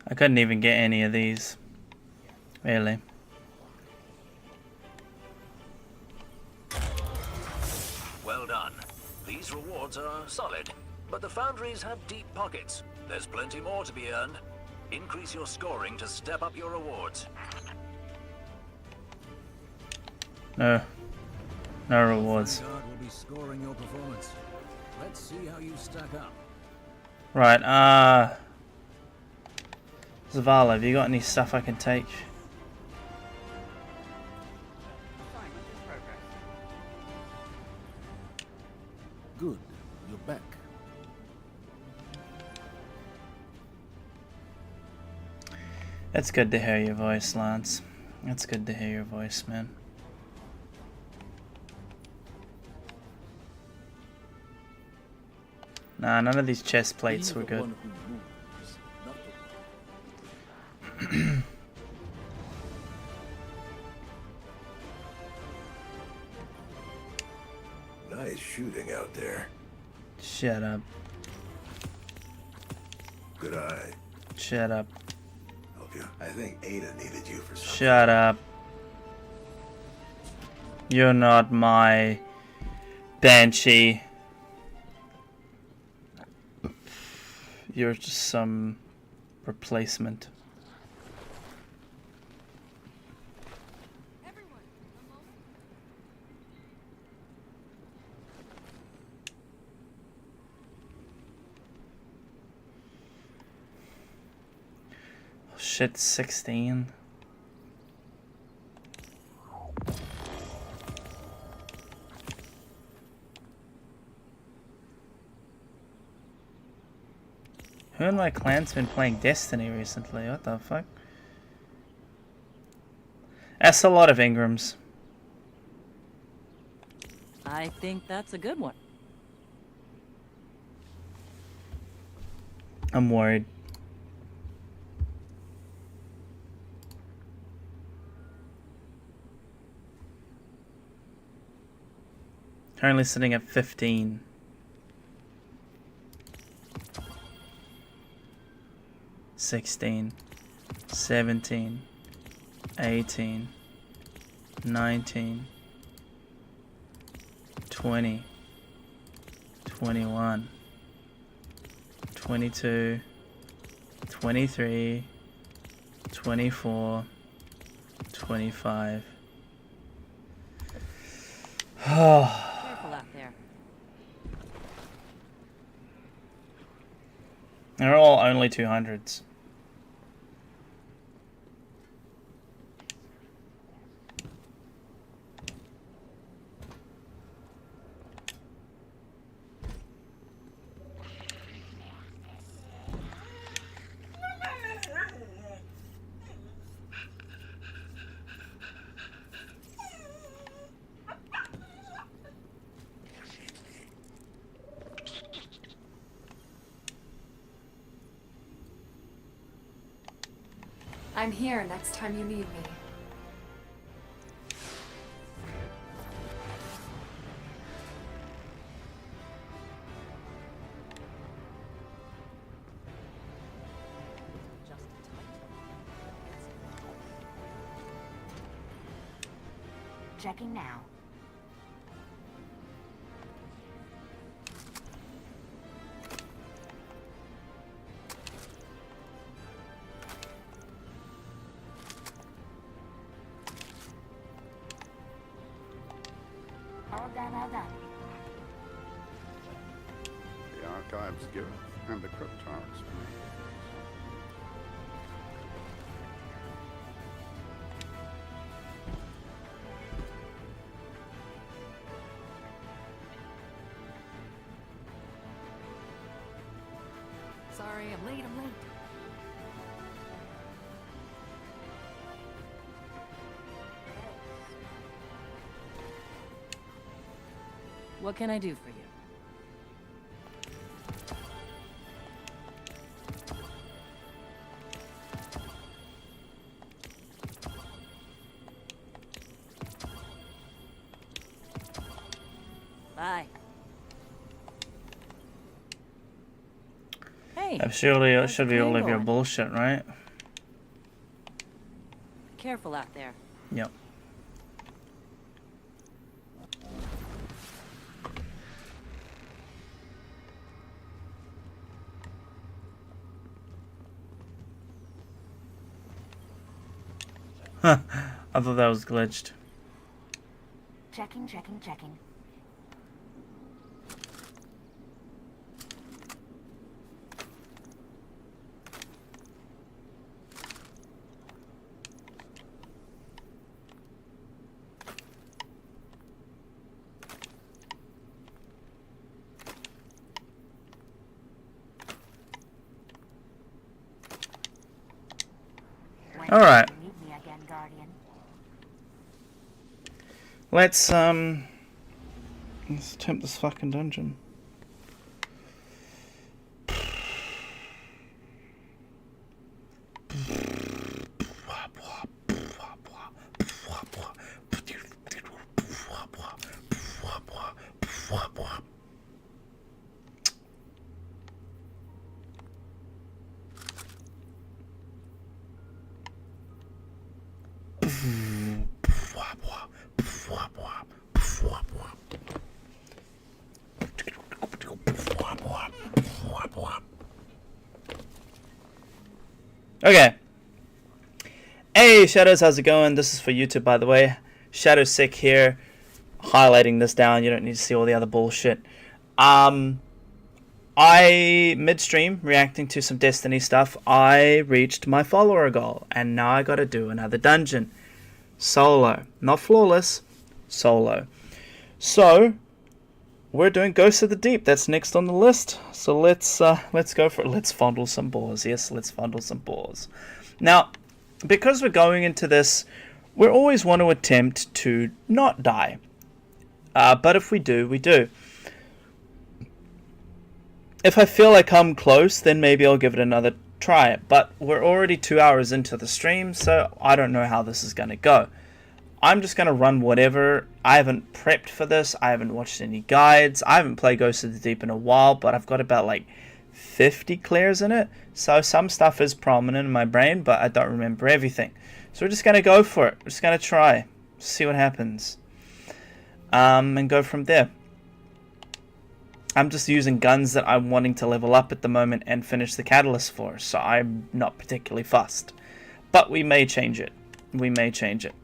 I couldn't even get any of these. Really. Well done. These rewards are solid, but the foundries have deep pockets. There's plenty more to be earned. Increase your scoring to step up your rewards. No. No rewards. Vanguard will be scoring your performance. Let's see how you stack up. Right, Zavala, have you got any stuff I can take? Good. You're back. It's good to hear your voice, Lance. It's good to hear your voice, man. Nah, none of these chest plates were good. Nice shooting out there. Shut up. Good eye. Shut up. Help you. I think Ada needed you for something. Shut up. You're not my Banshee. You're just some replacement. Oh, shit, 16. Who in my clan's been playing Destiny recently? What the fuck? That's a lot of Ingrams. I think that's a good one. I'm worried. Currently sitting at 15. 16, 17, 18, 19, 20, 21, 22, 23, 24, 25. Careful out there. They're all only 200s. I'm here next time you need me. Checking now. All done, all done. The archives give it, and the cryptarchs for me. Sorry, I'm late, I'm late. What can I do for you? Bye. Hey. Surely it should be all of your going? bullshit, right? Careful out there. Yep. Huh. I thought that was glitched. Checking, checking, checking. All right. Meet me again, Guardian. Let's attempt this fucking dungeon. Okay. Hey, Shadows, how's it going? This is for YouTube, by the way. Shadow Sick here, highlighting this down. You don't need to see all the other bullshit. I, midstream, reacting to some Destiny stuff, I reached my follower goal, and now I gotta do another dungeon. Solo. Not flawless, solo. So, we're doing Ghosts of the Deep. That's next on the list. So let's go for it. Let's fondle some boars. Yes, let's fondle some boars. Now, because we're going into this, we always want to attempt to not die. But if we do, we do. If I feel like I'm close, then maybe I'll give it another try. But we're already 2 hours into the stream, so I don't know how this is going to go. I'm just going to run whatever. I haven't prepped for this. I haven't watched any guides. I haven't played Ghosts of the Deep in a while, but I've got about like 50 clears in it. So some stuff is prominent in my brain, but I don't remember everything. So we're just going to go for it. We're just going to try. See what happens. And go from there. I'm just using guns that I'm wanting to level up at the moment and finish the catalyst for. So I'm not particularly fussed. But we may change it. We may change it.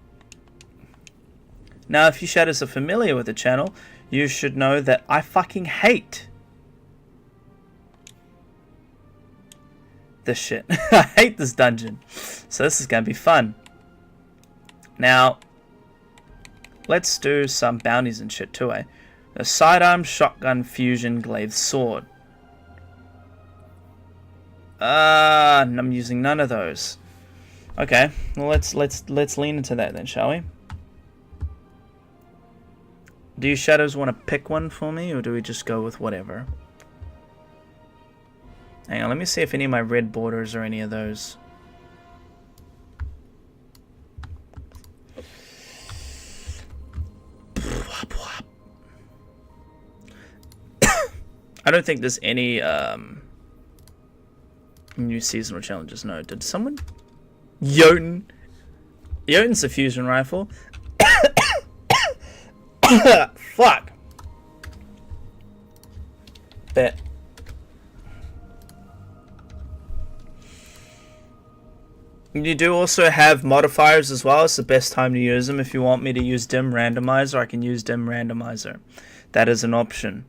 Now, if you Shadows are familiar with the channel, you should know that I fucking hate this shit. I hate this dungeon. So this is going to be fun. Now, let's do some bounties and shit too, eh? The sidearm shotgun fusion glaive sword. I'm using none of those. Okay, well let's lean into that then, shall we? Do you Shadows want to pick one for me, or do we just go with whatever? Hang on, let me see if any of my red borders are any of those. I don't think there's any new seasonal challenges. No, did someone? Jotun. Jotun's a fusion rifle. Fuck. Bet. You do also have modifiers as well. It's the best time to use them. If you want me to use dim randomizer, I can use dim randomizer. That is an option.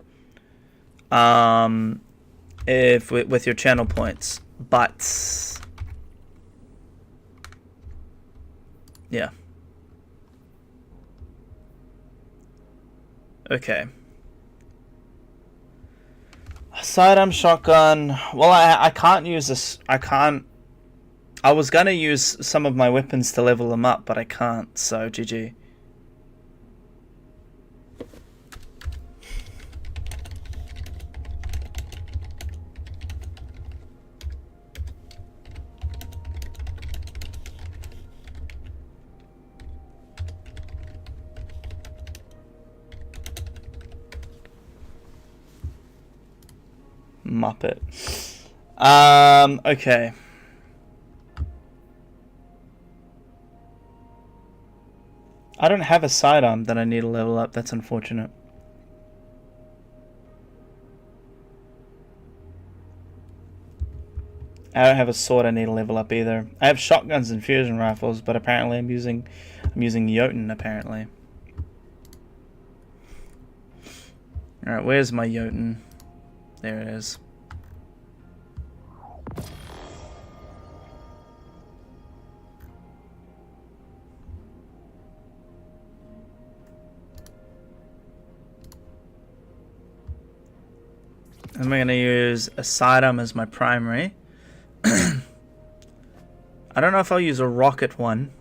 If with your channel points, but yeah. Okay. Sidearm shotgun. Well, I can't use this. I can't. I was gonna use some of my weapons to level them up, but I can't. So GG. Muppet. Okay. I don't have a sidearm that I need to level up. That's unfortunate. I don't have a sword I need to level up either. I have shotguns and fusion rifles, but apparently I'm using Jotun apparently. Alright, where's my Jotun? There it is. I'm going to use a sidearm as my primary. I don't know if I'll use a rocket one.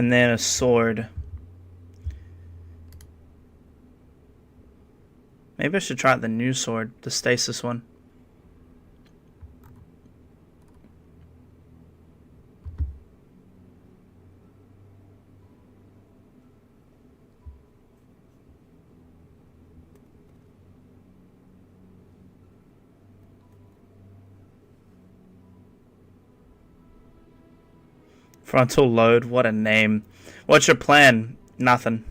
and then a sword. Maybe I should try out the new sword, the stasis one. Frontal load, what a name. What's your plan? Nothing.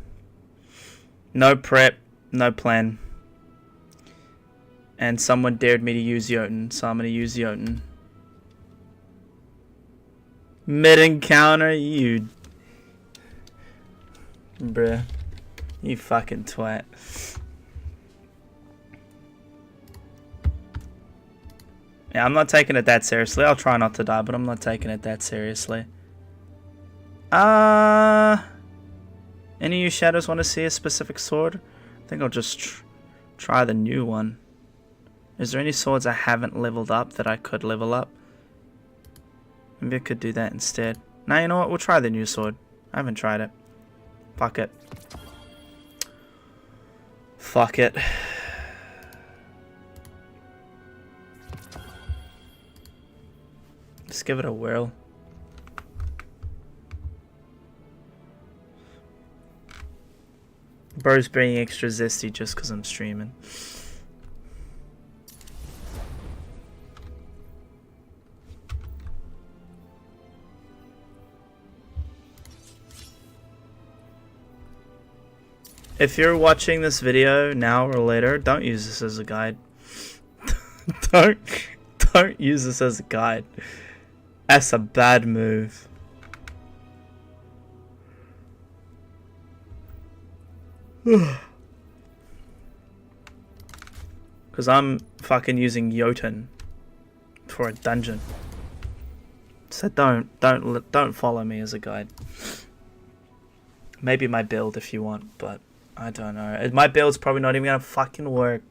No prep, no plan. And someone dared me to use Jotun, so I'm gonna use Jotun. Mid-encounter, you... Bruh. You fucking twat. Yeah, I'm not taking it that seriously. I'll try not to die, but I'm not taking it that seriously. Any of you shadows want to see a specific sword? I think I'll just try the new one. Is there any swords I haven't leveled up that I could level up? Maybe I could do that instead. Now, you know what? We'll try the new sword. I haven't tried it. Fuck it. Fuck it. Let's give it a whirl. Bro's being extra zesty just because I'm streaming. If you're watching this video now or later, don't use this as a guide. Don't use this as a guide. That's a bad move. Because I'm fucking using Jotun for a dungeon. So don't follow me as a guide. Maybe my build if you want, but I don't know. My build's probably not even gonna fucking work.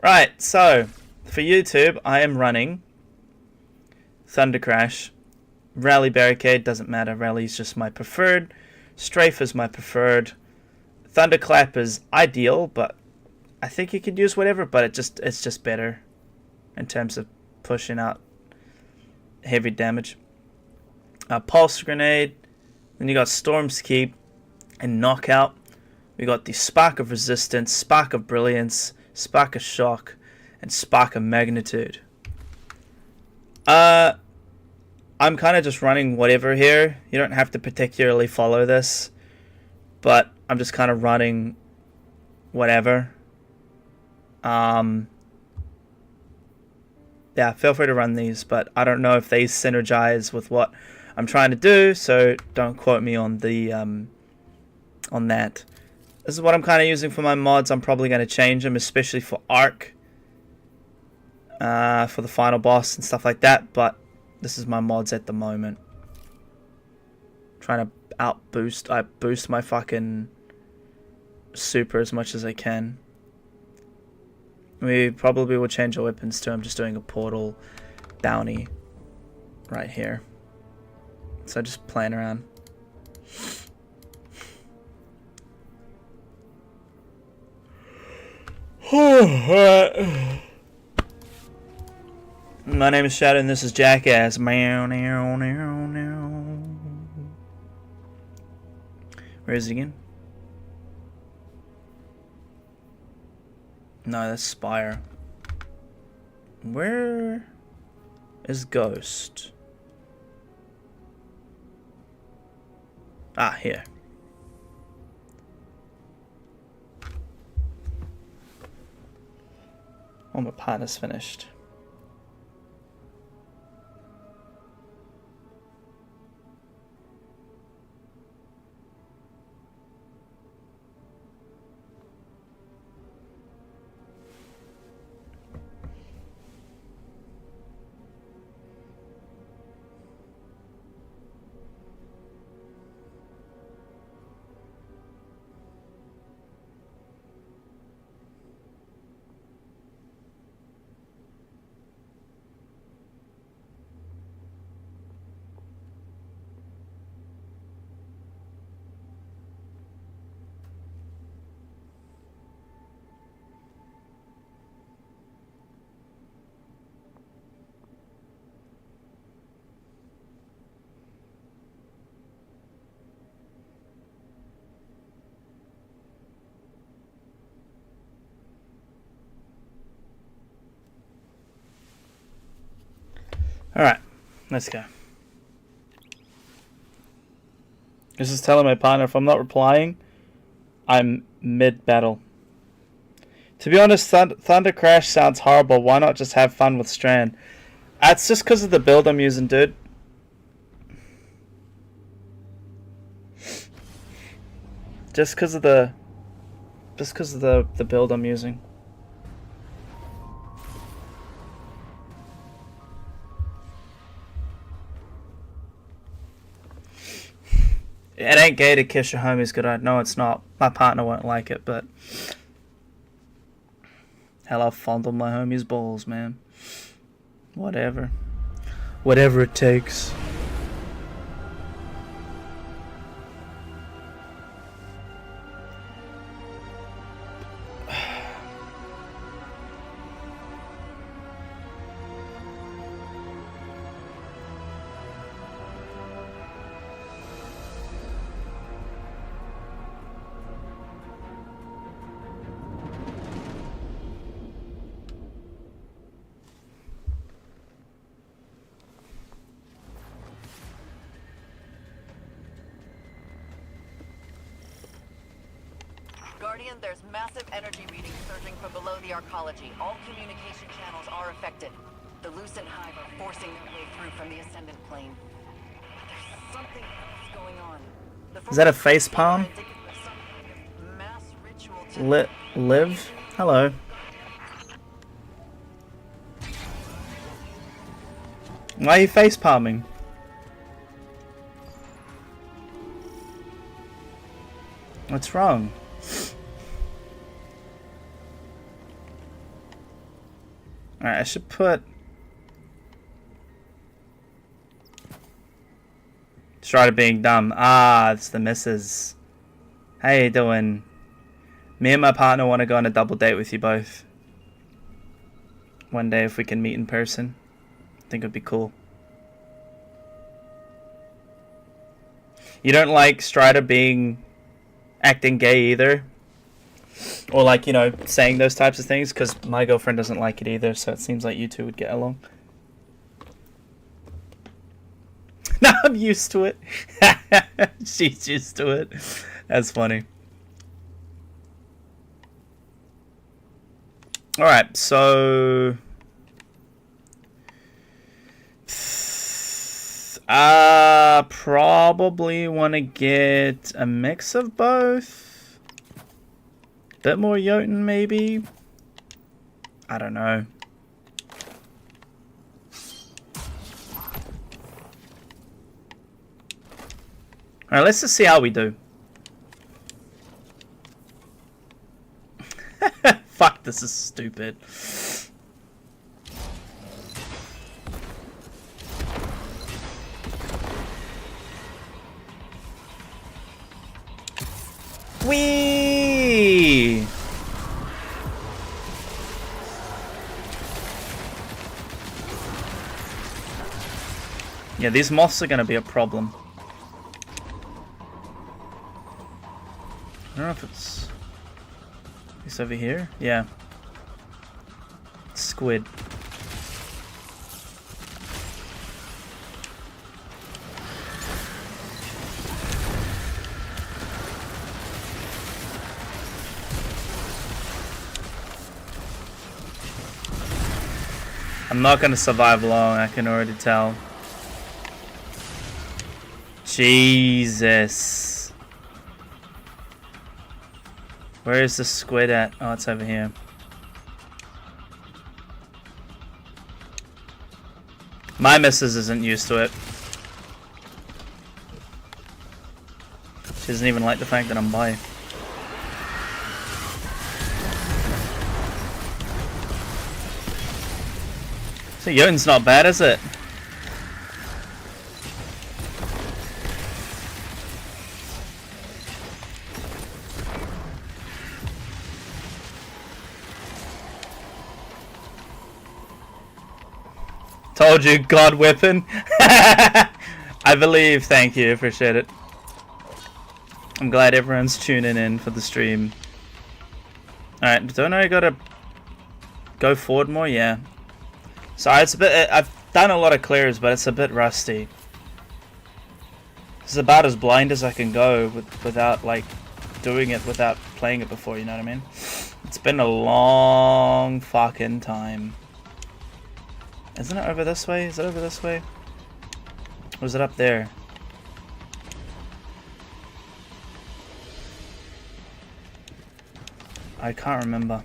Right, so for YouTube, I am running Thunder Crash. Rally Barricade doesn't matter. Rally's just my preferred. Strafe is my preferred. Thunderclap is ideal, but I think you could use whatever, but it's just better in terms of pushing out heavy damage. Pulse Grenade, then you got Storm's Keep and Knockout. We got the Spark of Resistance, Spark of Brilliance, Spark of Shock, and Spark of Magnitude. I'm kind of just running whatever here. You don't have to particularly follow this, but I'm just kind of running whatever. Yeah, feel free to run these, but I don't know if they synergize with what I'm trying to do, so don't quote me on the on that. This is what I'm kind of using for my mods. I'm probably going to change them, especially for Arc, for the final boss and stuff like that, but this is my mods at the moment. Trying to boost my fucking super as much as I can. We probably will change our weapons too. I'm just doing a portal bounty right here. So just playing around. My name is Shadow and this is Jackass. Where is it again? No, that's Spire. Where is Ghost? Ah, here. Oh, my partner's finished. Alright, let's go. This is telling my partner if I'm not replying, I'm mid-battle. To be honest, Thunder Crash sounds horrible. Why not just have fun with Strand? It's just because of the build I'm using, dude. Just because of the build I'm using. It ain't gay to kiss your homies goodnight. No, it's not. My partner won't like it, but hell, I'll fondle my homies' balls, man. Whatever. Whatever it takes. Guardian, there's massive energy readings surging from below the arcology. All communication channels are affected. The Lucent Hive are forcing their way through from the Ascendant Plane. There's something else going on. Is that a face palm? Live? Hello. Why are you face palming? What's wrong? Alright, I should put Strider being dumb. Ah, it's the missus. How you doing? Me and my partner want to go on a double date with you both. One day if we can meet in person. I think it would be cool. You don't like Strider acting gay either? Or like, you know, saying those types of things? Because my girlfriend doesn't like it either, so it seems like you two would get along. No, I'm used to it. She's used to it. That's funny. Alright, so probably want to get a mix of both. Bit more Jotun, maybe? I don't know. Alright, let's just see how we do. Fuck, this is stupid. Whee! Yeah, these moths are gonna be a problem. I don't know if it's over here. Yeah. Squid. I'm not gonna survive long, I can already tell. Jesus. Where is the squid at? Oh, it's over here. My missus isn't used to it. She doesn't even like the fact that I'm by. So Jotun's not bad, is it? Told you, God weapon. I believe. Thank you. Appreciate it. I'm glad everyone's tuning in for the stream. Alright, don't I gotta go forward more? Yeah. Sorry, it's a bit. done a lot of clears, but it's a bit rusty. It's about as blind as I can go without like doing it without playing it before, you know what I mean? It's been a long fucking time. Isn't it over this way? Is it over this way? Or is it up there? I can't remember.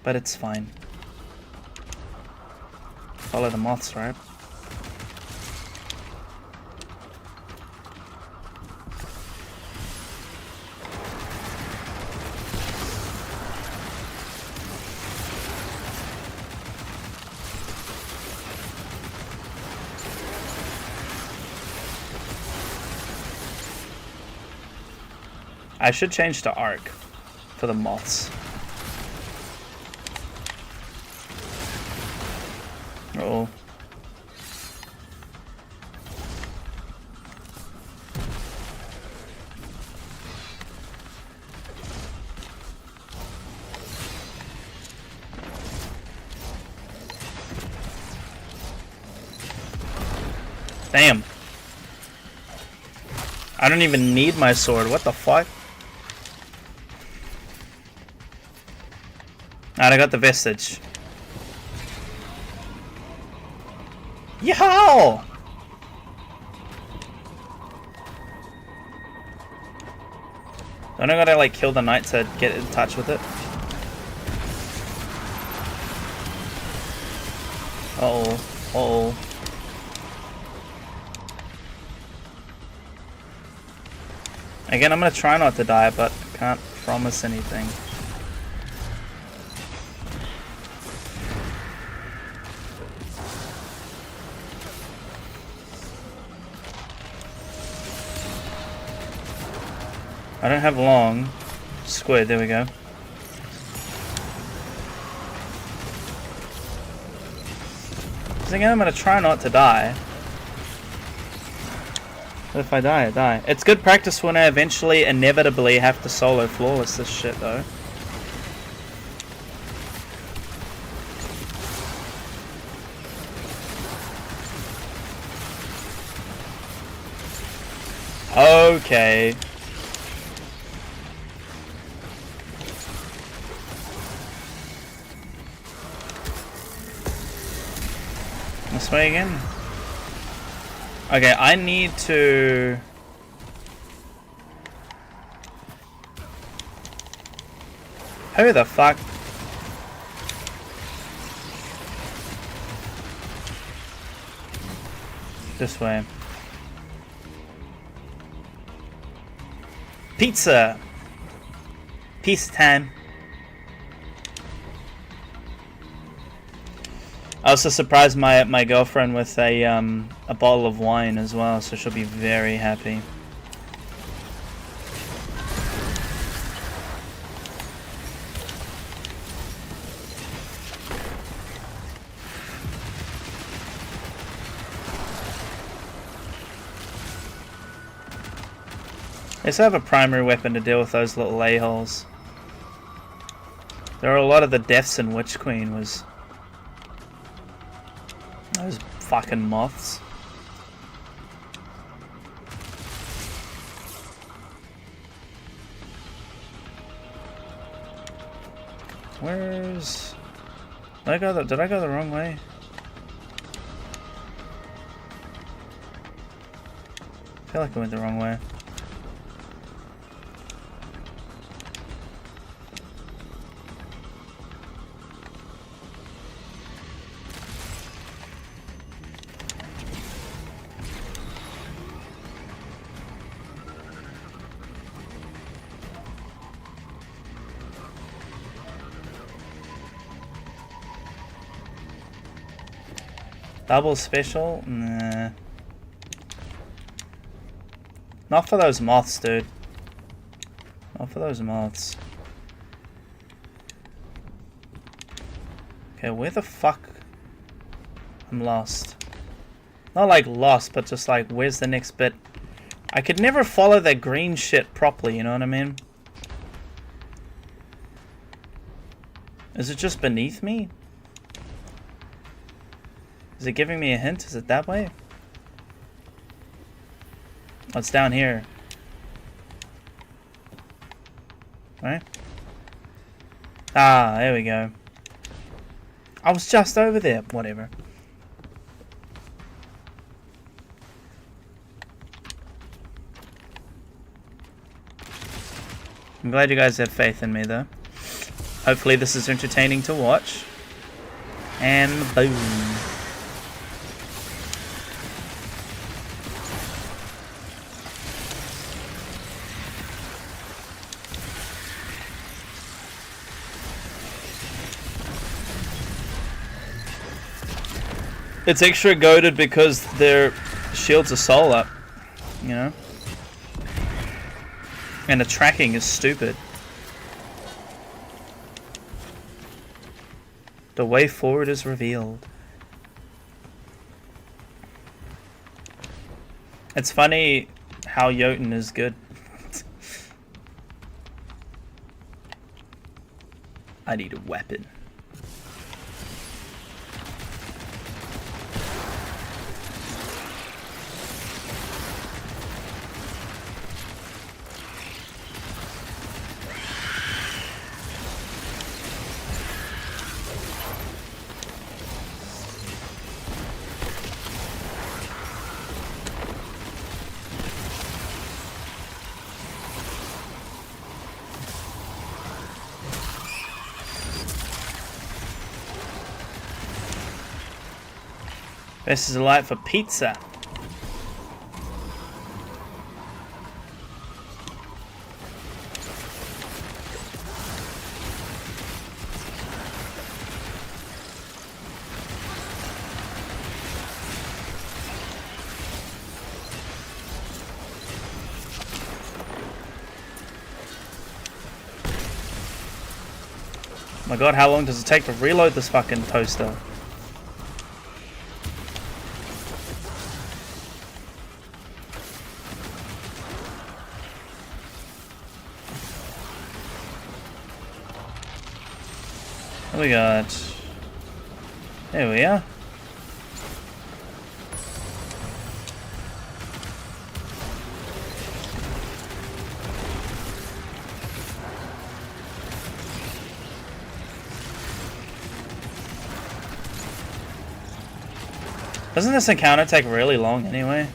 But it's fine. Follow the moths, right? I should change to arc for the moths. Uh-oh. Damn. I don't even need my sword. What the fuck? Alright, I got the vestige. Yow! Don't I gotta like kill the knight to get in touch with it? Uh-oh. Uh-oh. Again, I'm gonna try not to die, but I can't promise anything. I don't have long. Squid, there we go. So again, I'm gonna try not to die. But if I die, I die. It's good practice when I eventually, inevitably have to solo flawless this shit though. Okay. This way again? Okay, I need to... Who the fuck? This way. Pizza! Pizza time. I also surprised my girlfriend with a bottle of wine as well, so she'll be very happy. They still have a primary weapon to deal with those little a-holes. There are a lot of the deaths in Witch Queen was those fucking moths. Where's... Did I go the wrong way? I feel like I went the wrong way. Double special? Nah. Not for those moths, dude. Not for those moths. Okay, where the fuck? I'm lost. Not like lost, but just like, where's the next bit? I could never follow that green shit properly, you know what I mean? Is it just beneath me? Is it giving me a hint? Is it that way? Oh, it's down here. Right? Ah, there we go. I was just over there. Whatever. I'm glad you guys have faith in me, though. Hopefully this is entertaining to watch. And boom. It's extra goated because their shields are solar, you know? And the tracking is stupid. The way forward is revealed. It's funny how Jotun is good. I need a weapon. This is a light for pizza. Oh my god, how long does it take to reload this fucking toaster? What we got? There we are. Doesn't this encounter take really long anyway?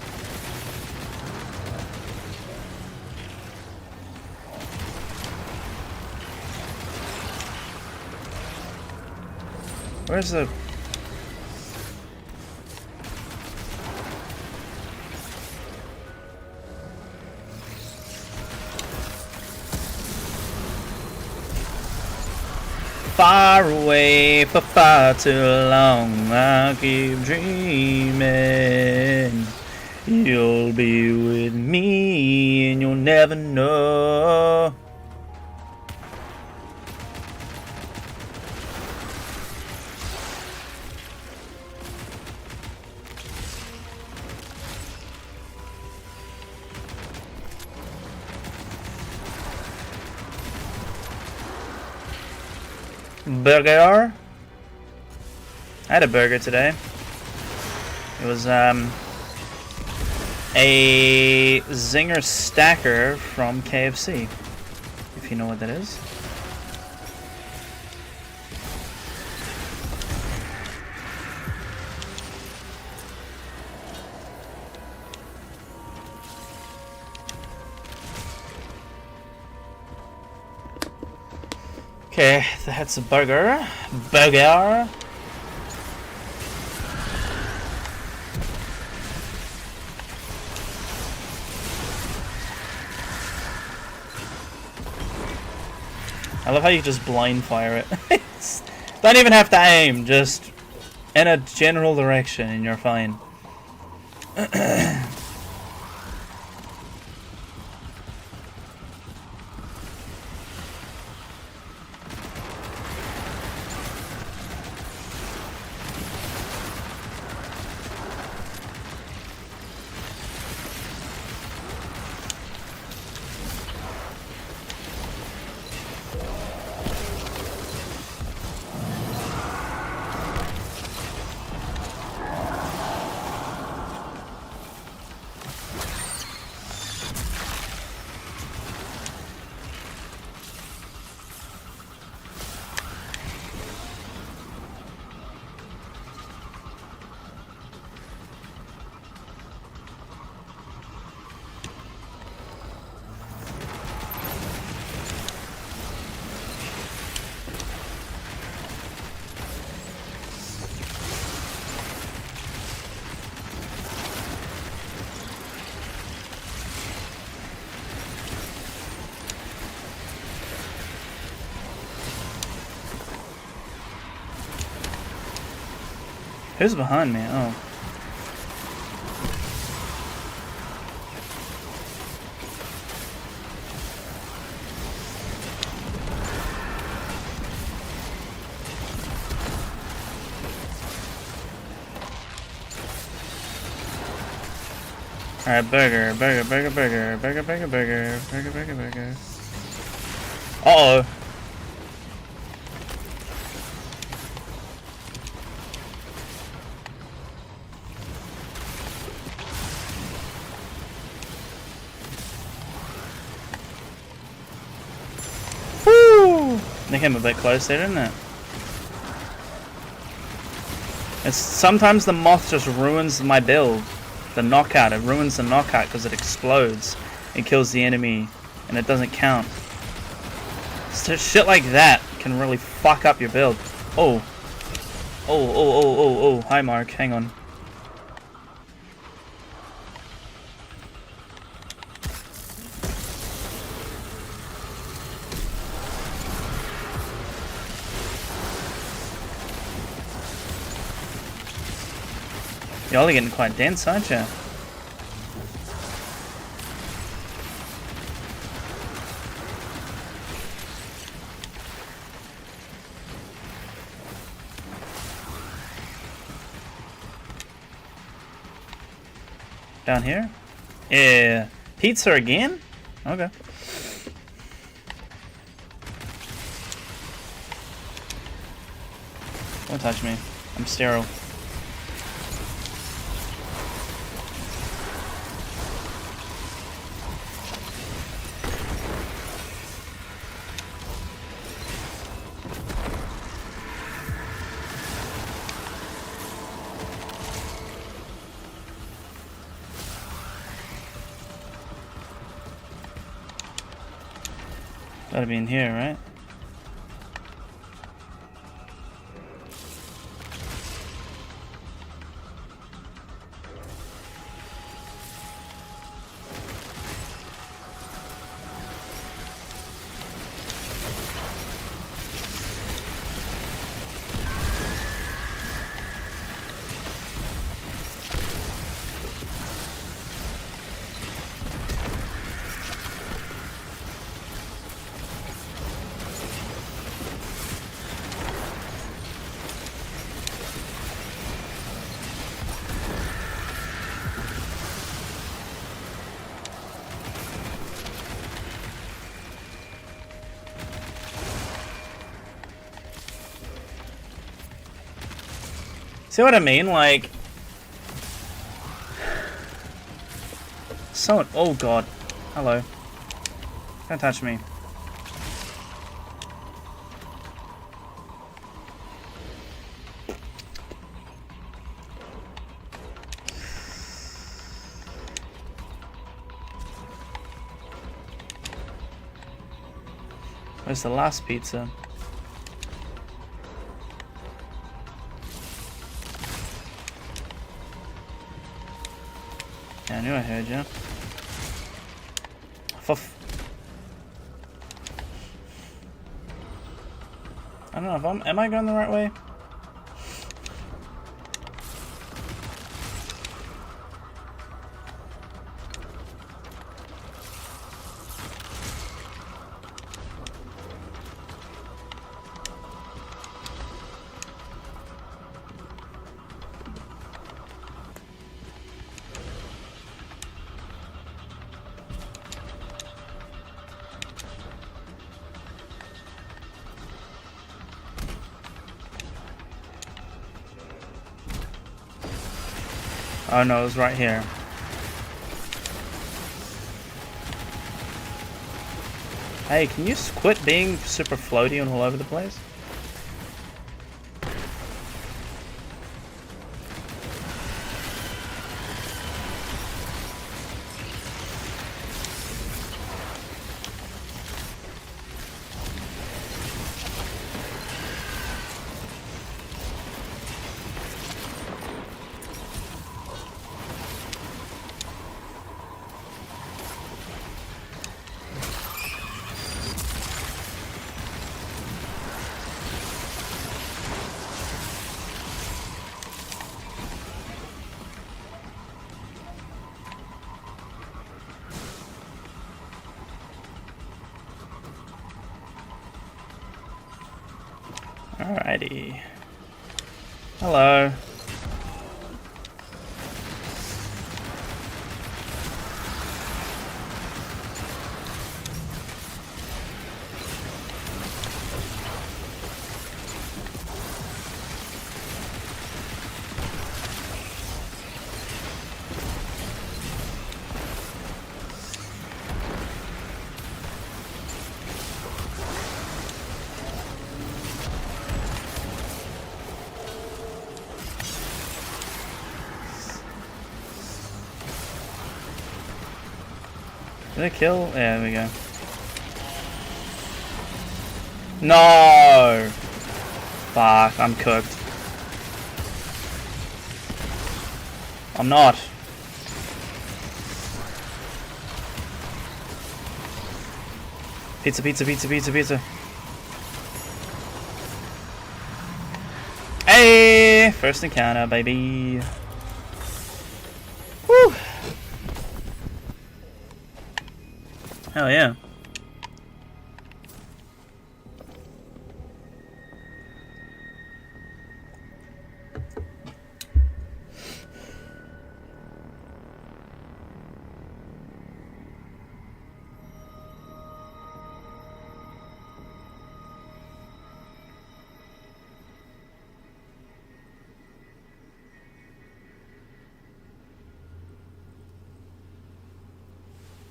Where's the... Far away for far too long, I'll keep dreaming. You'll be with me and you'll never know. Burger. I had a burger today. It was a Zinger Stacker from KFC, if you know what that is. Okay, that's a burger. Burger. I love how you just blind fire it. Don't even have to aim, just in a general direction and you're fine. Who's behind me? Oh. Alright, burger. Uh-oh. Woo! They came a bit close there, didn't it? It's sometimes the moth just ruins my build. The knockout, it ruins the knockout because it explodes. It kills the enemy and it doesn't count. So shit like that can really fuck up your build. Oh. Oh. Hi Mark, hang on. Y'all are getting quite dense, aren't you? Down here? Yeah. Pizza again? Okay. Don't touch me. I'm sterile. Gotta be in here, right? See what I mean? Like, someone. Oh god. Hello. Don't touch me. Where's the last pizza? Yeah, I knew I heard you. I don't know if am I going the right way? Oh no, it was right here. Hey, can you quit being super floaty and all over the place? Alrighty. Hello. Did it kill? Yeah, there we go. No! Fuck, I'm cooked. I'm not. Pizza, pizza, pizza, pizza, pizza. Hey! First encounter, baby. Woo! Hell yeah.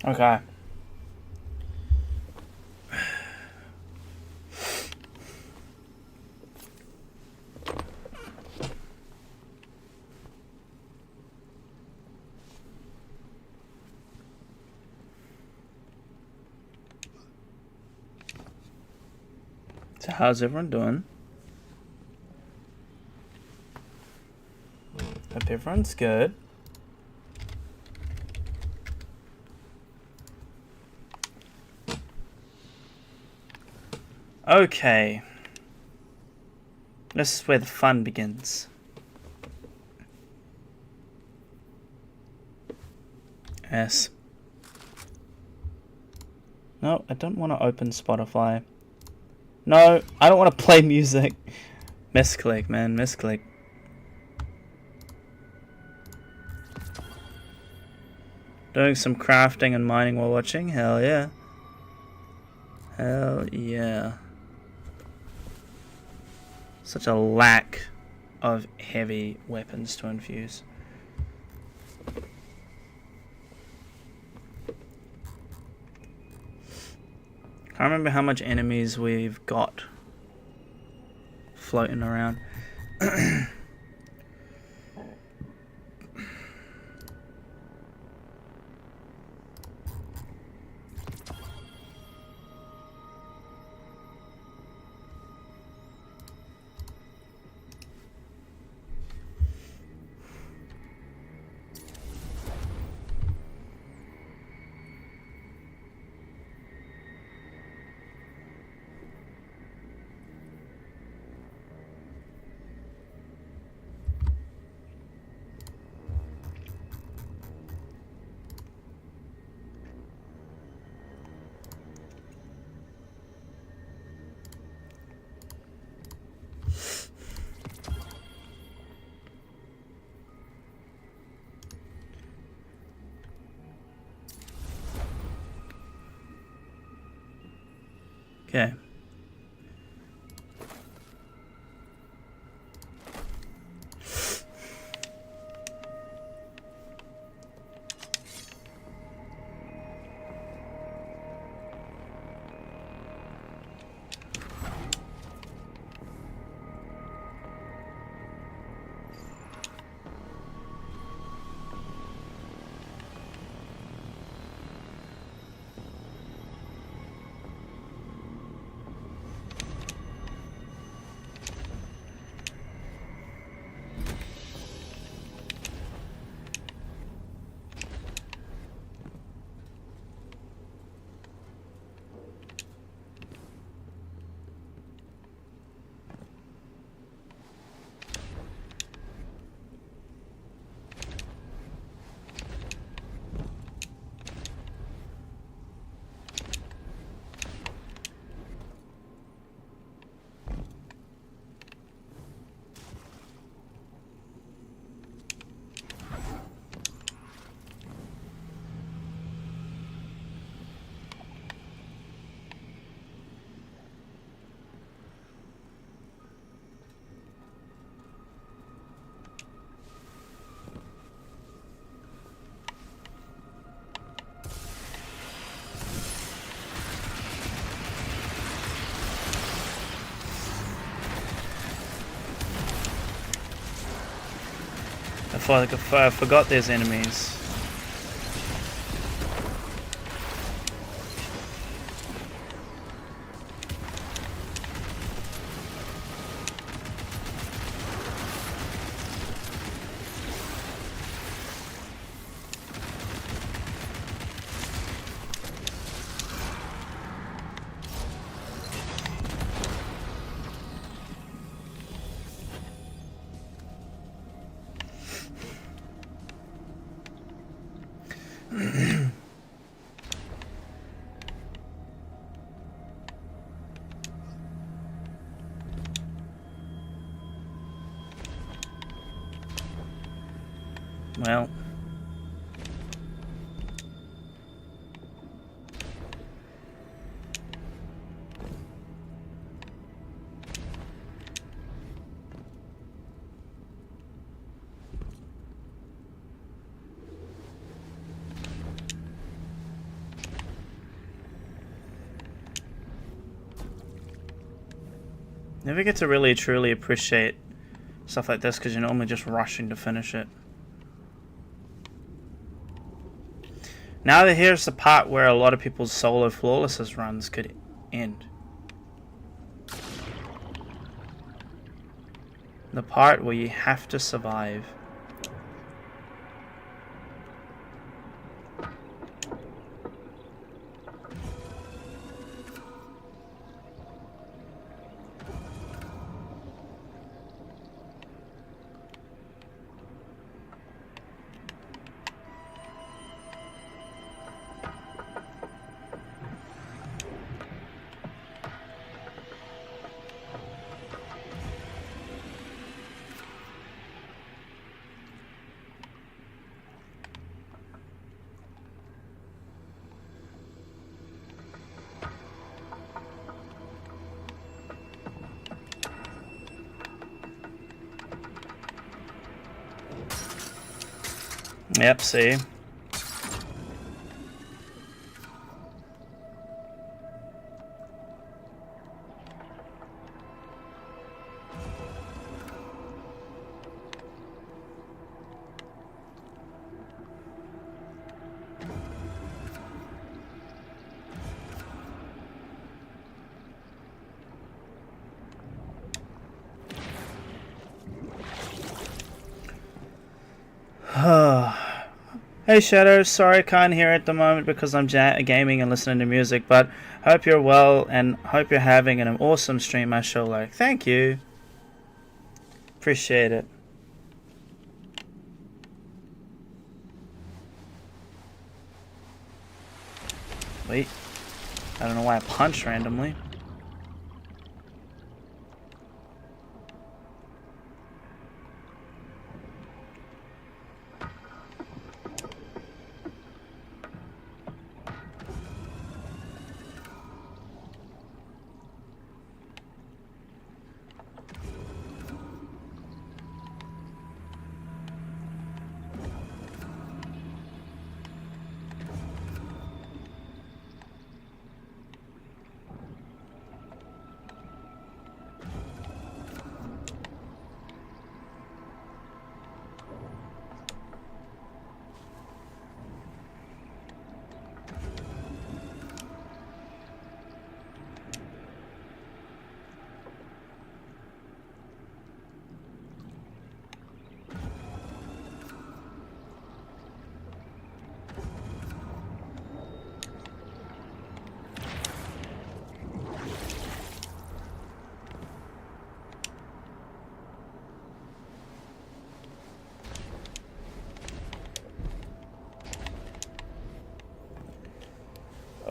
Okay. So how's everyone doing? Hope everyone's good. Okay. This is where the fun begins. Yes. No, I don't want to open Spotify. No, I don't want to play music. Misclick, man, misclick. Doing some crafting and mining while watching? Hell yeah. Hell yeah. Such a lack of heavy weapons to infuse. I remember how much enemies we've got floating around. Okay. I forgot there's enemies. Well, never get to really truly appreciate stuff like this because you're normally just rushing to finish it. Now that here's the part where a lot of people's solo flawlesses runs could end. The part where you have to survive. Yep, see. Hey Shadow, sorry I can't hear at the moment because I'm gaming and listening to music, but hope you're well and hope you're having an awesome stream, I sure like. Thank you. Appreciate it. Wait. I don't know why I punched randomly.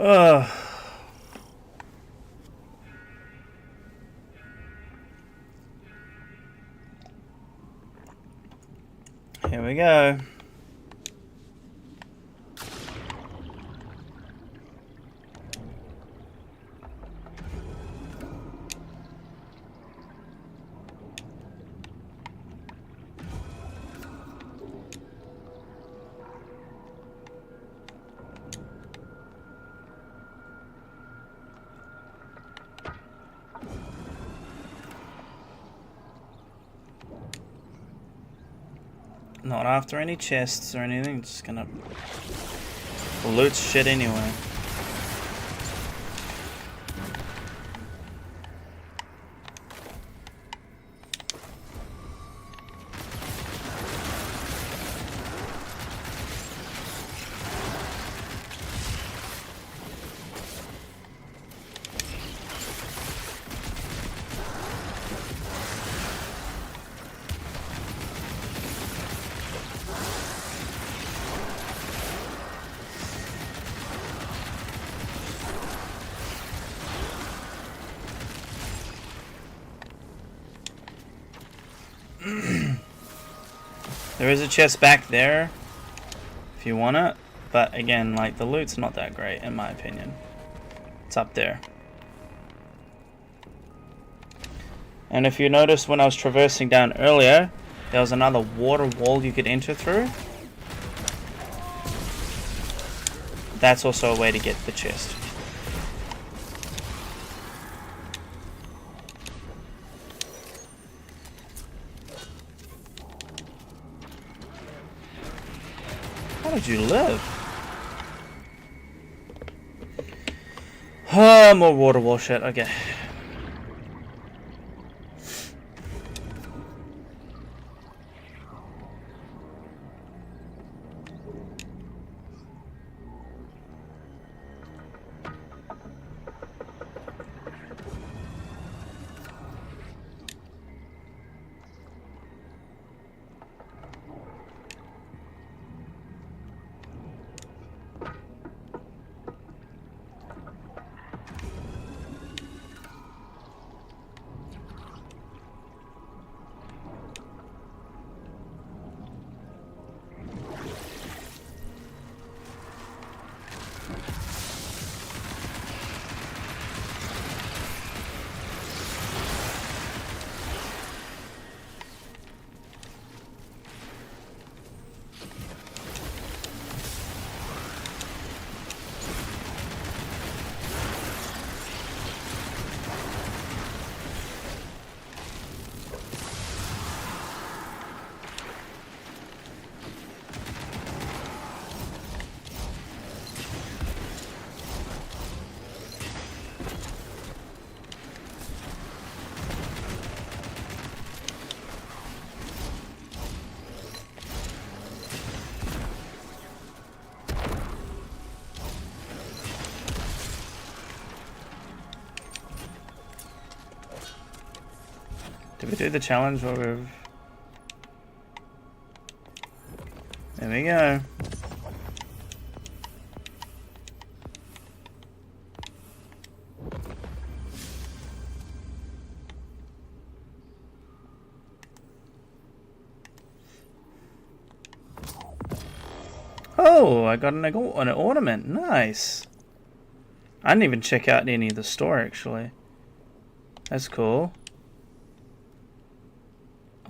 Ugh. Here we go. Not after any chests or anything, just gonna loot shit anyway. There is a chest back there if you want it, but again, like, the loot's not that great in my opinion. It's up there. And if you noticed when I was traversing down earlier, there was another water wall you could enter through. That's also a way to get the chest. How did you live? Oh, more water wall shit. Okay. Did we do the challenge where we've... There we go. Oh, I got an ornament. Nice. I didn't even check out any of the store, actually. That's cool.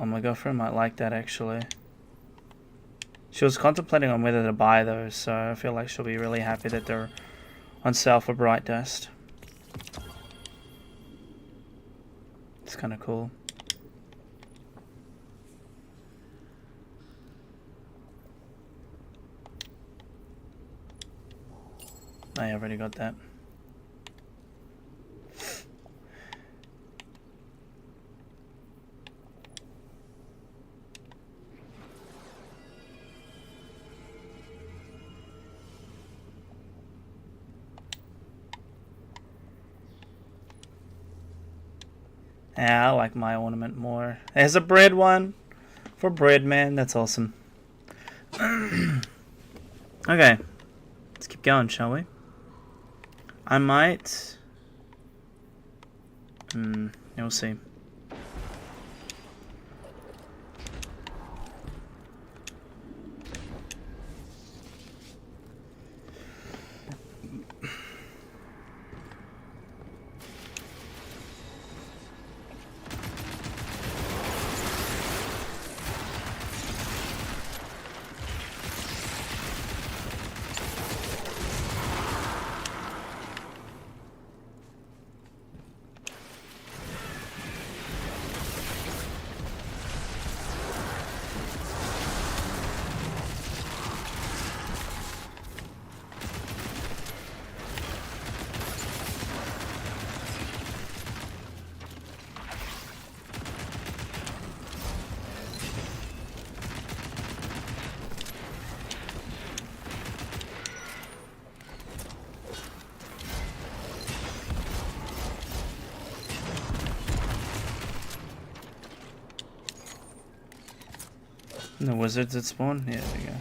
Oh, my girlfriend might like that, actually. She was contemplating on whether to buy those, so I feel like she'll be really happy that they're on sale for Bright Dust. It's kind of cool. I already got that. Yeah, I like my ornament more. There's a bread one for bread man. That's awesome. Okay, let's keep going, shall we? I might... you'll see. The wizards that spawn? Yeah, there we go.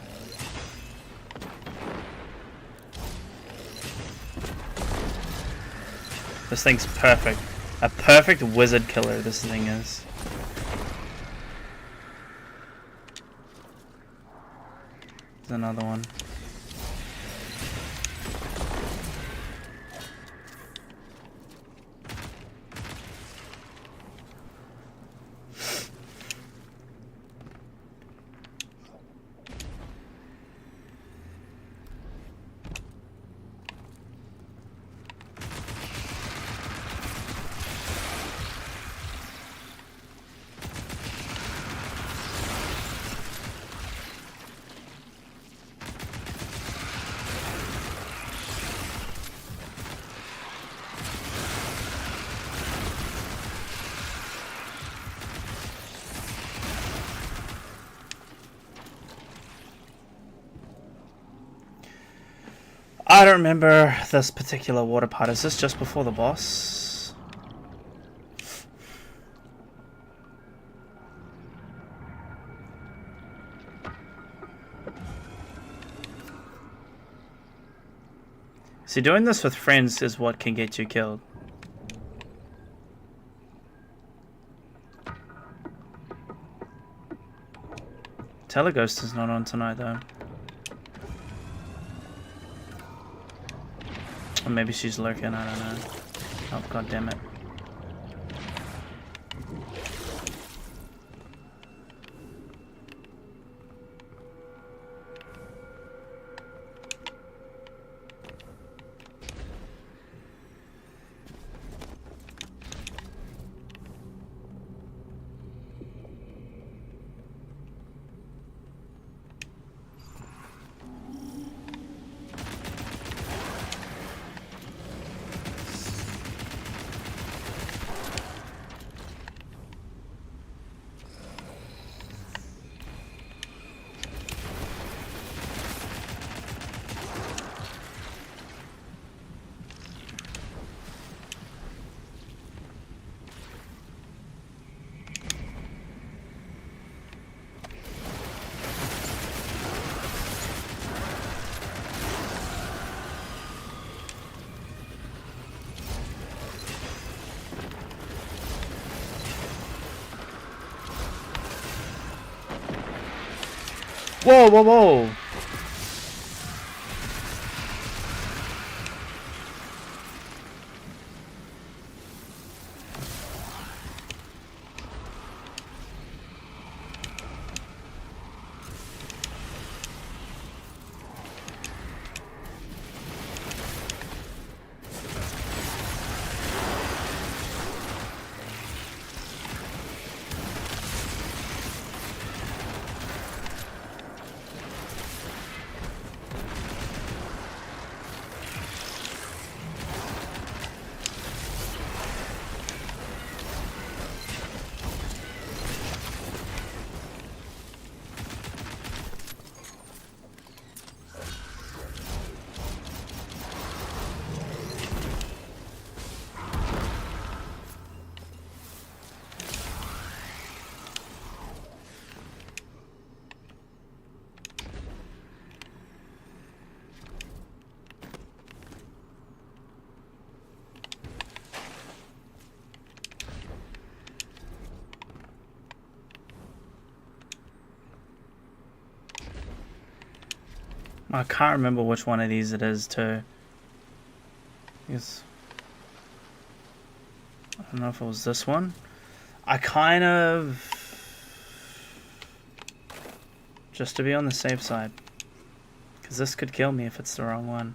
This thing's perfect. A perfect wizard killer, this thing is. There's another one. I don't remember this particular water part. Is this just before the boss? See, doing this with friends is what can get you killed. Teleghost is not on tonight though. Or maybe she's lurking, I don't know. Oh, god damn it. Whoa, whoa, whoa! I can't remember which one of these it is too. Yes. I don't know if it was this one. I kind of... just to be on the safe side. Because this could kill me if it's the wrong one.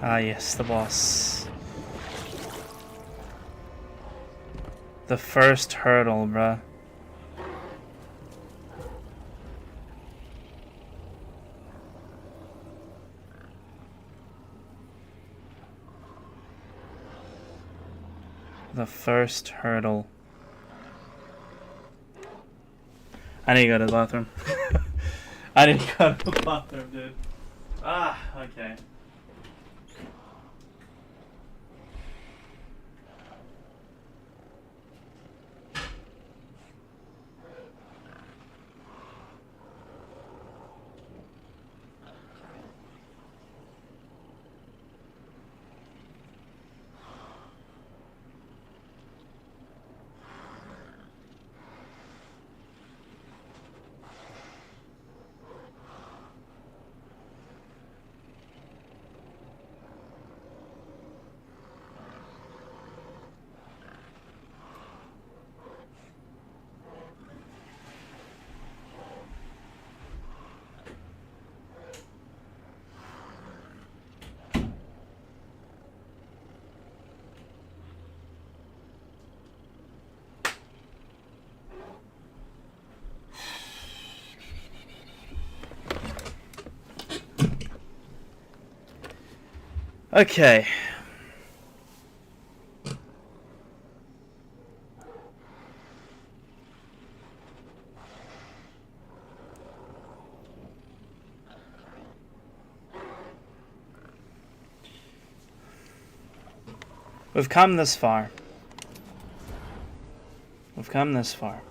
Ah, yes, the boss. The first hurdle, bruh. The first hurdle. I need to go to the bathroom. I need to go to the bathroom, dude. Ah, okay. Okay. We've come this far. We've come this far.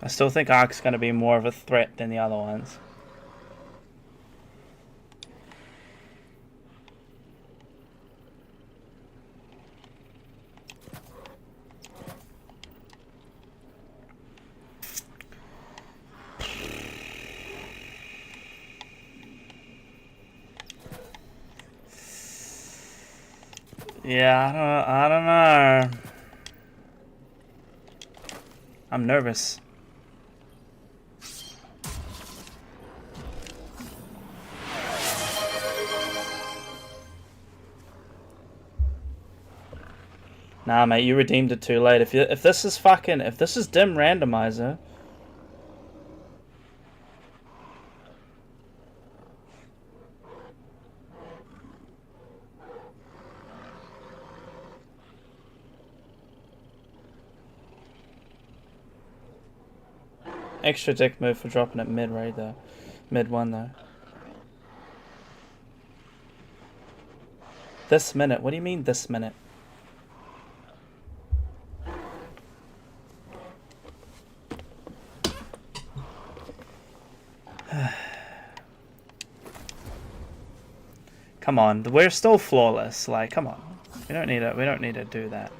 I still think Ark's going to be more of a threat than the other ones. Yeah, I don't know. I'm nervous. Nah, mate, you redeemed it too late. If this is dim randomizer. Extra dick move for dropping it mid right though. Mid one though. This minute? What do you mean this minute? Come on, we're still flawless. Like, come on, we don't need to do that.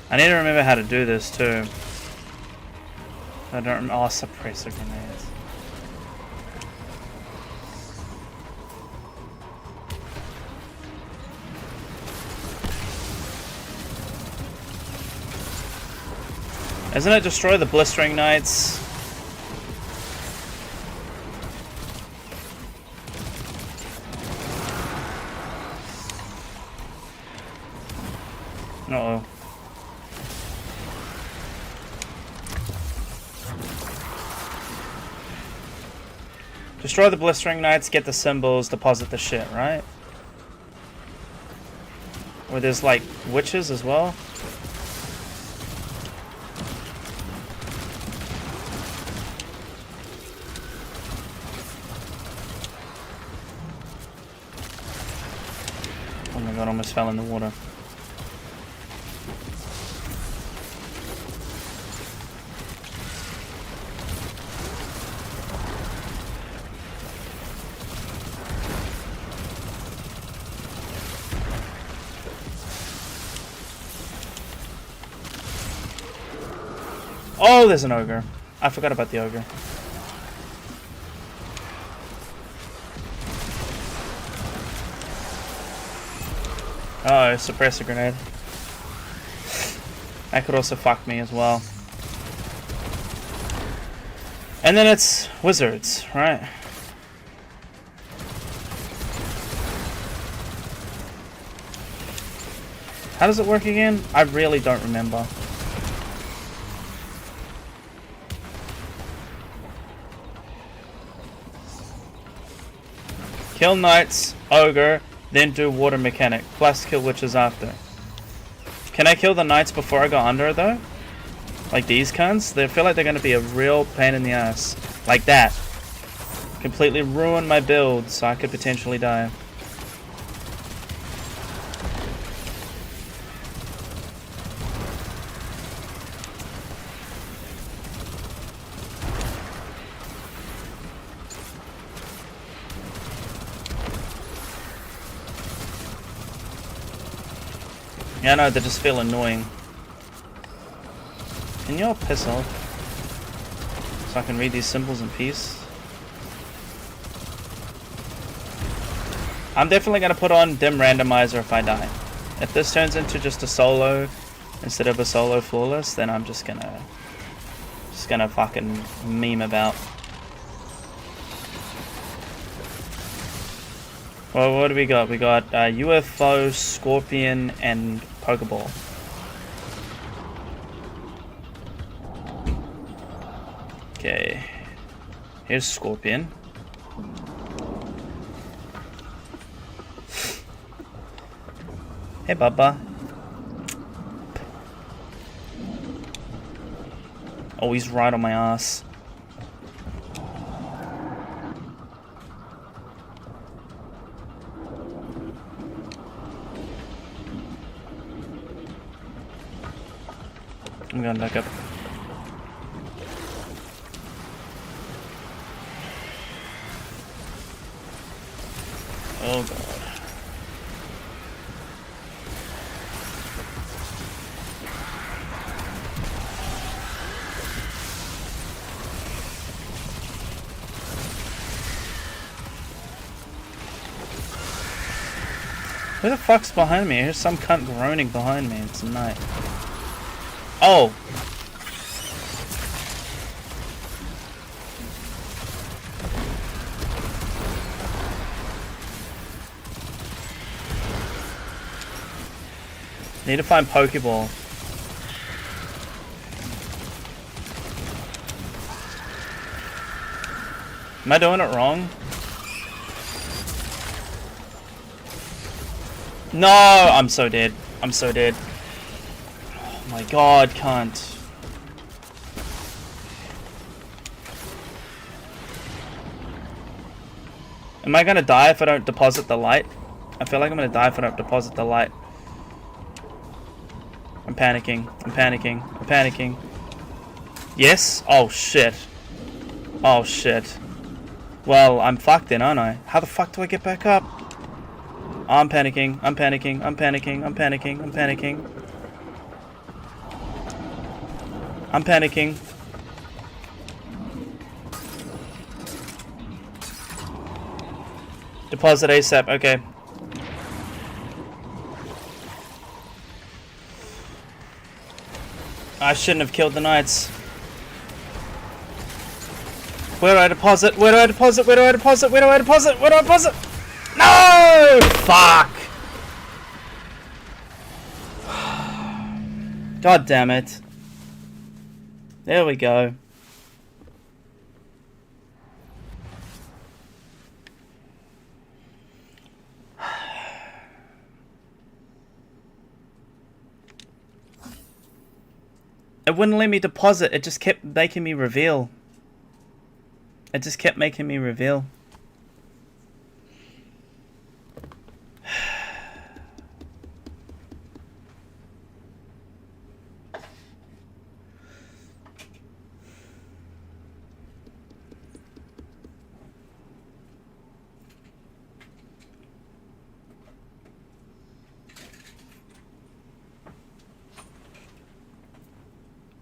I need to remember how to do this too. I don't. Oh, suppressor grenades. Isn't it destroy the blistering knights? Uh-oh. Destroy the blistering knights, get the symbols, deposit the shit, right? Or there's like witches as well. my god, almost fell in the water. Oh, there's an ogre. I forgot about the ogre. Oh, suppressor grenade. That could also fuck me as well. And then it's wizards, right? How does it work again? I really don't remember. Kill knights, ogre, then do water mechanic, plus kill witches after. Can I kill the knights before I go under though? Like these cunts? They feel like they're gonna be a real pain in the ass. Like that. Completely ruin my build so I could potentially die. Yeah, no, they just feel annoying. Can you all piss off? So I can read these symbols in peace. I'm definitely going to put on Dim Randomizer if I die. If this turns into just a solo instead of a solo flawless, then I'm just gonna fucking meme about. Well, what do we got? We got UFO, Scorpion, and Pokeball. Okay. Here's Scorpion. Hey, Bubba. Oh, he's right on my ass. I'm going back up. Oh god. Who the fuck's behind me? Here's some cunt groaning behind me. It's night. Oh! Need to find Pokeball. Am I doing it wrong? No! I'm so dead. I'm so dead. Oh my god, cunt. Am I gonna die if I don't deposit the light? I feel like I'm gonna die if I don't deposit the light. I'm panicking. I'm panicking. I'm panicking. Yes? Oh shit. Oh shit. Well, I'm fucked then, aren't I? How the fuck do I get back up? I'm panicking. I'm panicking. I'm panicking. I'm panicking. I'm panicking. I'm panicking. Deposit ASAP. Okay. I shouldn't have killed the knights. Where do I deposit? Where do I deposit? Where do I deposit? Where do I deposit? Where do I deposit? No! Fuck! God damn it. There we go. It wouldn't let me deposit, it just kept making me reveal. It just kept making me reveal.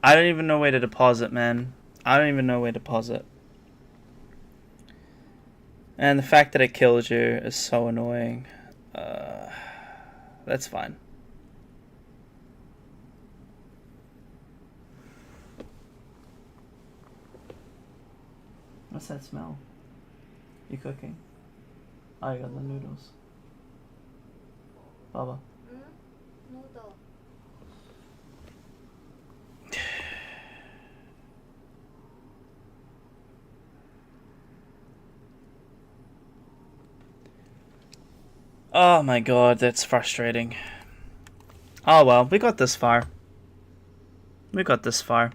I don't even know where to deposit, man. I don't even know where to deposit. And the fact that it kills you is so annoying. That's fine. What's that smell? You cooking? Oh, you got the noodles. Baba. Noodle. Oh my god, that's frustrating. Oh well, we got this far. We got this far.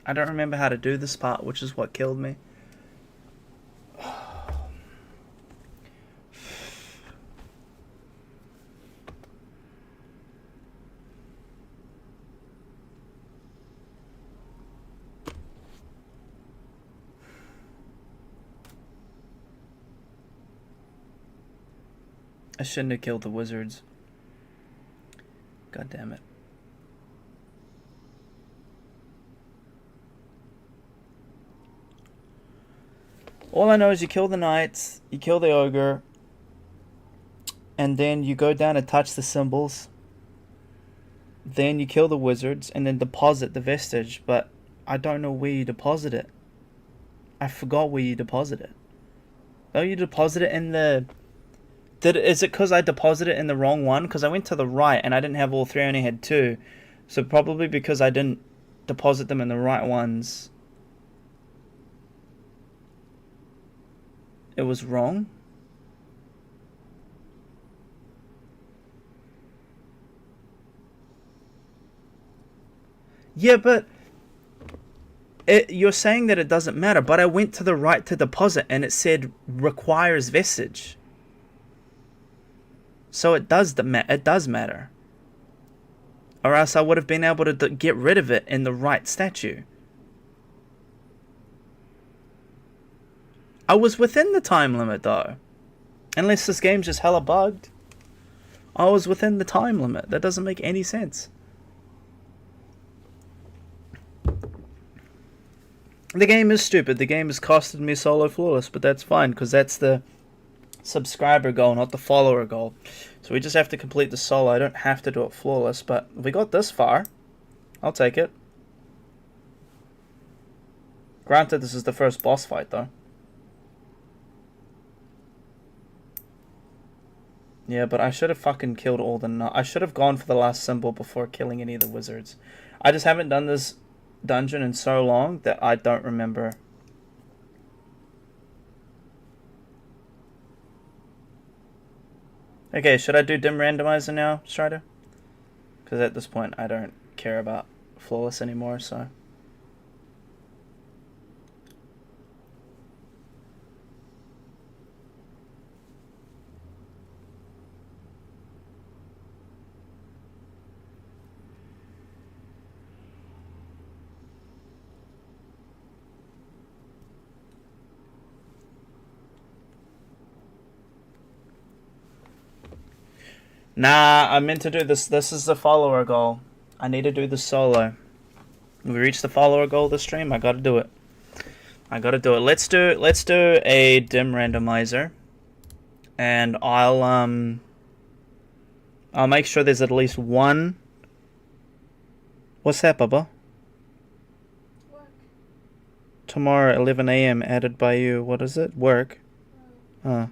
I don't remember how to do this part, which is what killed me. I shouldn't have killed the wizards. God damn it. All I know is you kill the knights, you kill the ogre, and then you go down and touch the symbols. Then you kill the wizards and then deposit the vestige, but I don't know where you deposit it. I forgot where you deposit it. Oh, you deposit it in the... Is it because I deposited it in the wrong one? Because I went to the right and I didn't have all three, I only had two. So probably because I didn't deposit them in the right ones, it was wrong. Yeah, but you're saying that it doesn't matter, but I went to the right to deposit and it said requires vestige. So it does matter. Or else I would have been able to get rid of it in the right statue. I was within the time limit though. Unless this game's just hella bugged. I was within the time limit. That doesn't make any sense. The game is stupid. The game has costed me solo flawless, but that's fine because that's the subscriber goal, not the follower goal. So we just have to complete the solo. I don't have to do it flawless, but if we got this far, I'll take it. Granted, this is the first boss fight though. Yeah, but I should have fucking killed all the... I should have gone for the last symbol before killing any of the wizards. I just haven't done this dungeon in so long that I don't remember. Okay, should I do dim randomizer now, Strider? Because at this point I don't care about flawless anymore, so... Nah, I meant to do this. This is the follower goal. I need to do the solo. We reach the follower goal this stream. I gotta do it. I gotta do it. Let's do a dim randomizer, and I'll make sure there's at least one. What's that, Bubba? Work. Tomorrow, 11 a.m. Added by you. What is it? Work. Huh.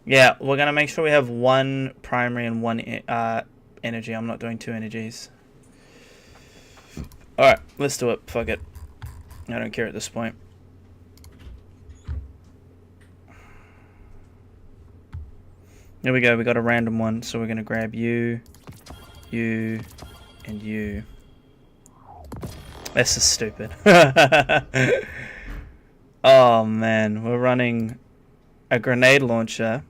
Yeah, we're gonna make sure we have one primary and one energy. I'm not doing two energies. Alright, let's do it. Fuck it. I don't care at this point. There we go, we got a random one, so we're gonna grab you, you, and you. This is stupid. Oh man, we're running a grenade launcher,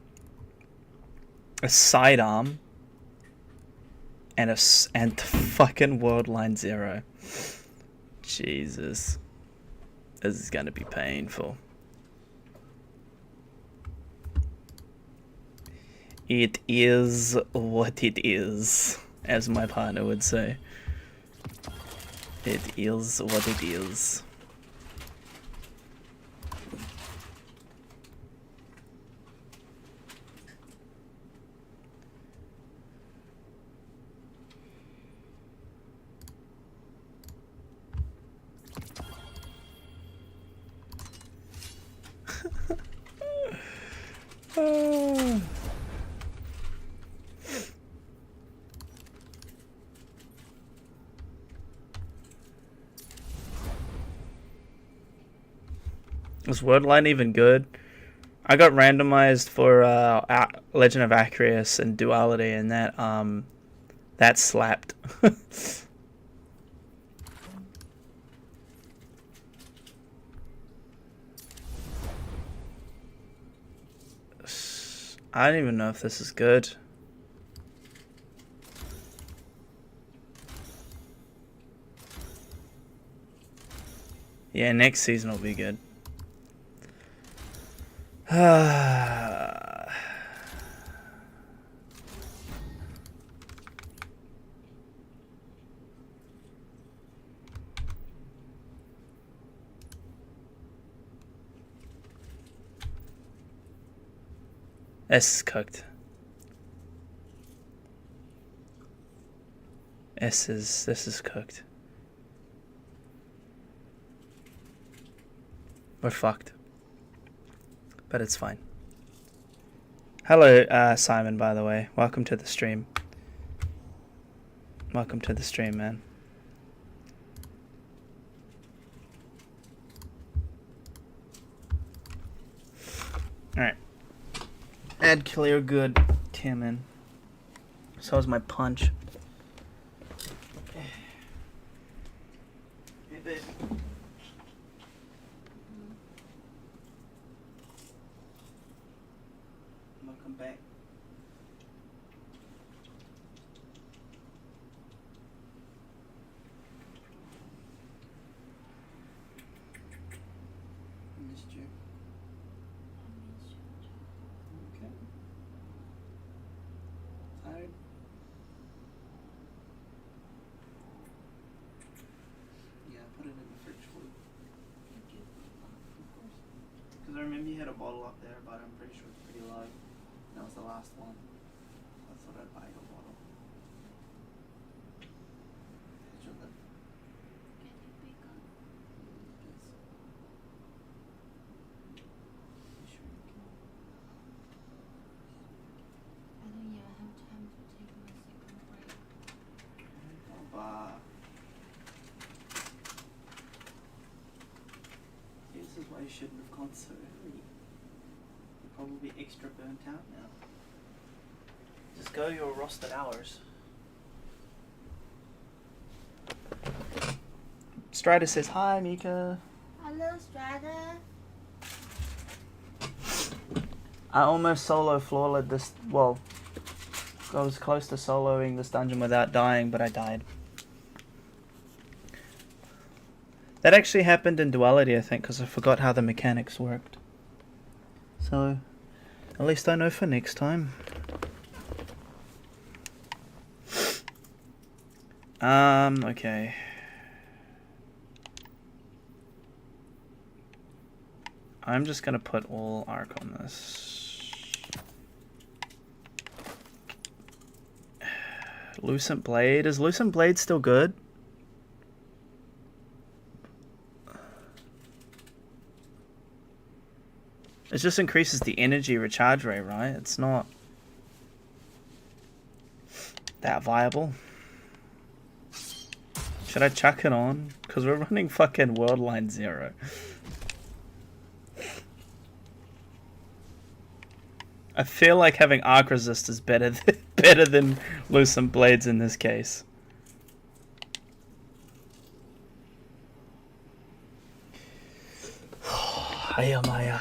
a sidearm, and fucking World Line 0. Jesus. This is gonna be painful. It is what it is, as my partner would say. It is what it is. Was Wordline even good? I got randomized for Legend of Acreus and Duality, and that slapped. I don't even know if this is good. Yeah, next season will be good. S is cooked. This is cooked. We're fucked. But it's fine. Hello, Simon, by the way. Welcome to the stream. Welcome to the stream, man. Alright. Add clear good. Damn, man. So is my punch. Hey, babe. Welcome back. I missed you. Okay. Tired? Yeah, put it in the fridge for you. Thank you. Of course. Because I remember you had a bottle up there, but I'm pretty sure it's pretty low. That was the last one. I thought I'd buy your bottle. How's your lip? Getting bigger. Yes. You sure you can? I don't yet have time to take my second break. Papa. See, this is why you shouldn't have gone so early. You're probably extra burnt out now. Just go your rostered hours. Strider says hi, Mika. Hello, Strider. I almost solo flawled this. Well, I was close to soloing this dungeon without dying, but I died. That actually happened in Duality, I think, because I forgot how the mechanics worked. So, at least I know for next time. Okay. I'm just gonna put all arc on this. Lucent Blade. Is Lucent Blade still good? It just increases the energy recharge rate, right? It's not that viable. Should I chuck it on? Because we're running fucking World Line 0. I feel like having arc resist is better than Lucent Blades in this case. Hiya Maya.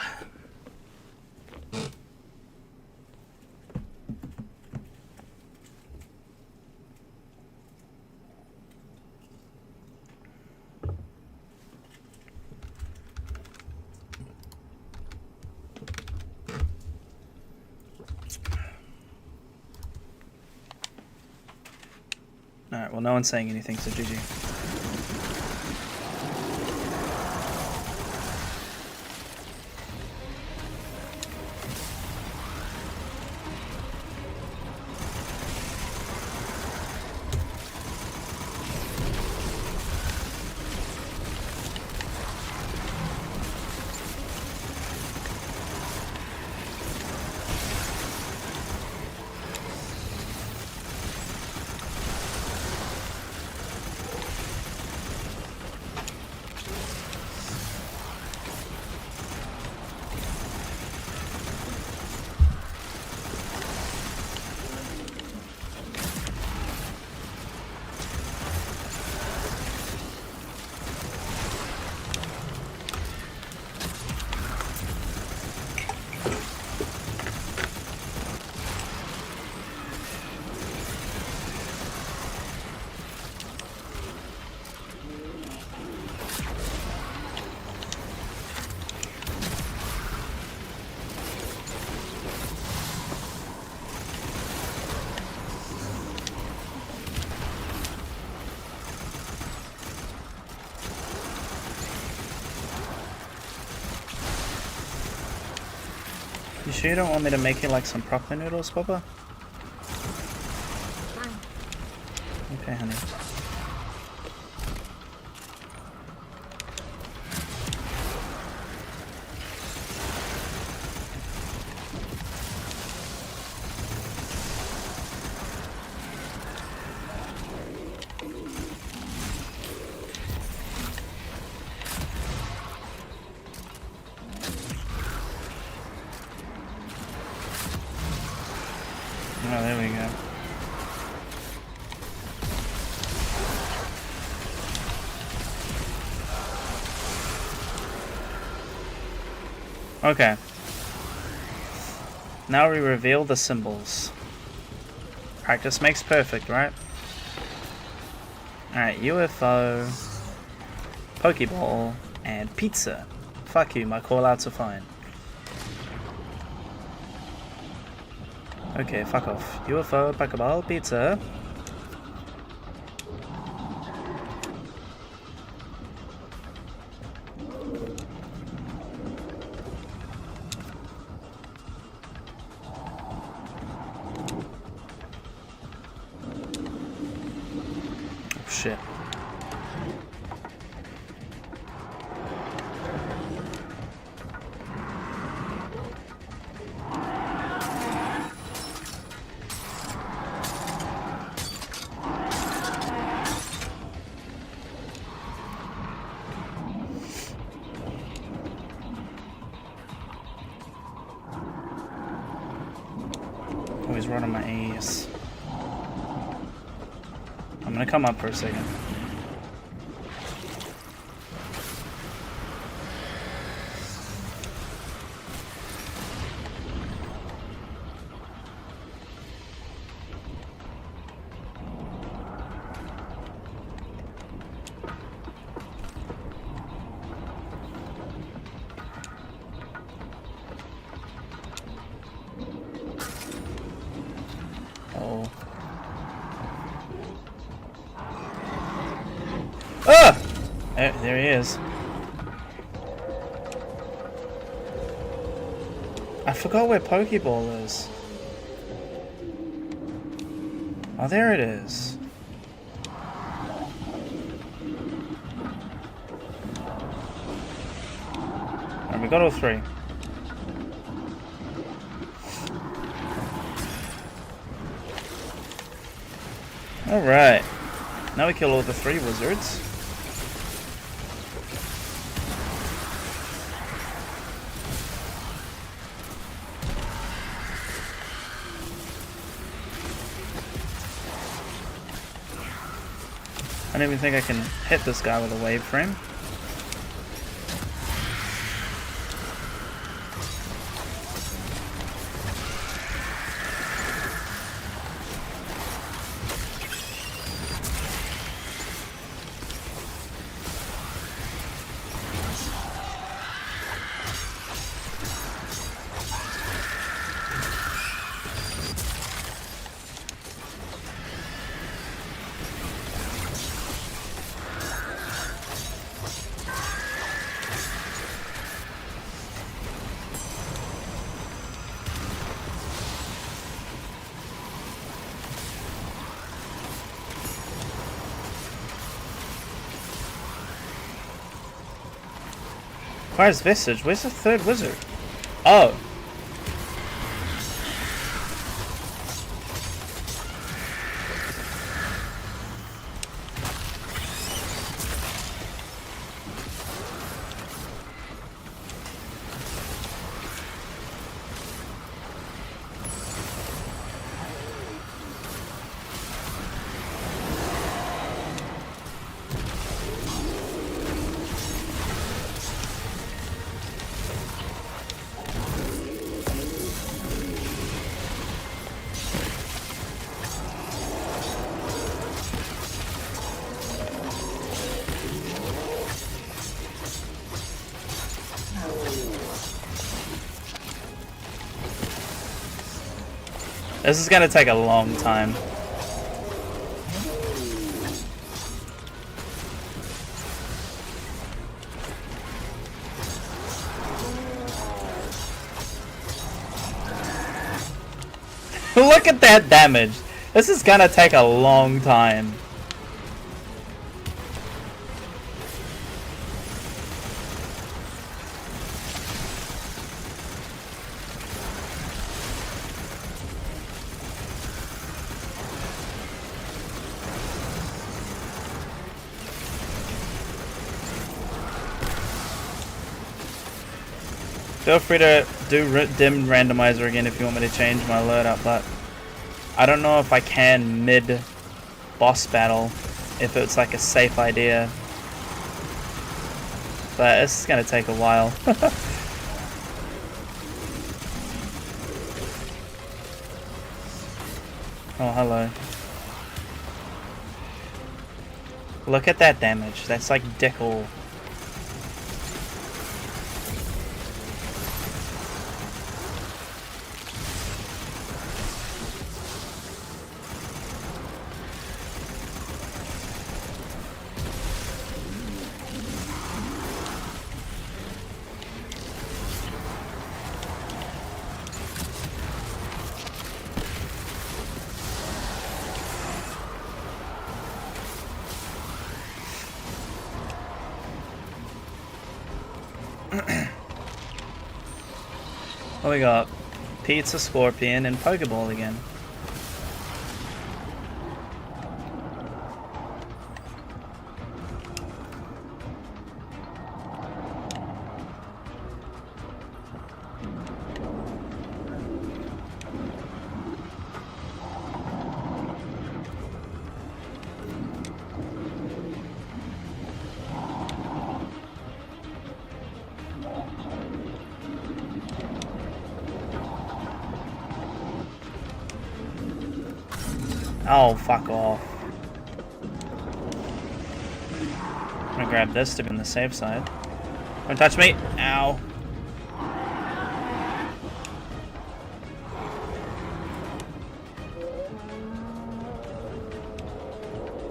well, no one's saying anything, so GG. You sure you don't want me to make you like some proper noodles, Papa? Okay, honey. Oh, there we go. Okay. Now we reveal the symbols. Practice makes perfect, right? Alright, UFO, Pokeball, and pizza. Fuck you, my callouts are fine. Okay, fuck off. UFO, Pokeball, pizza. Oh shit. Always running my ass. I'm gonna come up for a second. Oh. Ah! There he is. I forgot where Pokeball is. Oh, there it is. And we got all three. Alright. Now we kill all the three wizards. I don't even think I can hit this guy with a wave frame. Where's Visage? Where's the third wizard? Oh. This is gonna take a long time. Look at that damage. This is gonna take a long time. Feel free to do dim randomizer again if you want me to change my alert up, but I don't know if I can mid boss battle, if it's like a safe idea. But this is gonna take a while. Oh, hello. Look at that damage. That's like dick all. What we got? Pizza, Scorpion, and Pokeball again. Oh, fuck off. I'm gonna grab this to be on the safe side. Don't touch me! Ow.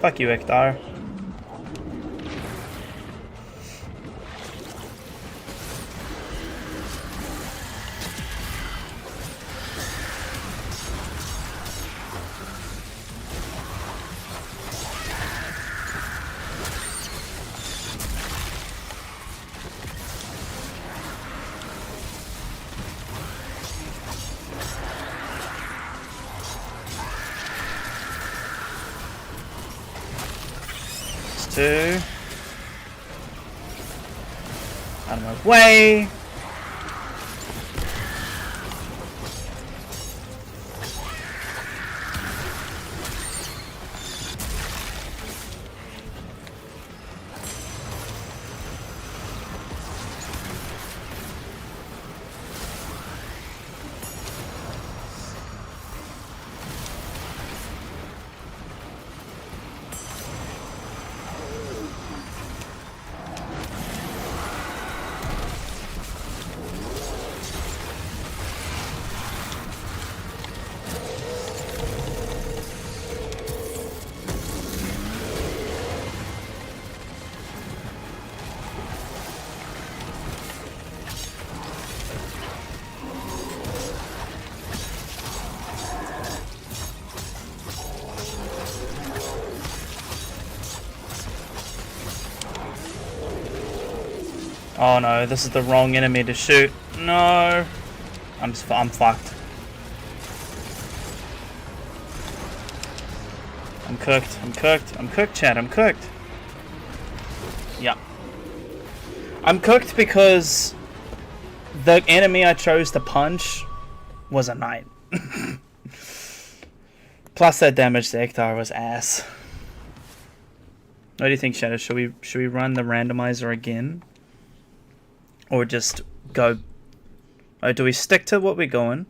Fuck you, Iktar. Two. Out of my way. Oh no, this is the wrong enemy to shoot. No. I'm fucked. I'm cooked. I'm cooked. I'm cooked, Chad. I'm cooked. Yeah. I'm cooked because the enemy I chose to punch was a knight. Plus that damage to Ektar was ass. What do you think, Shadow? Should we run the randomizer again? Or just go... Or do we stick to what we're going?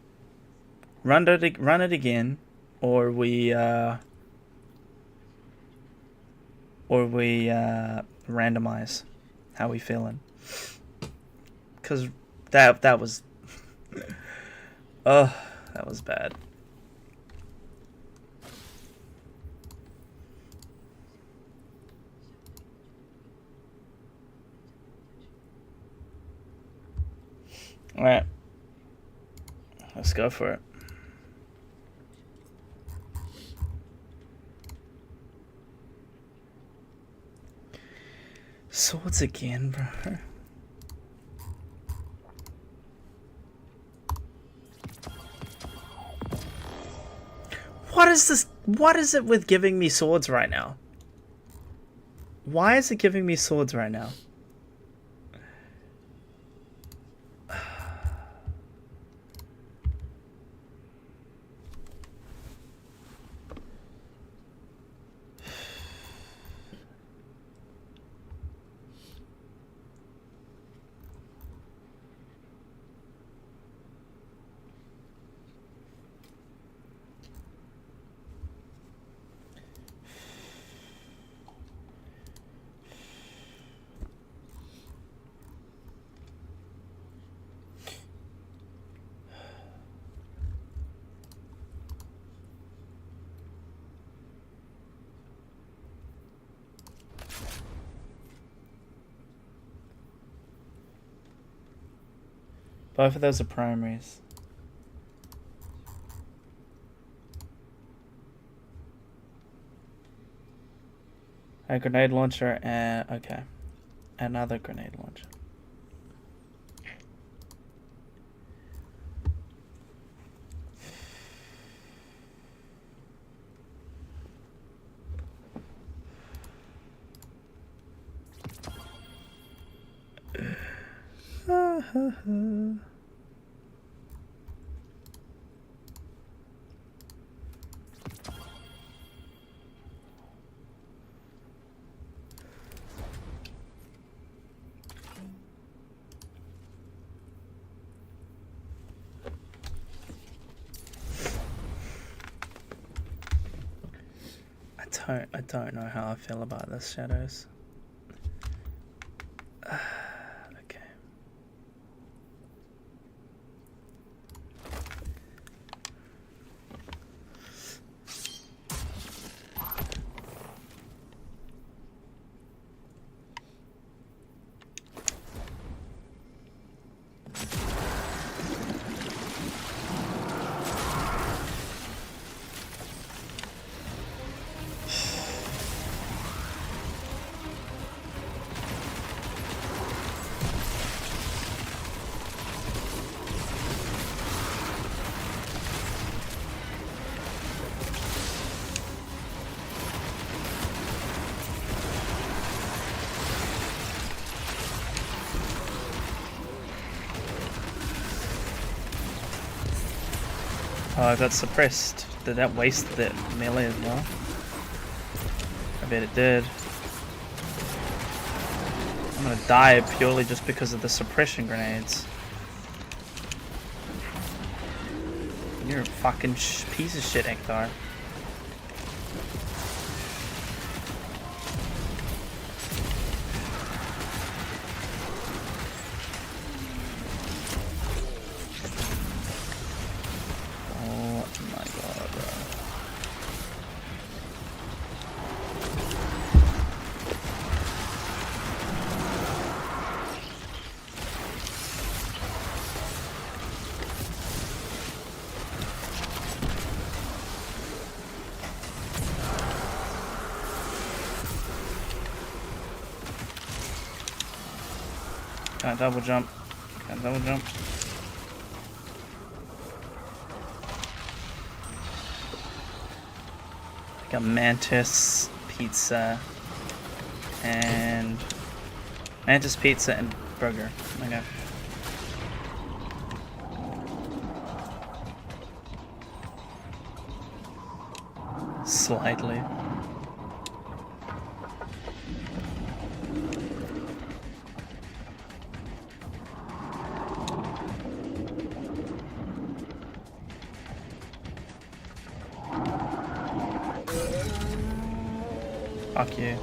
Run it again? Or we randomize? How we feeling? Because that was... Oh, that was bad. Alright. Let's go for it. Swords again, bro. What is this? What is it with giving me swords right now? Why is it giving me swords right now? Both of those are primaries. A grenade launcher and... okay. Another grenade launcher. I don't know how I feel about this, Shadows. Okay. Oh, I got suppressed. Did that waste that melee as well? I bet it did. I'm gonna die purely just because of the suppression grenades. You're a fucking piece of shit, Ektar. Can't double jump. Can't double jump. Got Mantis Pizza and Mantis Pizza and burger. Okay. Slightly. Fuck you.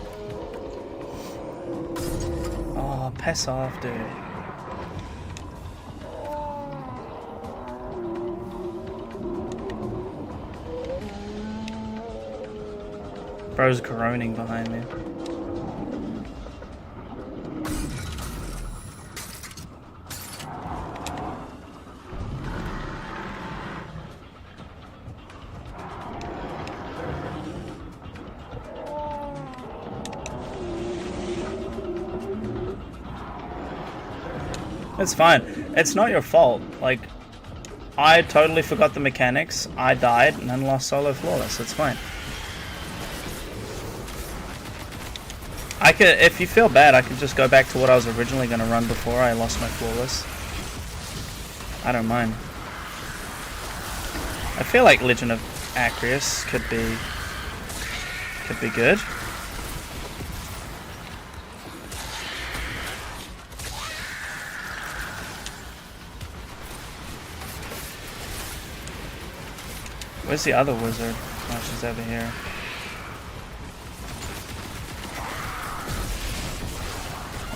Oh, piss off, dude. Bro's groaning behind me. It's fine. It's not your fault. Like, I totally forgot the mechanics. I died and then lost solo flawless. It's fine. I could, if you feel bad, I could just go back to what I was originally going to run before I lost my flawless. I don't mind. I feel like Legend of Acrius could be good. Where's the other wizard? Oh, she's over here.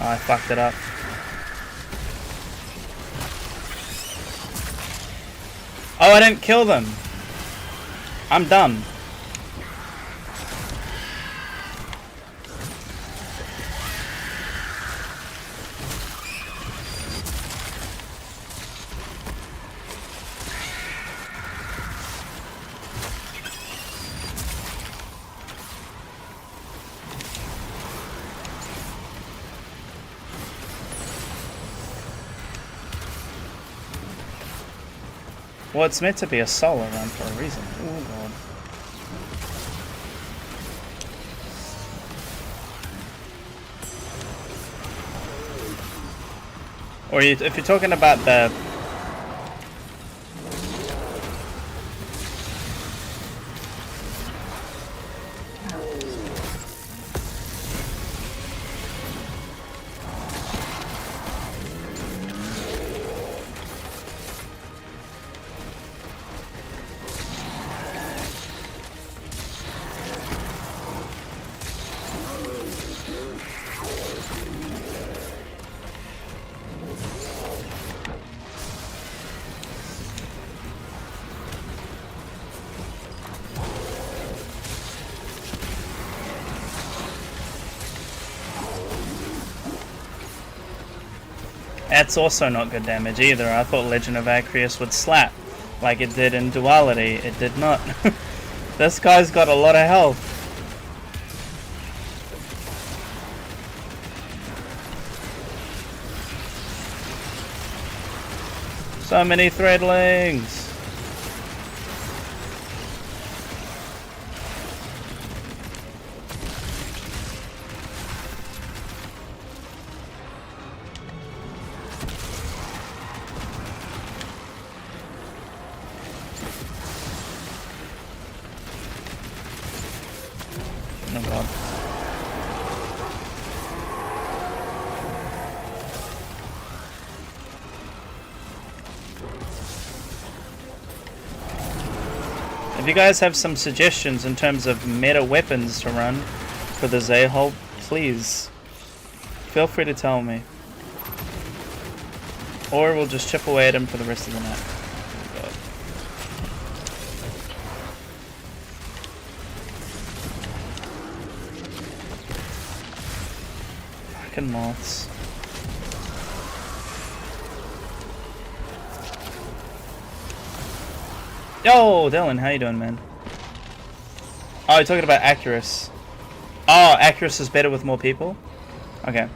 Oh, I fucked it up. Oh, I didn't kill them. I'm dumb. Well, it's meant to be a solo run for a reason. Oh god. Or if you're talking about the... That's also not good damage either. I thought Legend of Acrius would slap like it did in Duality. It did not. This guy's got a lot of health. So many threadlings. Oh god. If you guys have some suggestions in terms of meta weapons to run for the Zayhol, please feel free to tell me. Or we'll just chip away at him for the rest of the night. Oh god. Fucking moths. Yo, Dylan, how you doing, man? Oh, you're talking about Acrius. Oh, Acrius is better with more people? Okay.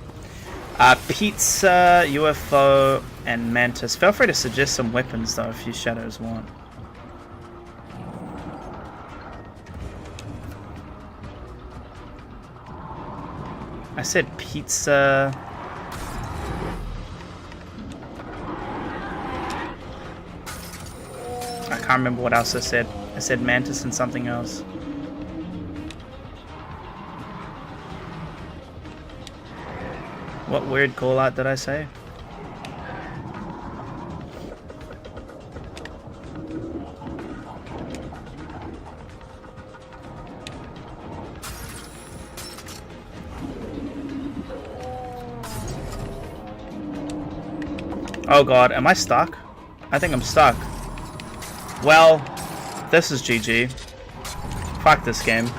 Pizza, UFO, and Mantis. Feel free to suggest some weapons though if you shadows want. I said pizza. I can't remember what else I said. I said Mantis and something else. What weird call out did I say? Oh god, am I stuck? I think I'm stuck. Well, this is GG. Fuck this game.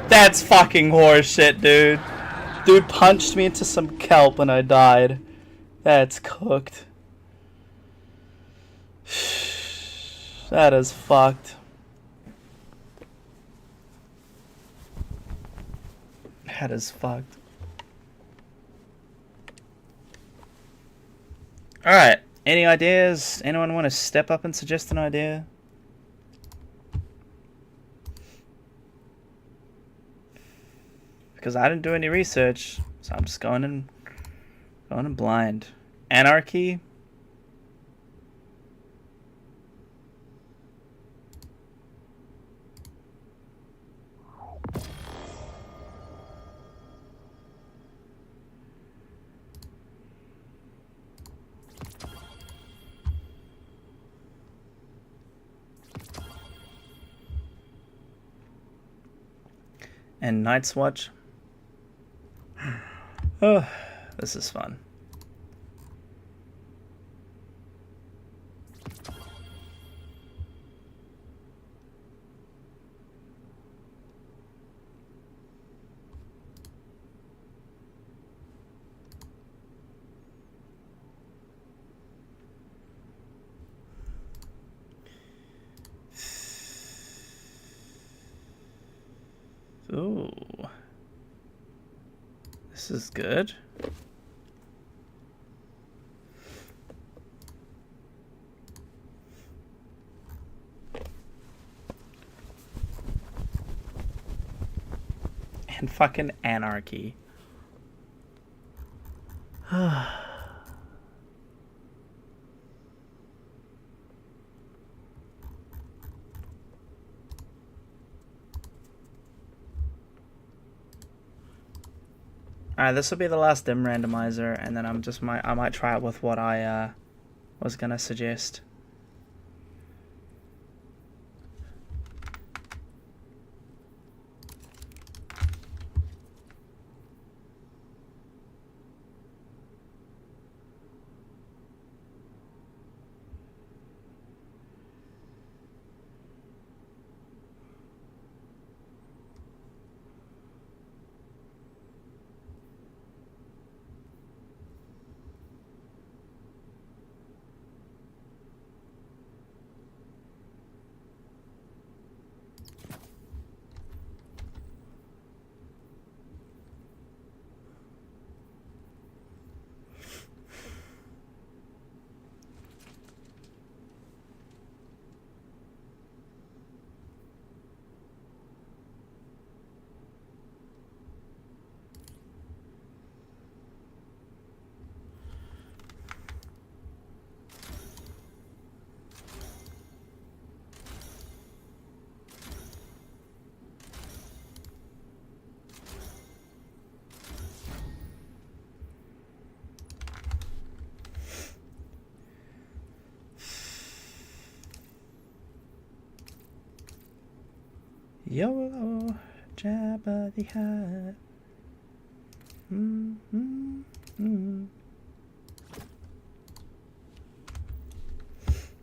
That's fucking horseshit, dude. Dude punched me into some kelp and I died. That's cooked. That is fucked. That is fucked. Alright, any ideas? Anyone want to step up and suggest an idea? Because I didn't do any research, so I'm just going in blind. Anarchy? And Night's Watch. Oh, this is fun. Ooh. This is good. And fucking anarchy. Alright, this will be the last dim randomizer, and then I might try it with what I was gonna suggest. YOLO, Jabba the Hutt.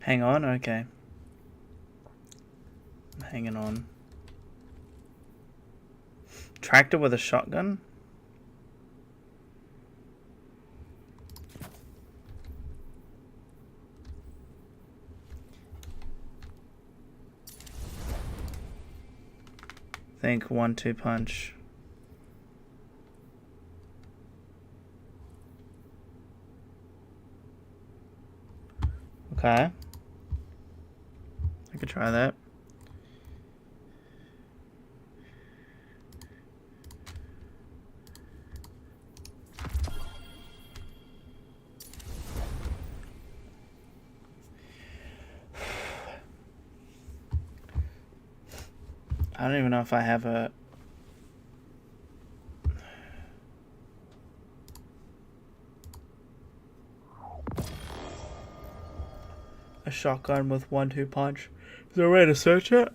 Hang on, okay. I'm hanging on. Tractor with a shotgun? think 1-2 punch. Okay. I could try that. I don't even know if I have a shotgun with 1-2 punch. Is there a way to search it?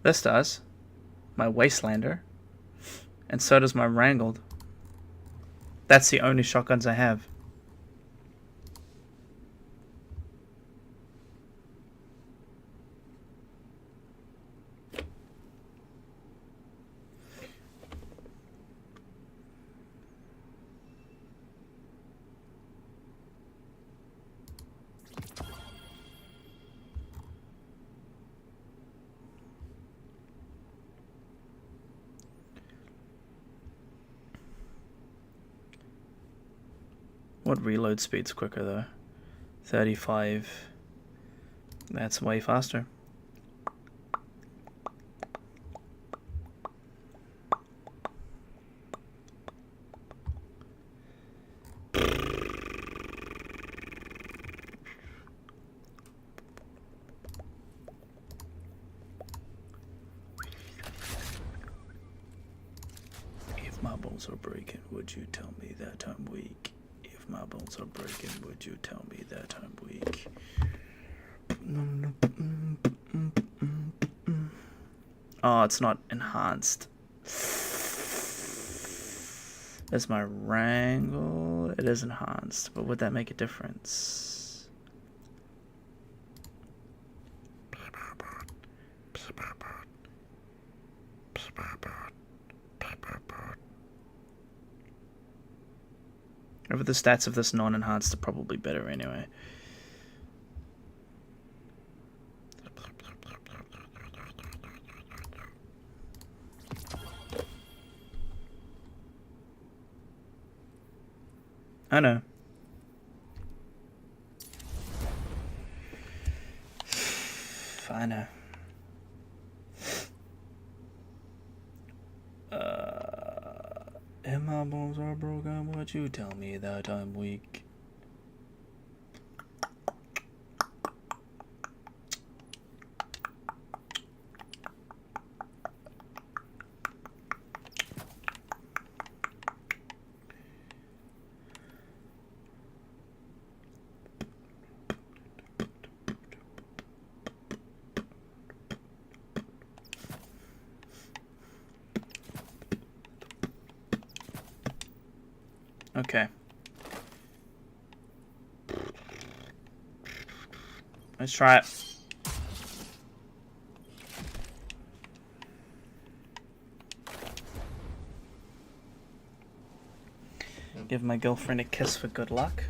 This does. My Wastelander. And so does my Wrangled. That's the only shotguns I have. What reload speed's quicker though? 35. That's way faster. If my balls are breaking, would you tell me that I'm weak? If my bones are breaking, would you tell me that I'm weak? Oh, it's not enhanced. There's my Wrangle. It is enhanced, but would that make a difference? Over the stats of this non-enhanced are probably better anyway. I know. I know. If my bones are broken, would you tell me that I'm weak? Okay. Let's try it. Give my girlfriend a kiss for good luck.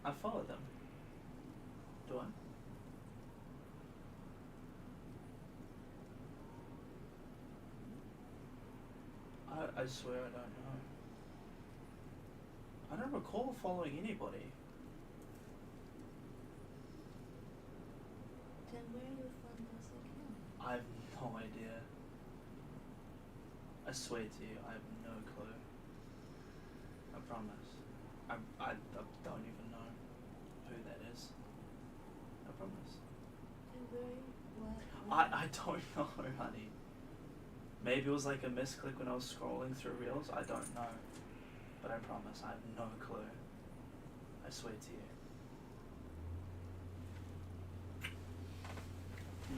I followed them. Do I swear I don't know. I don't recall following anybody. Then where are you from this account? I have no idea. I swear to you, I have no clue. I promise. I don't even know who that is. I promise. And what? I don't know, honey. Maybe it was like a misclick when I was scrolling through Reels. I don't know. but I promise I have no clue. I swear to you.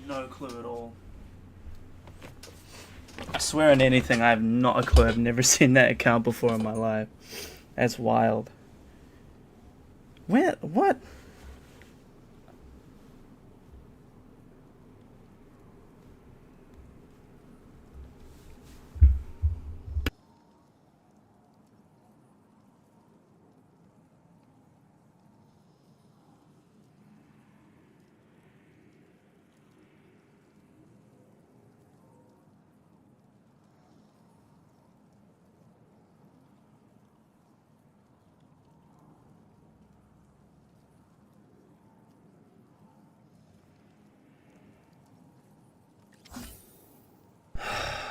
No clue at all. I swear on anything, I have not a clue. I've never seen that account before in my life. That's wild. Where? What?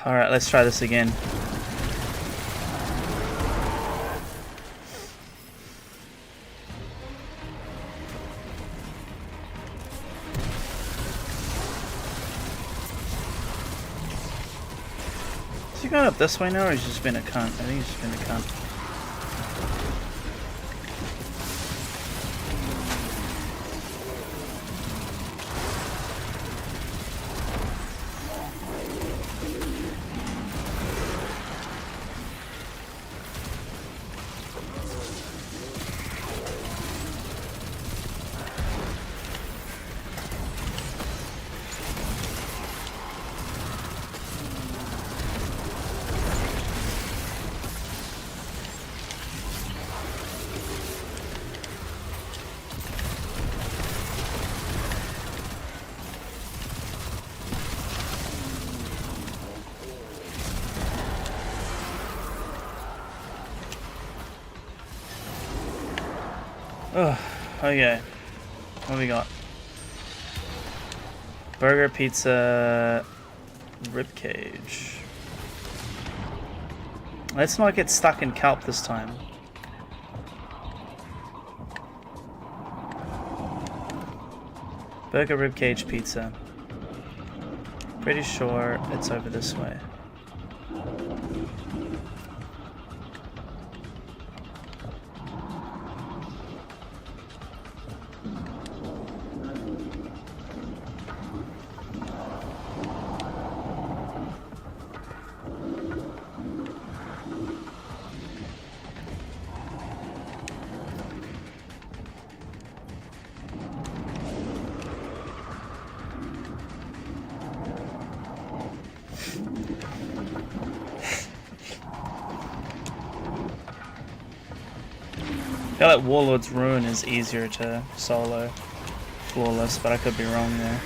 Alright, let's try this again. Is he going up this way now, or he's just been a cunt? I think he's just been a cunt. Oh, okay. What do we got? Burger, pizza, ribcage. Let's not get stuck in kelp this time. Burger, ribcage, pizza. Pretty sure it's over this way. I feel like Warlord's Ruin is easier to solo flawless, but I could be wrong there.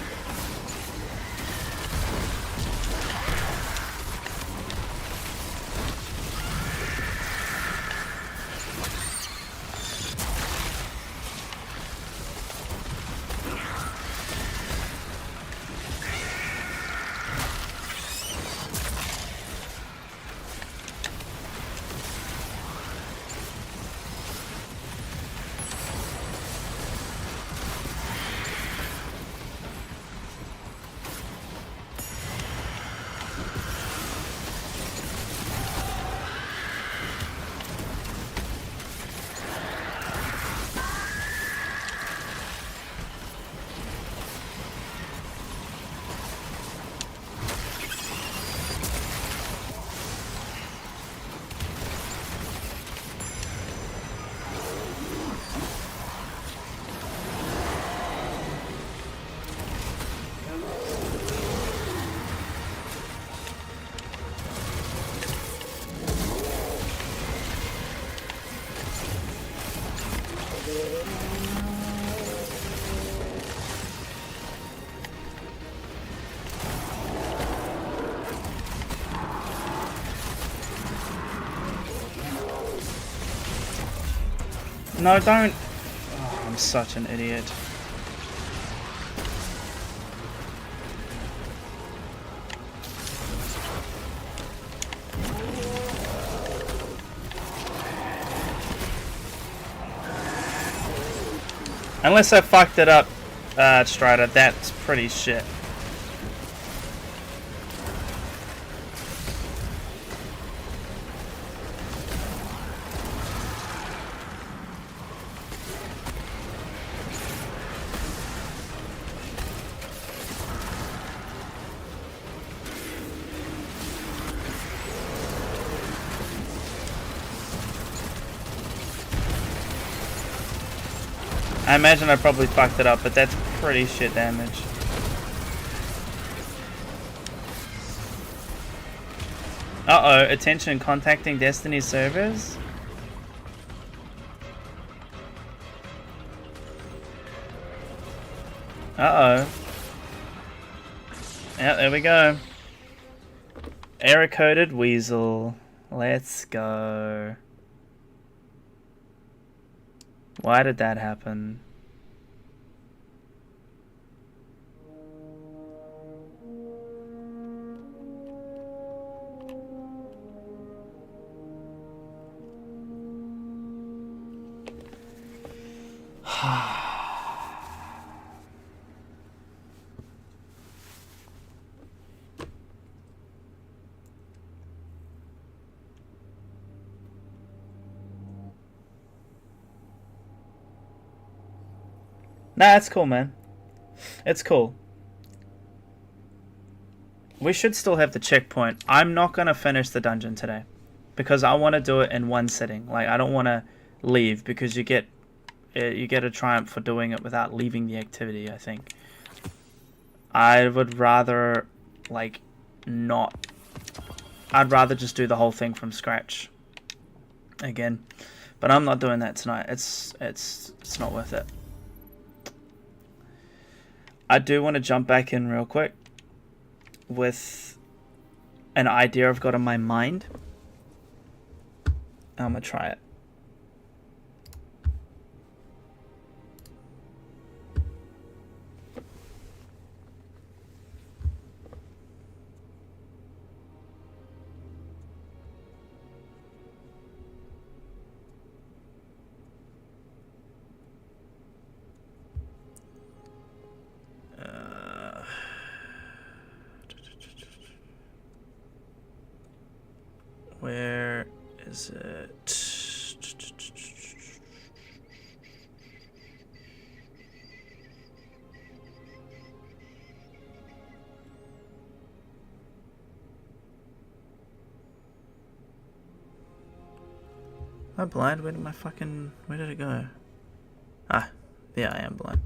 No, don't. Oh, I'm such an idiot. Unless I fucked it up, Strider, that's pretty shit. I imagine I probably fucked it up, but that's pretty shit damage. Uh-oh, attention, contacting Destiny servers? Uh-oh. Yeah, there we go. Error-coded Weasel. Let's go. Why did that happen? Nah, it's cool, man. It's cool. We should still have the checkpoint. I'm not going to finish the dungeon today because I want to do it in one sitting. Like, I don't want to leave because you get a triumph for doing it without leaving the activity, I think. I would rather, like, not... I'd rather just do the whole thing from scratch again. But I'm not doing that tonight. It's not worth it. I do want to jump back in real quick with an idea I've got in my mind. I'm going to try it. Where is it? Am I blind? Where did it go? Ah, yeah, I am blind.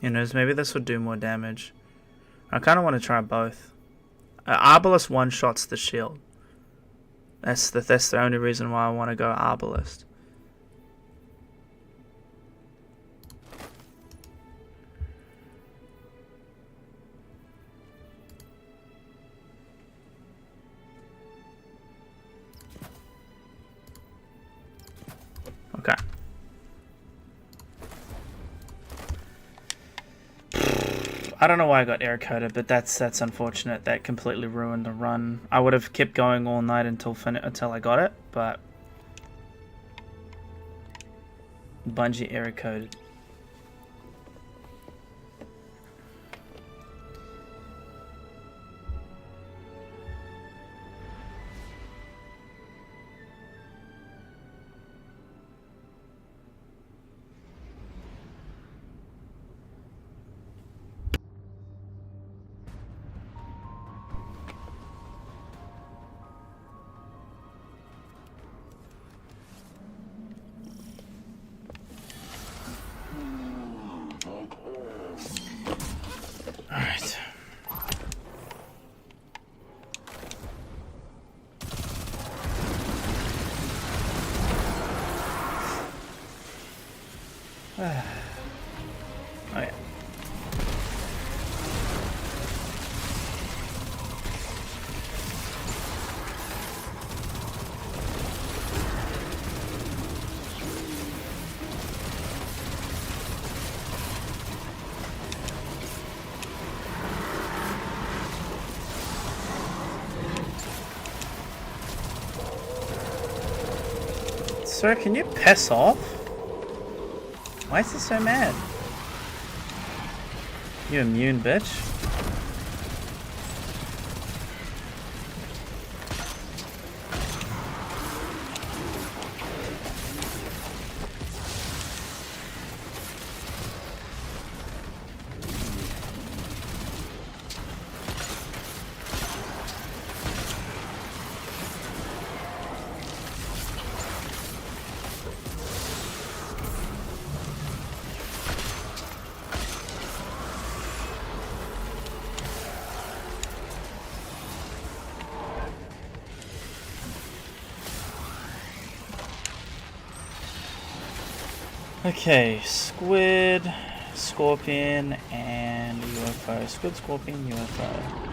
Who knows, maybe this would do more damage. I kind of want to try both. Arbalest one-shots the shield. That's the only reason why I want to go Arbalest. Okay. I don't know why I got error coded, but that's unfortunate. That completely ruined the run. I would have kept going all night until I got it, but Bungie error coded. Sir, can you piss off? Why is he so mad? You immune bitch. Okay, squid, scorpion, and UFO. Squid, scorpion, UFO.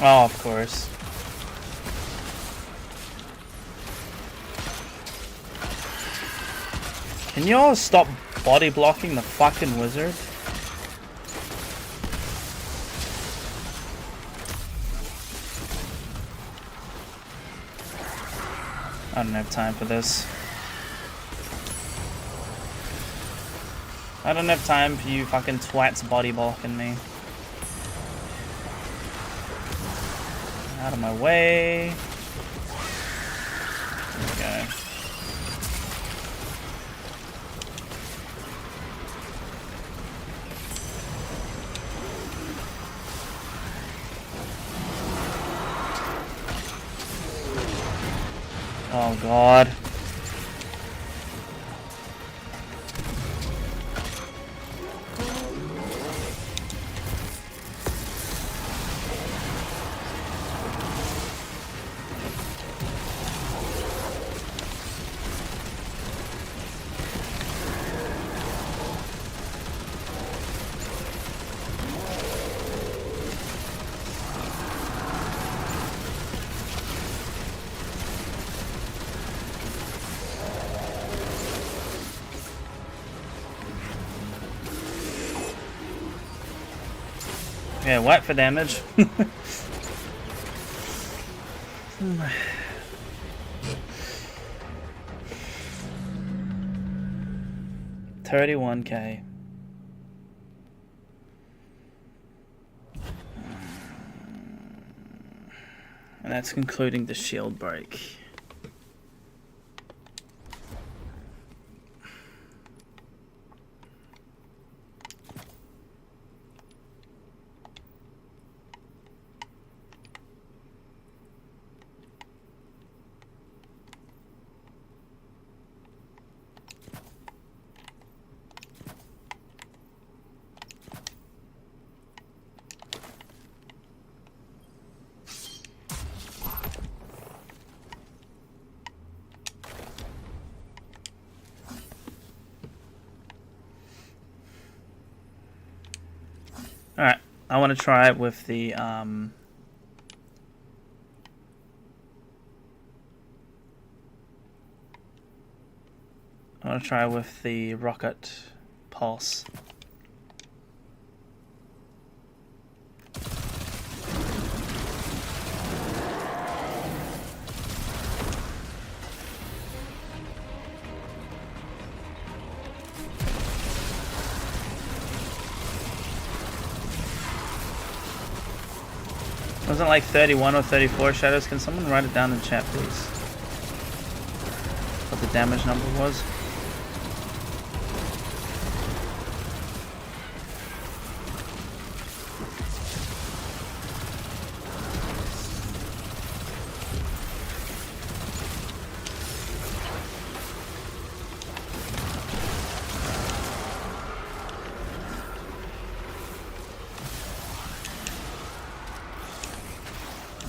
Oh, of course. Can you all stop body blocking the fucking wizard? I don't have time for this. I don't have time for you fucking twats body blocking me. Out of my way. There we go. Oh God. Yeah, what for damage? 31K. And that's concluding the shield break. Alright, I want to try it with the, I want to try with the rocket pulse. Wasn't it like 31 or 34 shadows? Can someone write it down in chat, please? What the damage number was?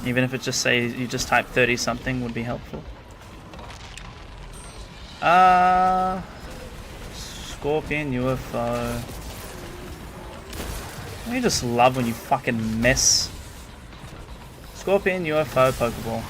Even if it just say you just type 30 something would be helpful. Scorpion UFO. I just love when you fucking miss. Scorpion UFO Pokeball.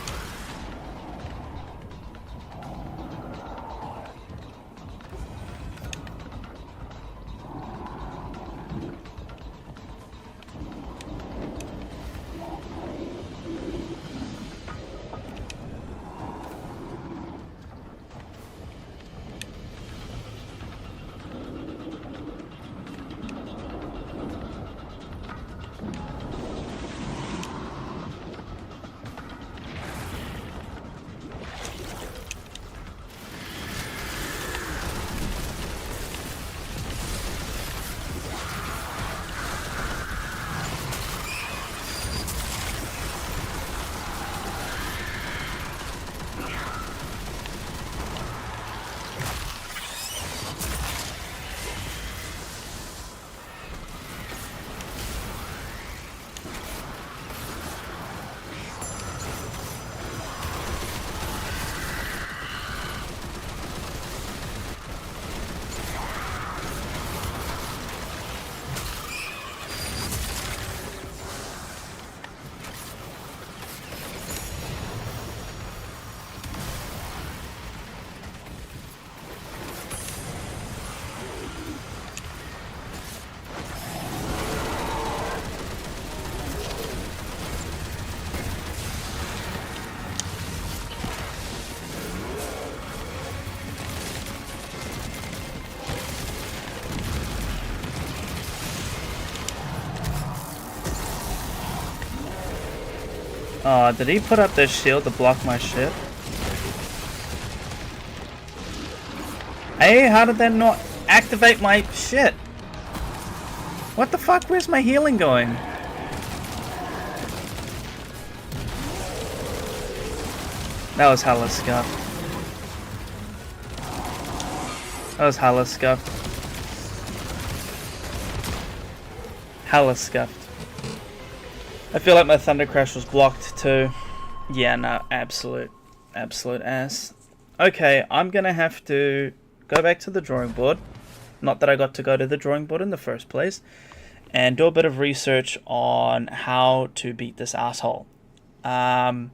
Oh, did he put up this shield to block my shit? Hey, how did that not activate my shit? What the fuck? Where's my healing going? That was hella scuffed. That was hella scuffed. Hella scuffed. I feel like my Thunder Crash was blocked too. Yeah, no, absolute ass. Okay, I'm gonna have to go back to the drawing board. Not that I got to go to the drawing board in the first place. And do a bit of research on how to beat this asshole. I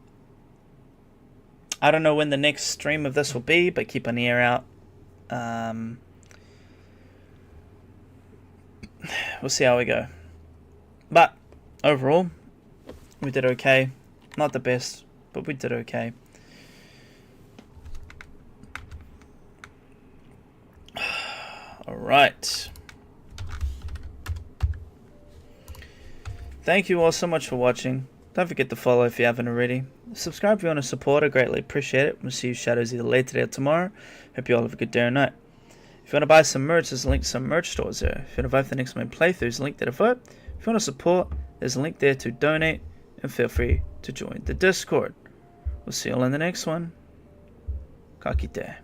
don't know when the next stream of this will be, but keep an ear out. We'll see how we go. But overall, we did okay. Not the best, but we did okay. Alright. Thank you all so much for watching. Don't forget to follow if you haven't already. Subscribe if you want to support. I greatly appreciate it. We'll see you shadows either later today or tomorrow. Hope you all have a good day or night. If you want to buy some merch, there's a link to some merch stores there. If you want to vote for the next main playthrough, there's a link there to vote. If you want to support, there's a link there to donate. And feel free to join the Discord. We'll see you all in the next one. Kakite.